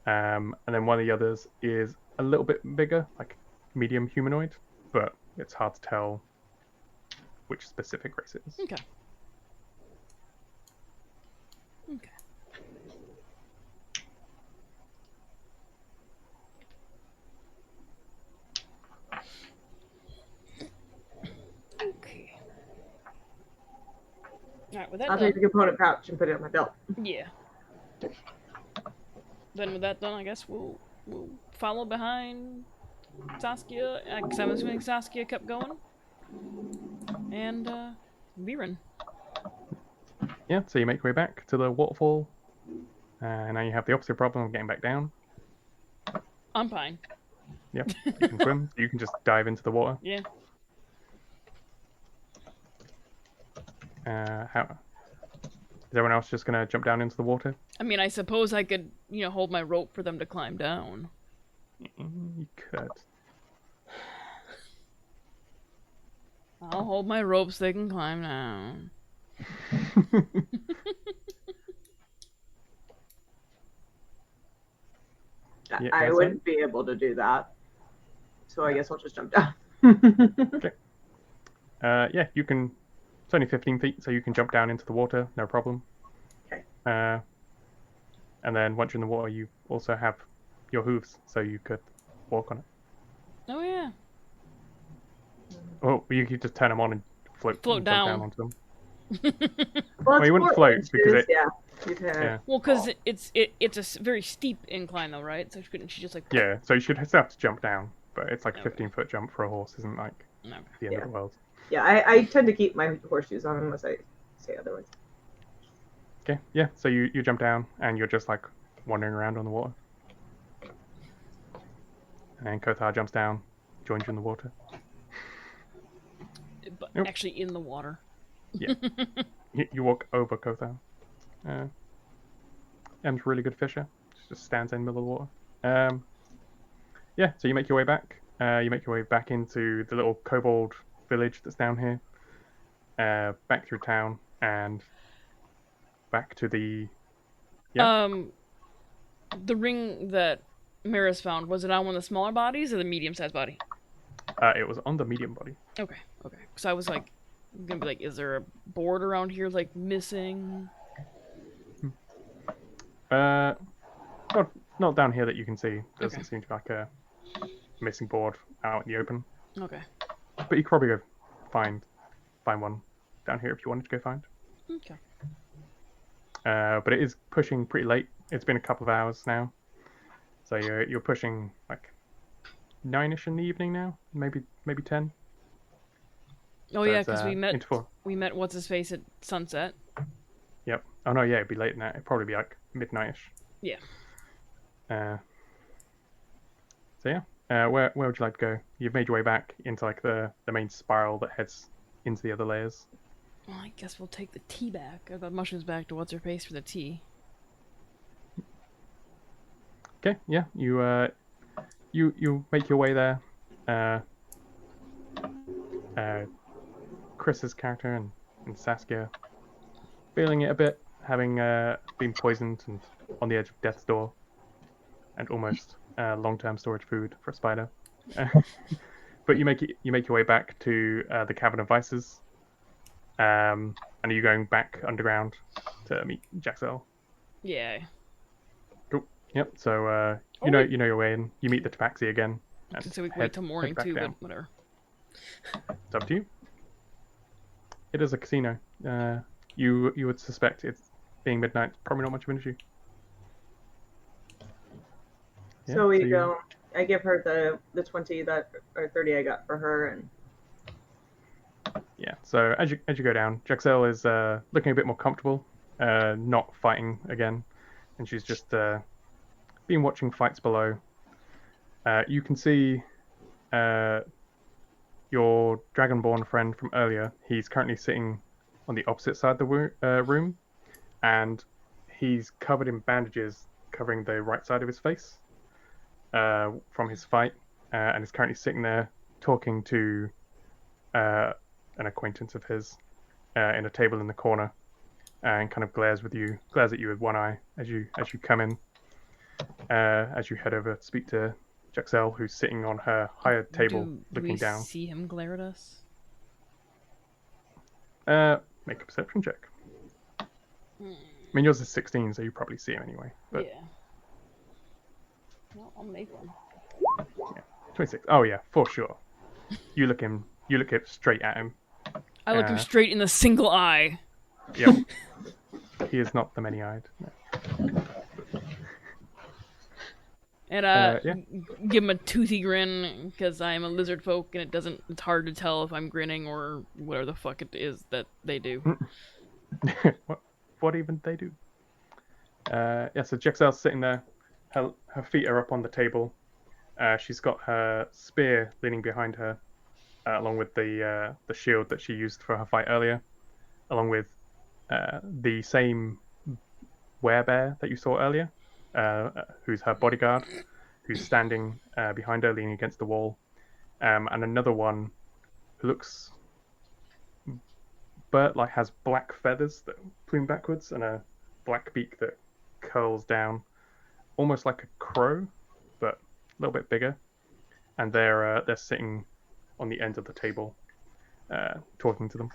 And then one of the others is a little bit bigger, like medium humanoid, but it's hard to tell which specific race it is. Okay. Okay. Okay. Alright, with that I'll done. take the component pouch and put it on my belt. Yeah. Then with that done, I guess we'll follow behind Saskia, because I'm assuming Saskia kept going. And, Viren. Yeah, so you make your way back to the waterfall, and now you have the opposite problem of getting back down. I'm fine. Yep, you can swim. You can just dive into the water. Yeah. How is everyone else just gonna jump down into the water? I mean, I suppose I could, hold my rope for them to climb down. You could. I'll hold my rope so they can climb down. Yeah, I that's wouldn't be able to do that. So I guess I'll just jump down. Okay. Yeah, you can. It's only 15 feet, so you can jump down into the water, no problem. Okay. And then once you're in the water, you also have your hooves, so you could walk on it. Oh, yeah. Oh, you could just turn them on and float Float and down. jump down onto them. Well, Well, you wouldn't float because it. Yeah. You can. Yeah. Well, because it's a very steep incline, though, right? So couldn't she just, like... Yeah, so you should still have to jump down, but it's like a Okay. 15-foot jump for a horse, isn't like Okay. the end of the world. Yeah, I tend to keep my horseshoes on unless I say otherwise. Okay, yeah, so you jump down and you're just like wandering around on the water. And Kothar jumps down, joins you in the water. But Nope. actually in the water. Yeah. You walk over Kothar. Em's a really good fisher. She just stands in the middle of the water. Yeah, so you make your way back. You make your way back into the little kobold village that's down here. Back through town and back to the... Yeah. The ring that Maris found, was it on one of the smaller bodies or the medium-sized body? It was on the medium body. Okay. So I was like, gonna be like, is there a board around here like missing? Not down here that you can see. Doesn't Okay. seem to be like a missing board out in the open. Okay. But you could probably go find one down here if you wanted to go find. Okay. But it is pushing pretty late. It's been a couple of hours now, so you're pushing like 9ish in the evening now, maybe 10. Oh So yeah, it's, because into 4. we met what's his face at sunset. Yep. Oh no, yeah, it'd be late now. It'd probably be like midnight-ish. Yeah. So yeah, where would you like to go? You've made your way back into like the main spiral that heads into the other layers. Well, I guess we'll take the tea back. Or the mushrooms back to what's her face for the tea. Okay, yeah, you make your way there. Chris's character and Saskia feeling it a bit, having been poisoned and on the edge of death's door, and almost long-term storage food for a spider. But you make your way back to the Cavern of Vices. And are you going back underground to meet Jaxel? Yeah. Cool. Yep. So you know your way in. You meet the Tabaxi again. And So we can wait till morning back too, down. but whatever. It's up to you. It is a casino. You would suspect it's being midnight. Probably not much of an issue. Yeah, So we you- go. I give her the 20 or 30 I got for her, and Yeah. So as you go down, Jaxel is looking a bit more comfortable, not fighting again, and she's just been watching fights below. You can see your Dragonborn friend from earlier. He's currently sitting on the opposite side of the room, and he's covered in bandages covering the right side of his face from his fight, and is currently sitting there talking to an acquaintance of his in a table in the corner, and kind of glares at you with one eye as you come in. As you head over to speak to Jaxel, who's sitting on her higher table do looking we down. see him glare at us? Make a perception check. I mean, yours is 16, so you probably see him anyway. But Yeah. Well, I'll make one. 26. Oh yeah, for sure. You look straight at him. I look him straight in the single eye. Yep. He is not the many-eyed. No. And Yeah. give him a toothy grin because I'm a lizard folk and it's hard to tell if I'm grinning or whatever the fuck it is that they do. What even they do? Yeah, so Jaxel's sitting there. Her feet are up on the table. She's got her spear leaning behind her, along with the shield that she used for her fight earlier, along with the same werebear that you saw earlier, who's her bodyguard, who's standing behind her, leaning against the wall, and another one who looks like has black feathers that plume backwards and a black beak that curls down, almost like a crow, but a little bit bigger. And they're sitting on the end of the table, talking to them.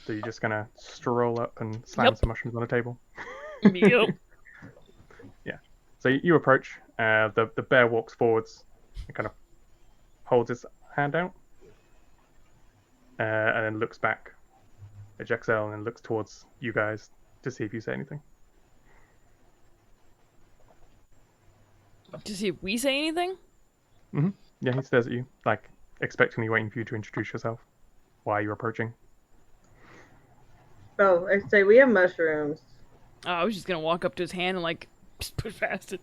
So you're just gonna stroll up and slam some mushrooms on the table. Yep. Yeah. So you approach. The bear walks forwards and kind of holds its hand out, and then looks back at Jexel and then looks towards you guys to see if you say anything. To see if we say anything? Mm-hmm. Yeah, he stares at you, like expectantly waiting for you to introduce yourself. Why are you approaching? Oh, I say we have mushrooms. Oh, I was just gonna walk up to his hand and like push past it.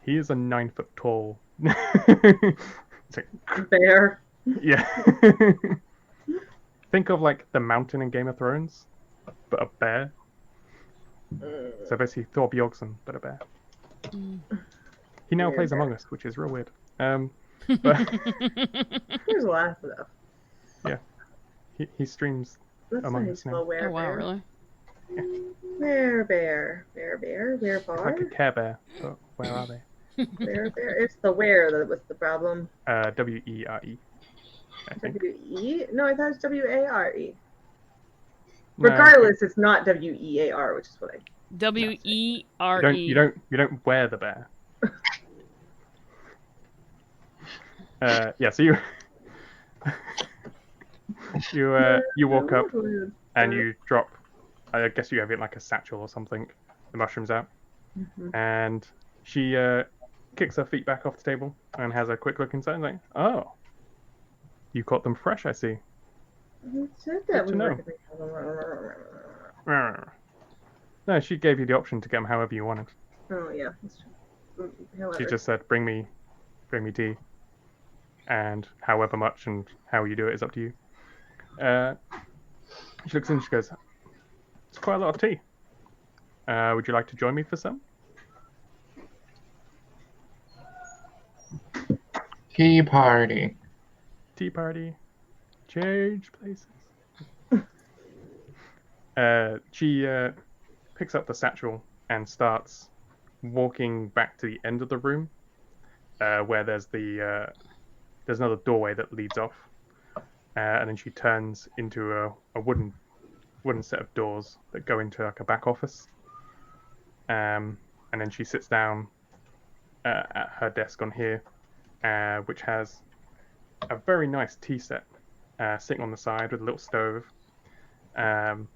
He is a 9 foot tall. It's like, Bear. yeah. Think of like the mountain in Game of Thrones, but a bear. So basically Thor Bjornsson, but a bear. He now Weird plays bear. Among Us, which is real weird. But There's a lot of stuff. yeah, he streams That's Among nice. Us now. Well, where Oh wow, bear? really? Where bear? Where It's bar? like a Care Bear, but where are they? Where bear? It's the where that was the problem. WERE. I think. W-E? No, I thought it's W-A-R-E. No, Regardless, it's not W-E-A-R, which is what I... W-E-R-E. you don't wear the bear. Yeah, so you walk up and you drop. I guess you have it like a satchel or something. The mushrooms out, and she kicks her feet back off the table and has a quick look inside. And like, oh, you caught them fresh, I see. Who said that? Good to know. No, she gave you the option to get them however you wanted. Oh, yeah. That's true. However. She just said, "Bring me tea," and however much and how you do it is up to you. She looks in and she goes, "It's quite a lot of tea. Would you like to join me for some?" Tea party. Tea party. Change places. She picks up the satchel and starts walking back to the end of the room, where there's another doorway that leads off, and then she turns into a wooden set of doors that go into like a back office, and then she sits down at her desk on here, which has a very nice tea set sitting on the side with a little stove, and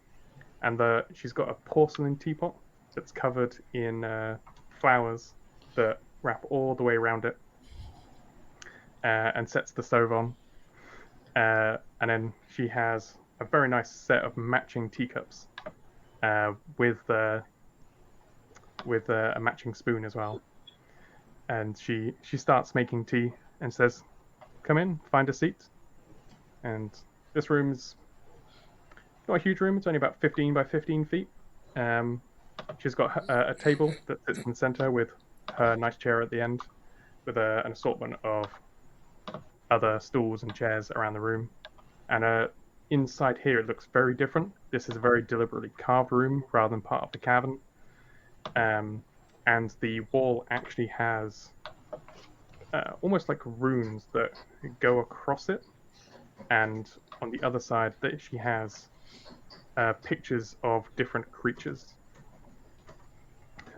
she's got a porcelain teapot that's covered in flowers that wrap all the way around it, and sets the stove on, and then she has a very nice set of matching teacups with a matching spoon as well, and she starts making tea and says, "Come in, find a seat." And this room's not a huge room. It's only about 15 by 15 feet. She's got a table that sits in the center with her nice chair at the end, with an assortment of other stools and chairs around the room. And inside here, it looks very different. This is a very deliberately carved room rather than part of the cavern. And the wall actually has almost like runes that go across it. And on the other side, that she has pictures of different creatures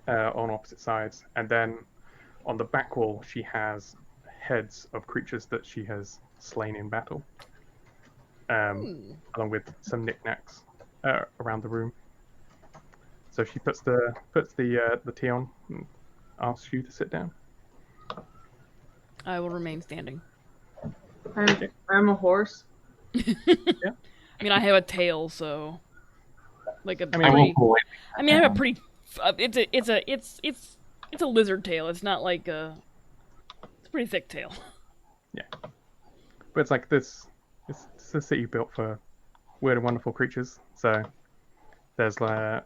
on opposite sides. And then on the back wall, she has heads of creatures that she has slain in battle, along with some knickknacks around the room. So she puts the tea on and asks you to sit down. I will remain standing. I'm a horse. I mean, I have a tail, so like a I mean, I pretty. will I mean, I have a pretty. It's a lizard tail. It's not like a. It's a pretty thick tail. Yeah, but it's like this. It's a city built for weird and wonderful creatures. So there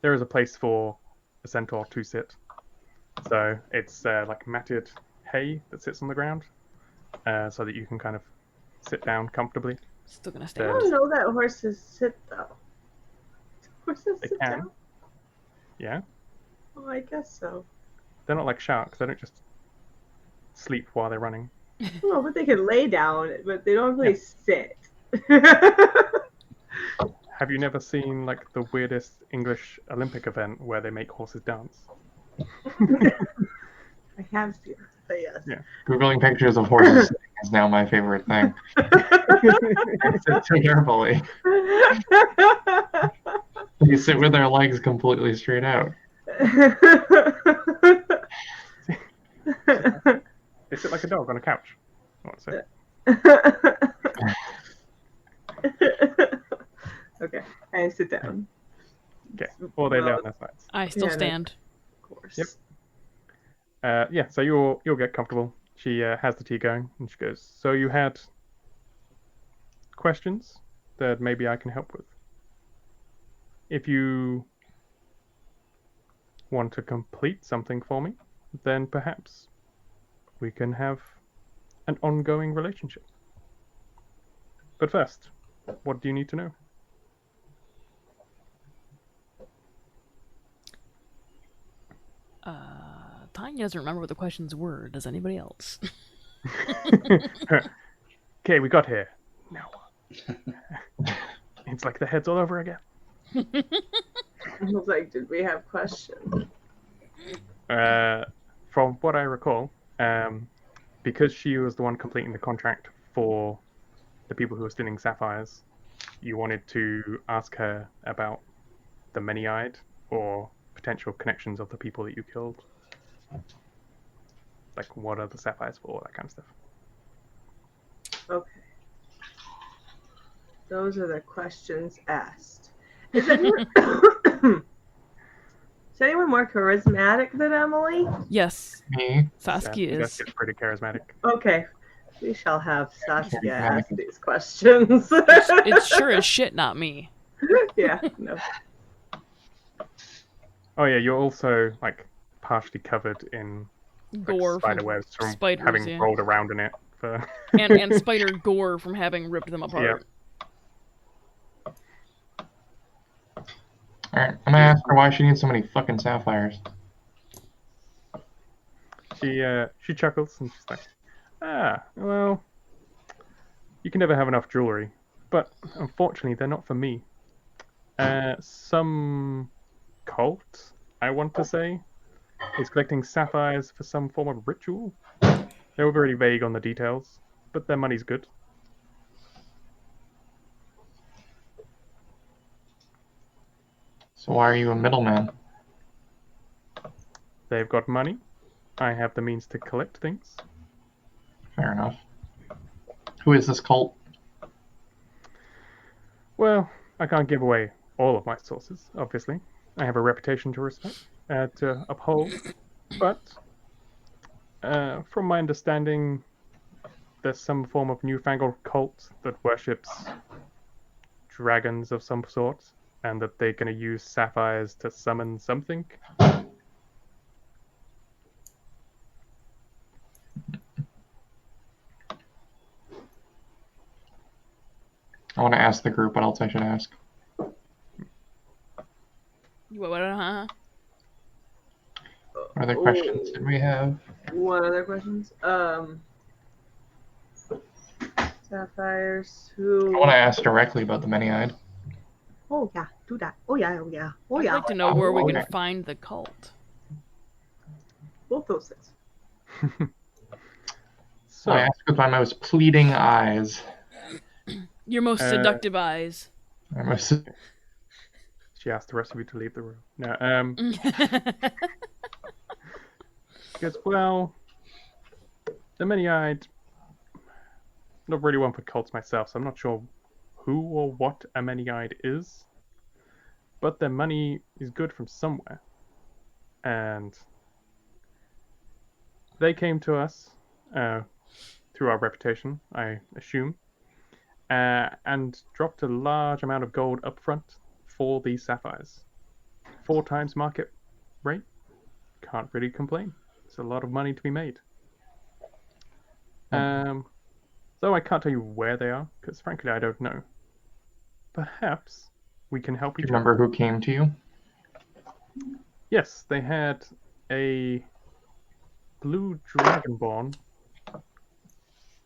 is a place for a centaur to sit. So it's like matted hay that sits on the ground, so that you can kind of sit down comfortably. Still gonna I stand. don't know that horses sit though. Horses They sit can. down? Yeah, Oh, I guess so. they're not like sharks. They don't just sleep while they're running. No, but they can lay down, but they don't really sit. Have you never seen like the weirdest English Olympic event where they make horses dance? I have seen it, but yes. Yeah. Googling pictures of horses sitting is now my favorite thing. They sit so carefully. They sit with their legs completely straight out. They sit like a dog on a couch. That's it. Okay, I sit down. Okay. Or they lay on their sides. I still Yeah, no. stand. Of course. Yep. Yeah, so you'll get comfortable. She has the tea going, and she goes, "So you had questions that maybe I can help with? If you want to complete something for me, then perhaps we can have an ongoing relationship. But first, what do you need to know?" Tonya doesn't remember what the questions were. Does anybody else? Okay, we got here. Now what? It's like the head's all over again. I was like, did we have questions? From what I recall, because she was the one completing the contract for the people who were stealing sapphires, you wanted to ask her about the many-eyed or potential connections of the people that you killed. Like, what are the sapphires for, that kind of stuff. Okay. Those are the questions asked. Is anyone, is anyone more charismatic than Emily? Yes, Me? Saskia is. That's pretty charismatic. Okay. We shall have Saskia ask these questions. It's sure as shit not me. Yeah, no. Oh yeah, you're also like partially covered in Gore like, spider from webs from spiders, having yeah. rolled around in it for. and spider gore from having ripped them apart. Alright, I'm gonna ask her why she needs so many fucking sapphires. She chuckles and she's like, well, you can never have enough jewelry, but unfortunately they're not for me. Some cult, I want to say, is collecting sapphires for some form of ritual. They were very vague on the details, but their money's good. So why are you a middleman? They've got money. I have the means to collect things. Fair enough. Who is this cult? Well, I can't give away all of my sources, obviously. I have a reputation to respect, to uphold. But, from my understanding, there's some form of newfangled cult that worships dragons of some sort, and that they're going to use sapphires to summon something. I want to ask the group what else I should ask. What, What other questions did we have? What other questions? Sapphires. Who? I want to ask directly about the many-eyed. Oh yeah, do that. Oh yeah, oh yeah, oh I'd yeah. like to know where we okay. can find the cult. Both those things. So, I ask with my most pleading eyes. Your most seductive eyes. My most... she asked the rest of you to leave the room. No, she goes, well, the many-eyed, not really one for cults myself, so I'm not sure who or what a many-eyed is, but their money is good from somewhere. And they came to us through our reputation, I assume, and dropped a large amount of gold up front for these sapphires. 4 times market rate. Can't really complain. It's a lot of money to be made. So I can't tell you where they are, because frankly I don't know. Perhaps we can help Do each you other. remember who came to you? Yes, they had a blue dragonborn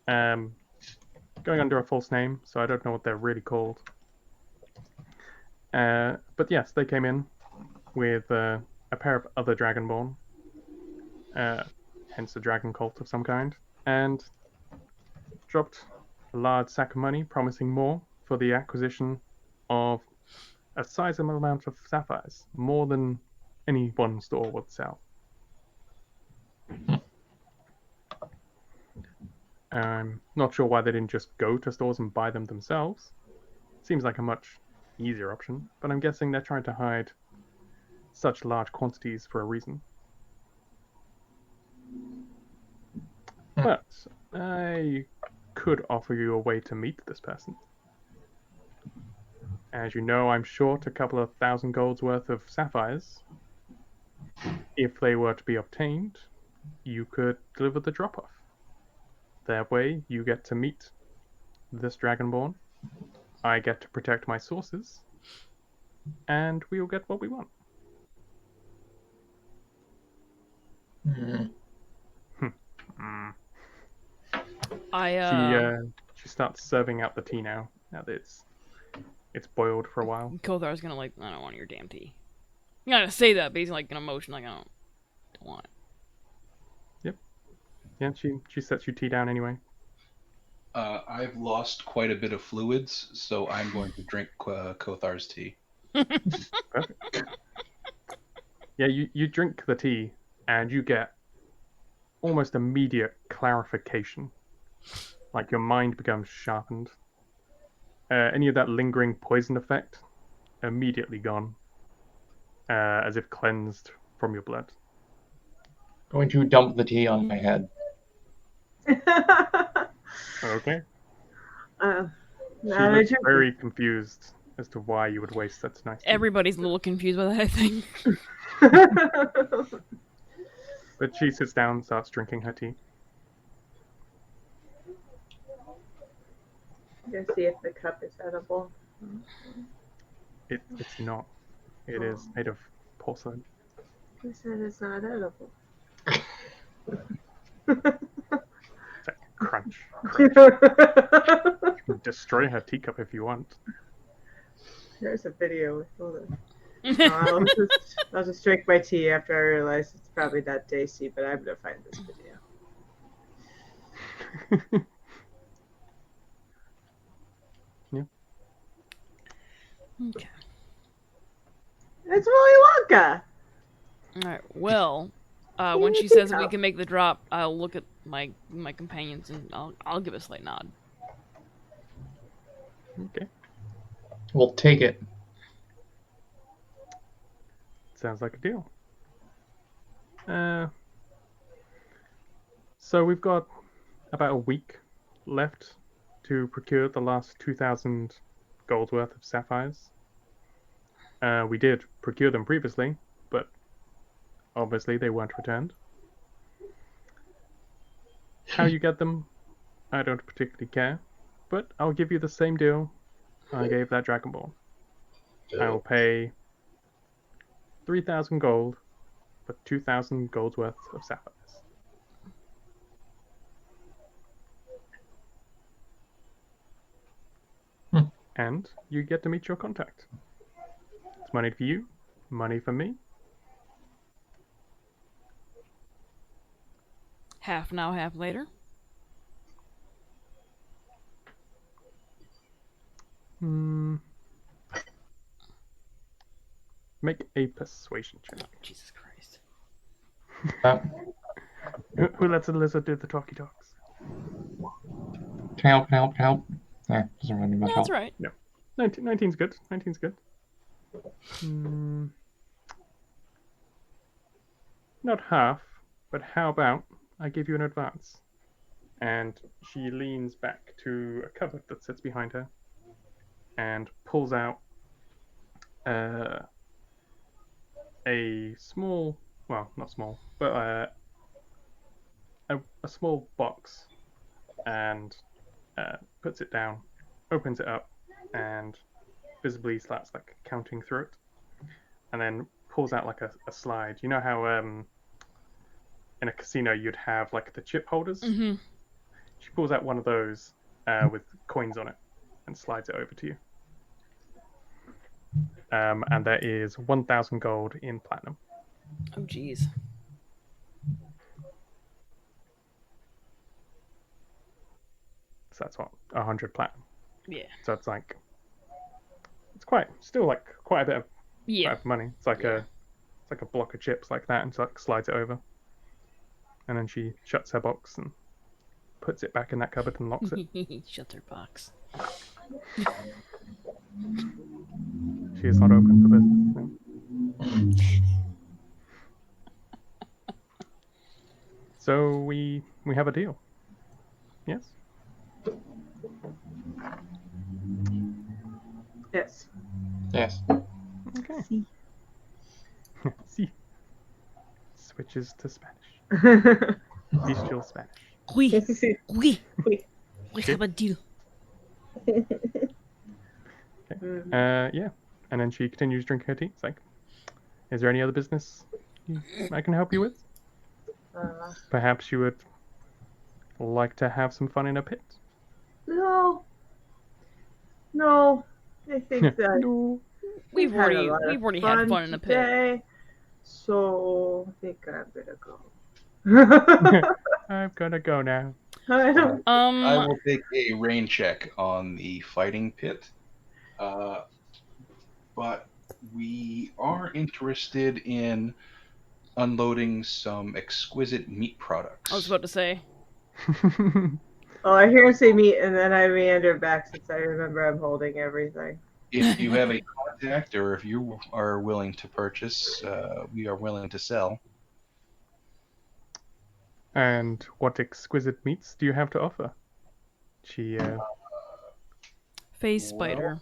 going under a false name, so I don't know what they're really called. But yes, they came in with a pair of other dragonborn, hence a dragon cult of some kind, and dropped a large sack of money, promising more for the acquisition of a sizable amount of sapphires, more than any one store would sell. I'm not sure why they didn't just go to stores and buy them themselves. Seems like a much easier option, but I'm guessing they're trying to hide such large quantities for a reason. But I could offer you a way to meet this person. As you know, I'm short a couple of 1,000 golds worth of sapphires. If they were to be obtained, you could deliver the drop-off. That way, you get to meet this dragonborn, I get to protect my sources, and we will get what we want. She starts serving out the tea now. Now that it's boiled for a while. Kothar's gonna like, I don't want your damn tea. You gotta say that, but he's like an emotion, like I don't want it. Yep. Yeah, she sets you tea down anyway. I've lost quite a bit of fluids, so I'm going to drink Kothar's tea. Perfect. Yeah, you drink the tea, and you get almost immediate clarification. Like your mind becomes sharpened. Any of that lingering poison effect, immediately gone. As if cleansed from your blood. Going to dump the tea on my head. Okay. She No, looks very confused as to why you would waste such nice tea. Everybody's a little confused by that, I think. But she sits down, starts drinking her tea. Let's see if the cup is edible. It's not. It is made of porcelain. Who said it's not edible? It's like crunch. You can destroy her teacup if you want. There's a video. Hold on. I'll just drink my tea after I realize it's probably not tasty, but I'm gonna find this video. Yeah. Okay. It's Willy Wonka. Alright, well, when she says we can make the drop, I'll look at my companions and I'll give a slight nod. Okay. We'll take it. Sounds like a deal. So we've got about a week left to procure the last 2,000 gold worth of sapphires. We did procure them previously, but obviously they weren't returned. How you get them, I don't particularly care, but I'll give you the same deal I gave that Dragonborn. I will pay 3,000 gold for 2,000 gold worth of sapphires. And you get to meet your contact. It's money for you, money for me. Half now, half later. Make a persuasion check. Oh, Jesus Christ. Who lets a lizard do the talky talks? Help. Doesn't really much help. That's right. No. 19's good. 19's good. Not half, but how about I give you an advance? And she leans back to a cupboard that sits behind her and pulls out a small, well, not small, but a small box, and puts it down, opens it up, and visibly starts like counting through it, and then pulls out like a slide. You know how in a casino you'd have like the chip holders? Mm-hmm. She pulls out one of those with coins on it and slides it over to you. And there is 1,000 gold in platinum. Oh, jeez. So that's what, 100 platinum. Yeah. So it's like, it's still like quite a bit of Yeah. money. It's like Yeah. it's like a block of chips like that, and so like slides it over. And then she shuts her box and puts it back in that cupboard and locks it. Shut her box. She is not open for business. No. So we have a deal. Yes. Yes. Yes. Okay. See. See. Switches to Spanish. Bestial Spanish. Oui. Sí. Oui. Oui. We have a deal. Okay. Yeah. And then she continues drinking her tea. It's like, is there any other business I can help you with? Perhaps you would like to have some fun in a pit? No. No. I think that No. We've had a already lot of had fun in a pit. today, so I think I'm gonna go. I've gotta go now. I don't. I will take a rain check on the fighting pit. But we are interested in unloading some exquisite meat products. I was about to say. Oh, I hear him say meat, and then I meander back since I remember I'm holding everything. If you have a contact or if you are willing to purchase, we are willing to sell. And what exquisite meats do you have to offer? She Phase spider. Well,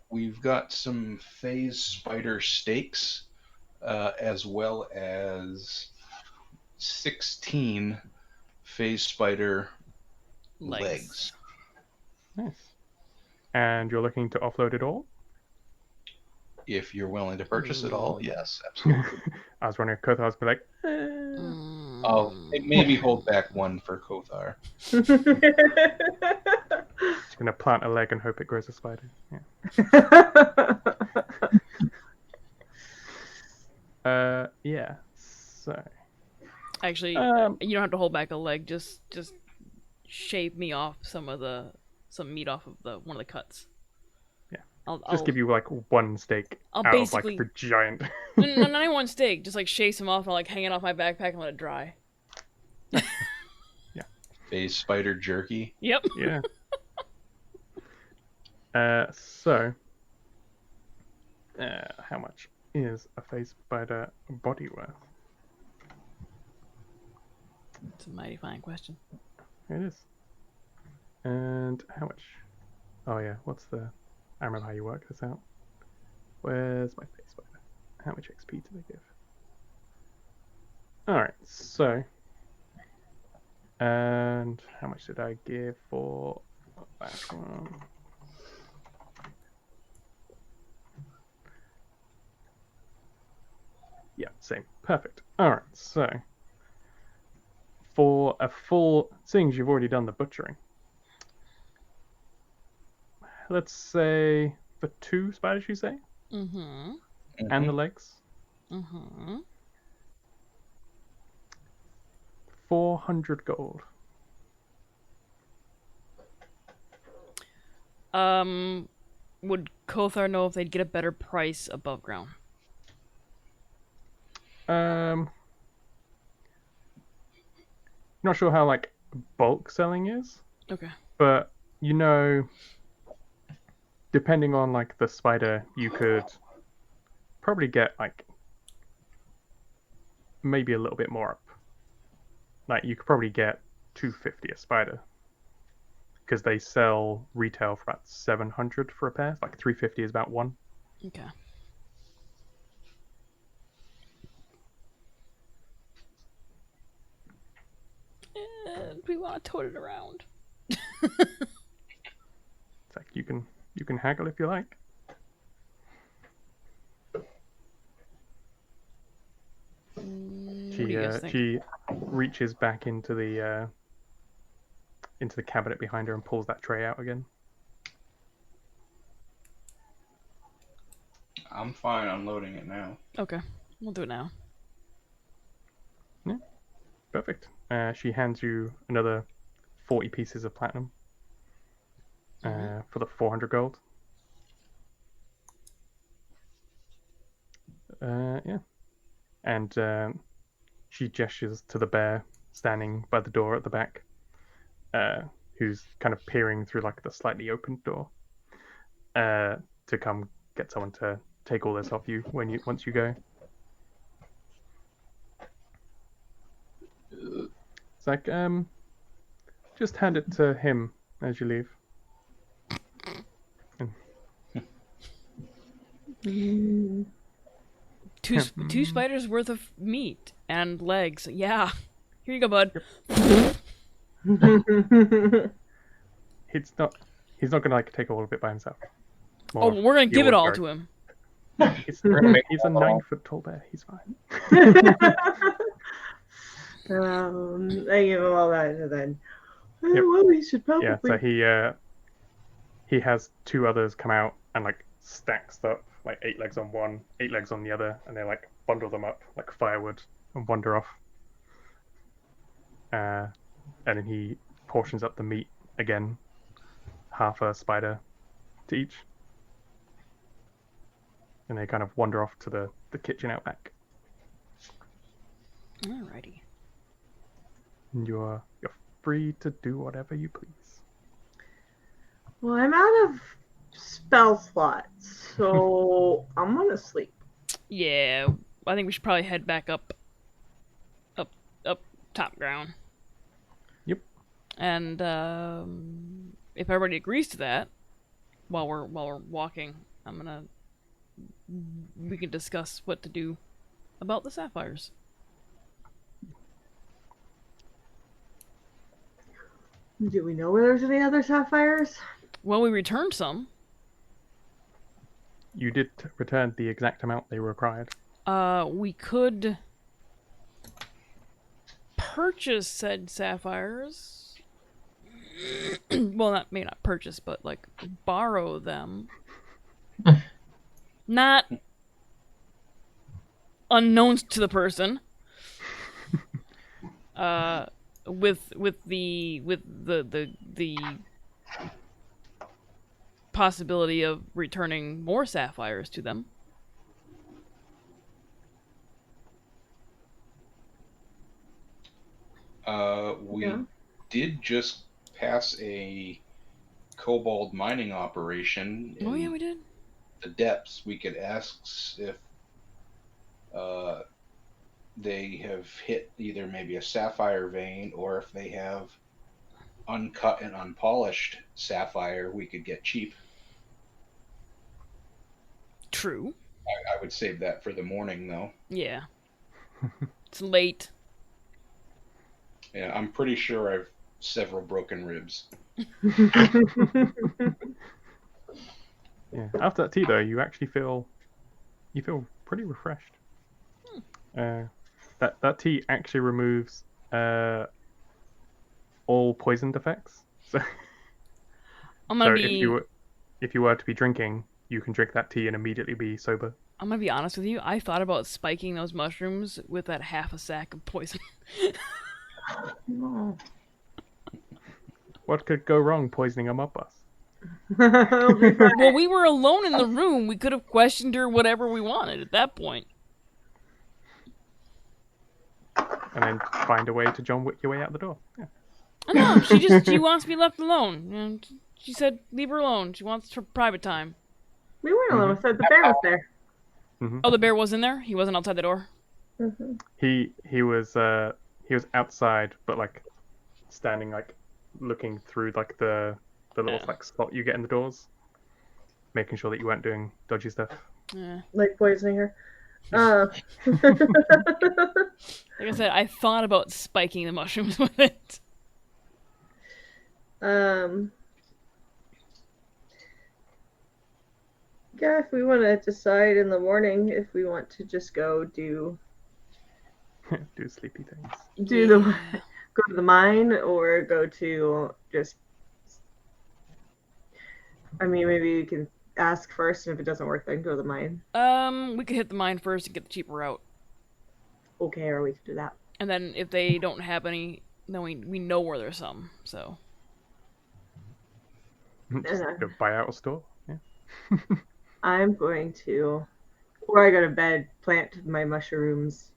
we've got some phase spider steaks, as well as 16 phase spider legs. Nice. And you're looking to offload it all? If you're willing to purchase it all, yes, absolutely. I was wondering if Kothar's be like, I'll maybe hold back one for Kothar. she's gonna plant a leg and hope it grows a spider. Yeah. Yeah. So. Actually, you don't have to hold back a leg. Just shave me off some meat off of one of the cuts. Yeah. I'll give you like one steak I'll out basically of like the giant. no, not even one steak. Just like shave some off and I'll like hang it off my backpack and let it dry. Yeah. Phase spider jerky. Yep. Yeah. So, how much is a phase spider body worth? It's a mighty fine question. It is. And how much? Oh yeah, I remember how you work this out. Where's my phase spider? How much XP do they give? Alright, so. And how much did I give for that one? Yeah, same. Perfect. Alright, so. For a full, seeing as you've already done the butchering, let's say for 2 spiders, you say? Mm-hmm. And the legs? Mm-hmm. 400 gold. Would Kothar know if they'd get a better price above ground? Not sure how like bulk selling is. Okay. But depending on like the spider, you could probably get like maybe a little bit more up. Like you could probably get 250 a spider. Because they sell retail for about 700 for a pair. Like 350 is about one. Okay. you want to tote it around? It's like you can haggle if you like. What do you guys think? She reaches back into the cabinet behind her and pulls that tray out again. I'm fine unloading it now. Okay, we'll do it now. Yeah, perfect. She hands you another 40 pieces of platinum for the 400 gold. Yeah. And she gestures to the bear standing by the door at the back, who's kind of peering through like the slightly opened door, to come get someone to take all this off you once you go. It's like, just hand it to him as you leave. Two spiders worth of meat and legs. Yeah. Here you go, bud. He's not gonna like take all of it by himself. Oh, we're gonna give it all to him. He's a 9-foot tall bear. He's fine. I give him all that, and then well, we should probably. Yeah, so he has two others come out and like stacks up like 8 legs on one, 8 legs on the other, and they like bundle them up like firewood and wander off. And then he portions up the meat again, half a spider to each. And they kind of wander off to the kitchen out back. Alrighty. And you're free to do whatever you please. Well, I'm out of spell slots, so I'm gonna sleep. Yeah, I think we should probably head back up top ground. Yep. And if everybody agrees to that, while we're walking, we can discuss what to do about the sapphires. Do we know where there's any other sapphires? Well, we returned some. You did return the exact amount they required. We could purchase said sapphires. Well, maybe not purchase, but like borrow them. Not unknowns to the person. With the possibility of returning more sapphires to them. We did just pass a kobold mining operation. Oh yeah, we did. The depths. We could ask if they have hit either maybe a sapphire vein, or if they have uncut and unpolished sapphire we could get cheap. True. I would save that for the morning, though. Yeah. It's late. Yeah, I'm pretty sure I've several broken ribs. Yeah. After that tea, though, you actually feel pretty refreshed. That tea actually removes all poisoned effects. So, if you were to be drinking, you can drink that tea and immediately be sober. I'm gonna be honest with you. I thought about spiking those mushrooms with that half a sack of poison. No. What could go wrong poisoning a mud bus? Well, we were alone in the room. We could have questioned her whatever we wanted at that point. And then find a way to John Wick your way out the door. Yeah. I know. She wants to be left alone. And she said, leave her alone. She wants her private time. We weren't alone. I said the bear was there. Mm-hmm. Oh, the bear was in there? He wasn't outside the door? Mm-hmm. He was outside, but like standing like looking through like the little like slot you get in the doors, making sure that you weren't doing dodgy stuff. Yeah. Like poisoning her. Like I said, I thought about spiking the mushrooms with it. Yeah, if we want to decide in the morning if we want to just go do sleepy things. go to the mine or go to just. I mean, maybe we can ask first, and if it doesn't work, then go to the mine. We could hit the mine first and get the cheaper route. Okay, or we could do that. And then if they don't have any, then we know where there's some. So. Just go buy out a store. Yeah. I'm going to, before I go to bed, plant my mushrooms,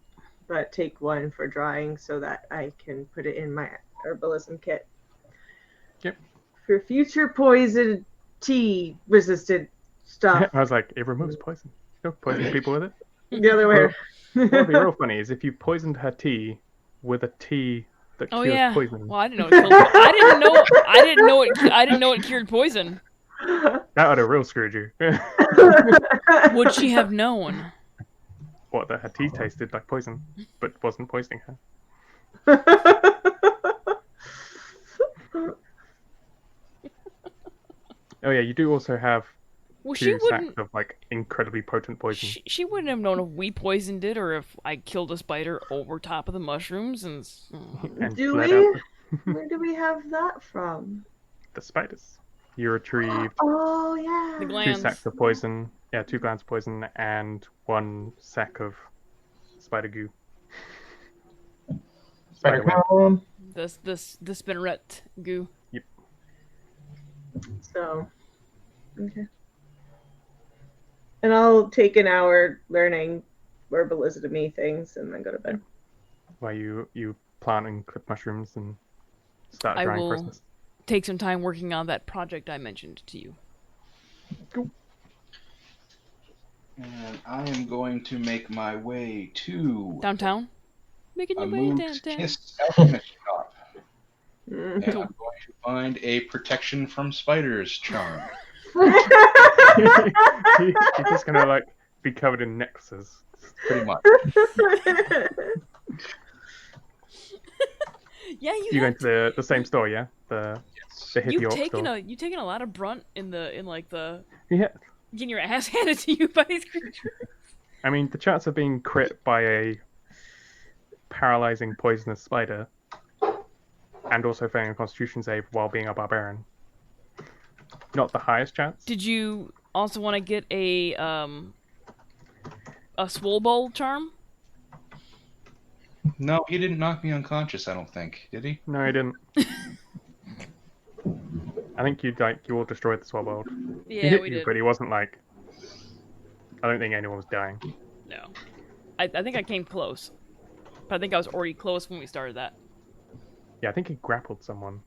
but take one for drying so that I can put it in my herbalism kit. Yep. For future poison tea resistant stuff. I was like, it removes poison. Don't poison people with it. The other way. What would be real funny is if you poisoned her tea with a tea that cures poison. Well, I didn't know. I didn't know it cured poison. That would have real screwed you. Would she have known? What, that her tea tasted like poison, but wasn't poisoning her? Oh yeah, you do also have two sacks of like incredibly potent poison. She wouldn't have known if we poisoned it or if I killed a spider over top of the mushrooms and do we? Where do we have that from? The spiders. You retrieved the glands. 2 sacks of poison. Yeah, 2 glands of poison and 1 sack of spider goo. Spider goo. The spinneret goo. Yep. So, okay. And I'll take an hour learning herbalism things and then go to bed. While you plant and clip mushrooms and start a drying process. Take some time working on that project I mentioned to you. Cool. And I am going to make my way to downtown. Making your way downtown. Kiss alchemist shop. Mm. And I'm going to find a protection from spiders charm. You're just gonna like be covered in necklaces, pretty much. Yeah, you went to the same store, yeah? The hippie orc store. You've taken a lot of brunt in the yeah. Getting your ass handed to you by these creatures. I mean, the chance of being crit by a paralyzing poisonous spider and also failing a constitution save while being a barbarian. Not the highest chance. Did you also want to get a swole bowl charm? No, he didn't knock me unconscious, I don't think. Did he? No, he didn't. I think you all destroyed the swole bowl. Yeah, we did. But he wasn't like... I don't think anyone was dying. No. I think I came close. But I think I was already close when we started that. Yeah, I think he grappled someone.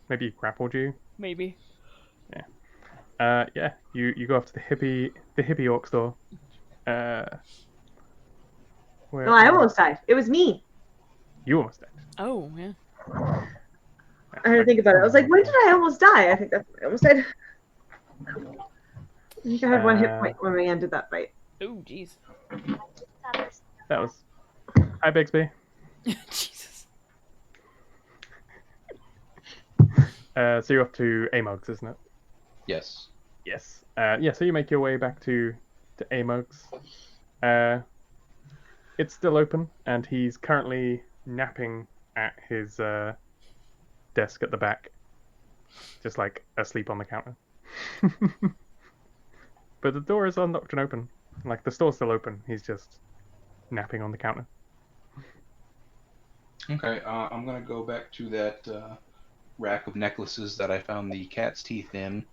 Maybe he grappled you? Maybe. Yeah. Yeah, you go off to the hippie orc store. No, I almost died. It was me. You almost died. Oh, yeah. I had to think about it. I was like, when did I almost die? I think that's when I almost died. I think I had 1 hit point when we ended that fight. Oh, jeez. That was... Hi, Bixby. Jesus. So you're off to Amug's, isn't it? Yes. Yes. Yeah, so you make your way back to Amug's. It's still open, and he's currently napping at his desk at the back. Just like asleep on the counter. But the door is unlocked and open. Like, the store's still open. He's just napping on the counter. Okay, I'm going to go back to that rack of necklaces that I found the cat's teeth in,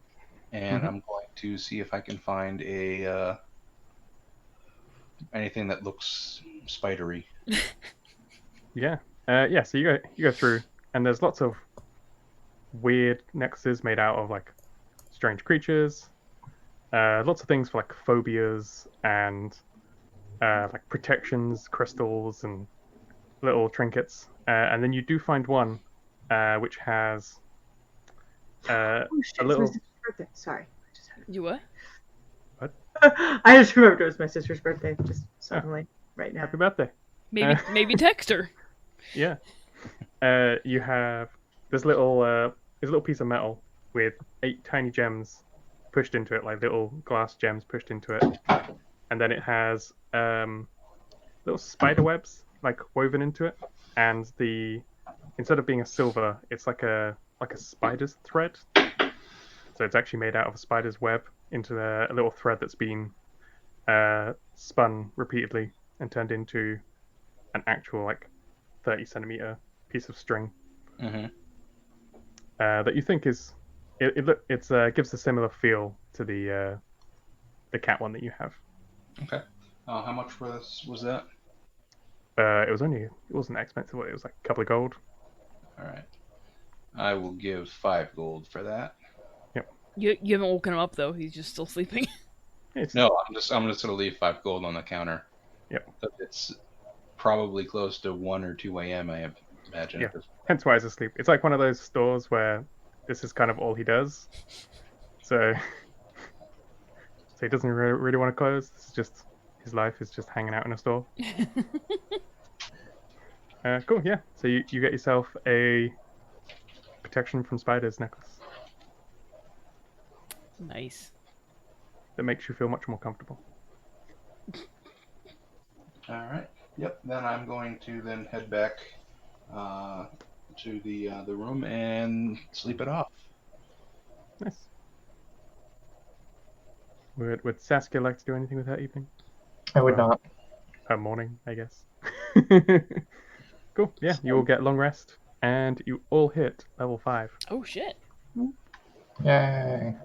and I'm going to see if I can find a anything that looks spidery. Yeah. Yeah, so you go through, and there's lots of weird necklaces made out of, like, strange creatures. Lots of things for, like, phobias and, like, protections, crystals, and little trinkets. And then you do find one, which has a little... It's my sister's birthday. Sorry. You what? What? I just remembered it was my sister's birthday. Just suddenly, right now. Happy birthday. Maybe text her. Yeah. You have this little is a little piece of metal with 8 tiny gems pushed into it, like little glass gems pushed into it, and then it has little spider webs like woven into it, and instead of being a silver, it's like a spider's thread. So it's actually made out of a spider's web into a little thread that's been spun repeatedly and turned into an actual like 30-centimeter piece of string. That you think is it gives a similar feel to the cat one that you have. Okay. How much was that? It wasn't expensive. It was like a couple of gold. All right. I will give 5 gold for that. Yep. You haven't woken him up though. He's just still sleeping. No, I'm just gonna leave 5 gold on the counter. Yep. It's probably close to 1 or 2 a.m. I imagine. Yeah. Hence why he's asleep. It's like one of those stores where this is kind of all he does. So he doesn't really want to close. This is just his life is just hanging out in a store. Cool. Yeah. So you get yourself a protection from spiders necklace. Nice. That makes you feel much more comfortable. All right. Yep. Then I'm going to then head back to the room and sleep it off. Nice. Would Saskia like to do anything with her evening? I would not. Her morning, I guess. Cool. Yeah. You all get long rest, and you all hit level 5. Oh shit. Yay.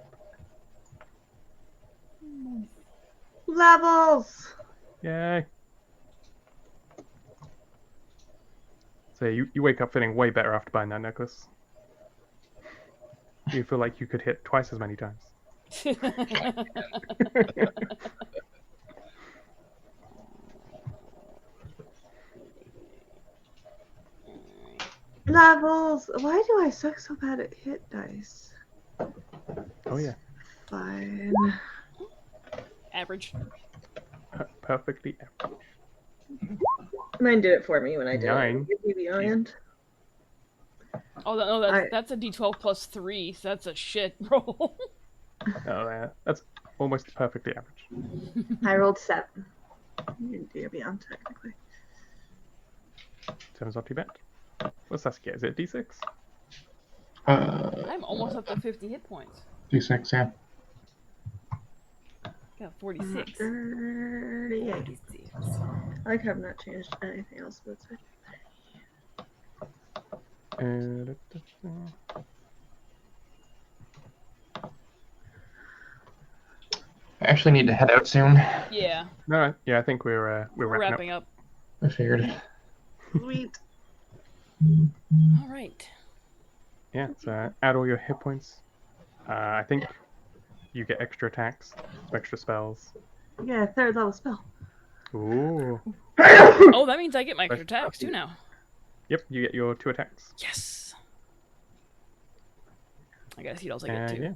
Levels! Yay. So you wake up feeling way better after buying that necklace. You feel like you could hit twice as many times. Levels! Why do I suck so bad at hit dice? Oh yeah. Fine. Average. Perfectly average. Mine did it for me when I did 9. it. Give me the end. Oh, that's a D12 plus 3, so that's a shit roll. Oh yeah. That's almost perfectly average. I rolled 7. You're beyond, technically. 7's not too bad. What's Saskia? Is it a D6? I'm almost up to 50 hit points. D6, yeah. Got 46. 38. 46. I like how I've not changed anything else, but it's I actually need to head out soon. Yeah. No, yeah, I think we're wrapping up. up. I figured. sweet. All right. Yeah, so add all your hit points. I think you get extra attacks, extra spells. Yeah, 3rd level spell. Ooh. Oh, that means I get my extra attacks too now. Yep, you get your 2 attacks. Yes. I gotta see what else I get too. Yeah.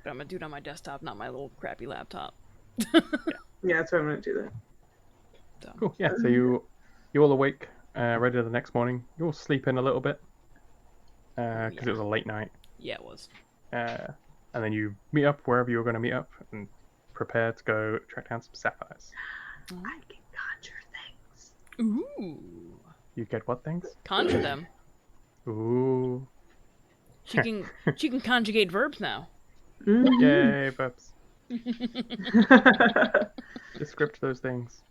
But I'm gonna do it on my desktop, not my little crappy laptop. Yeah, that's why I'm gonna do that. So. Cool. Yeah, so you all awake, ready for the next morning. You all sleep in a little bit because it was a late night. Yeah, it was. And then you meet up wherever you were going to meet up and prepare to go track down some sapphires. I can conjure things. Ooh. You get what things? Conjure them. Ooh. She can conjugate verbs now. Yay, verbs. Descript those things.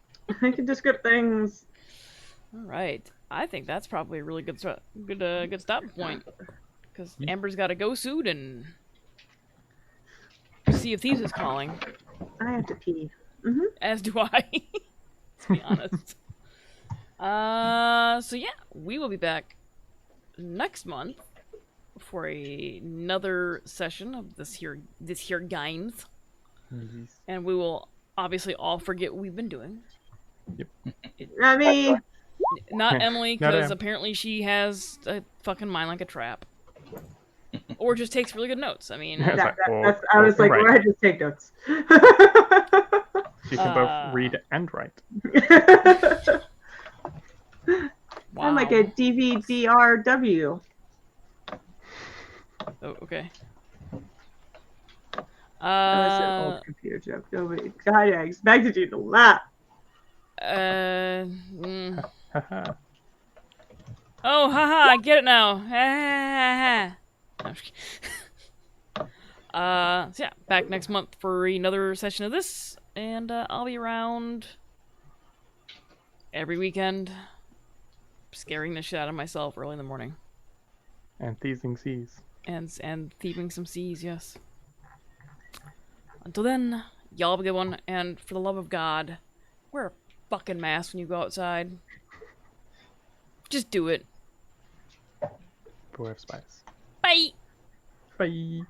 I can descript things. All right. I think that's probably a really good stopping point. Because Amber's got to go soon, and Sea of Thieves is calling. I have to pee. As do I. To be honest. So yeah, we will be back next month for another session of this here games. Yes. And we will obviously all forget what we've been doing. Yep. Not me. Not Emily, Not because Em. apparently she has a fucking mind like a trap. Or just takes really good notes. I mean, It's like, I was like, right. well, I just take notes. She can both read and write. wow. I'm like a DVDRW. Oh, okay. That was an old computer joke. Nobody. God, I expected you to laugh. Haha. Oh, haha, I get it now. Ha, ha, ha, ha. No, I'm just kidding. So yeah, back next month for another session of this, and I'll be around every weekend, scaring the shit out of myself early in the morning. And teasing seas. And thieving some seas, yes. Until then, y'all have a good one, and for the love of God, wear a fucking mask when you go outside. Just do it. Beware of spies. Bye! Bye.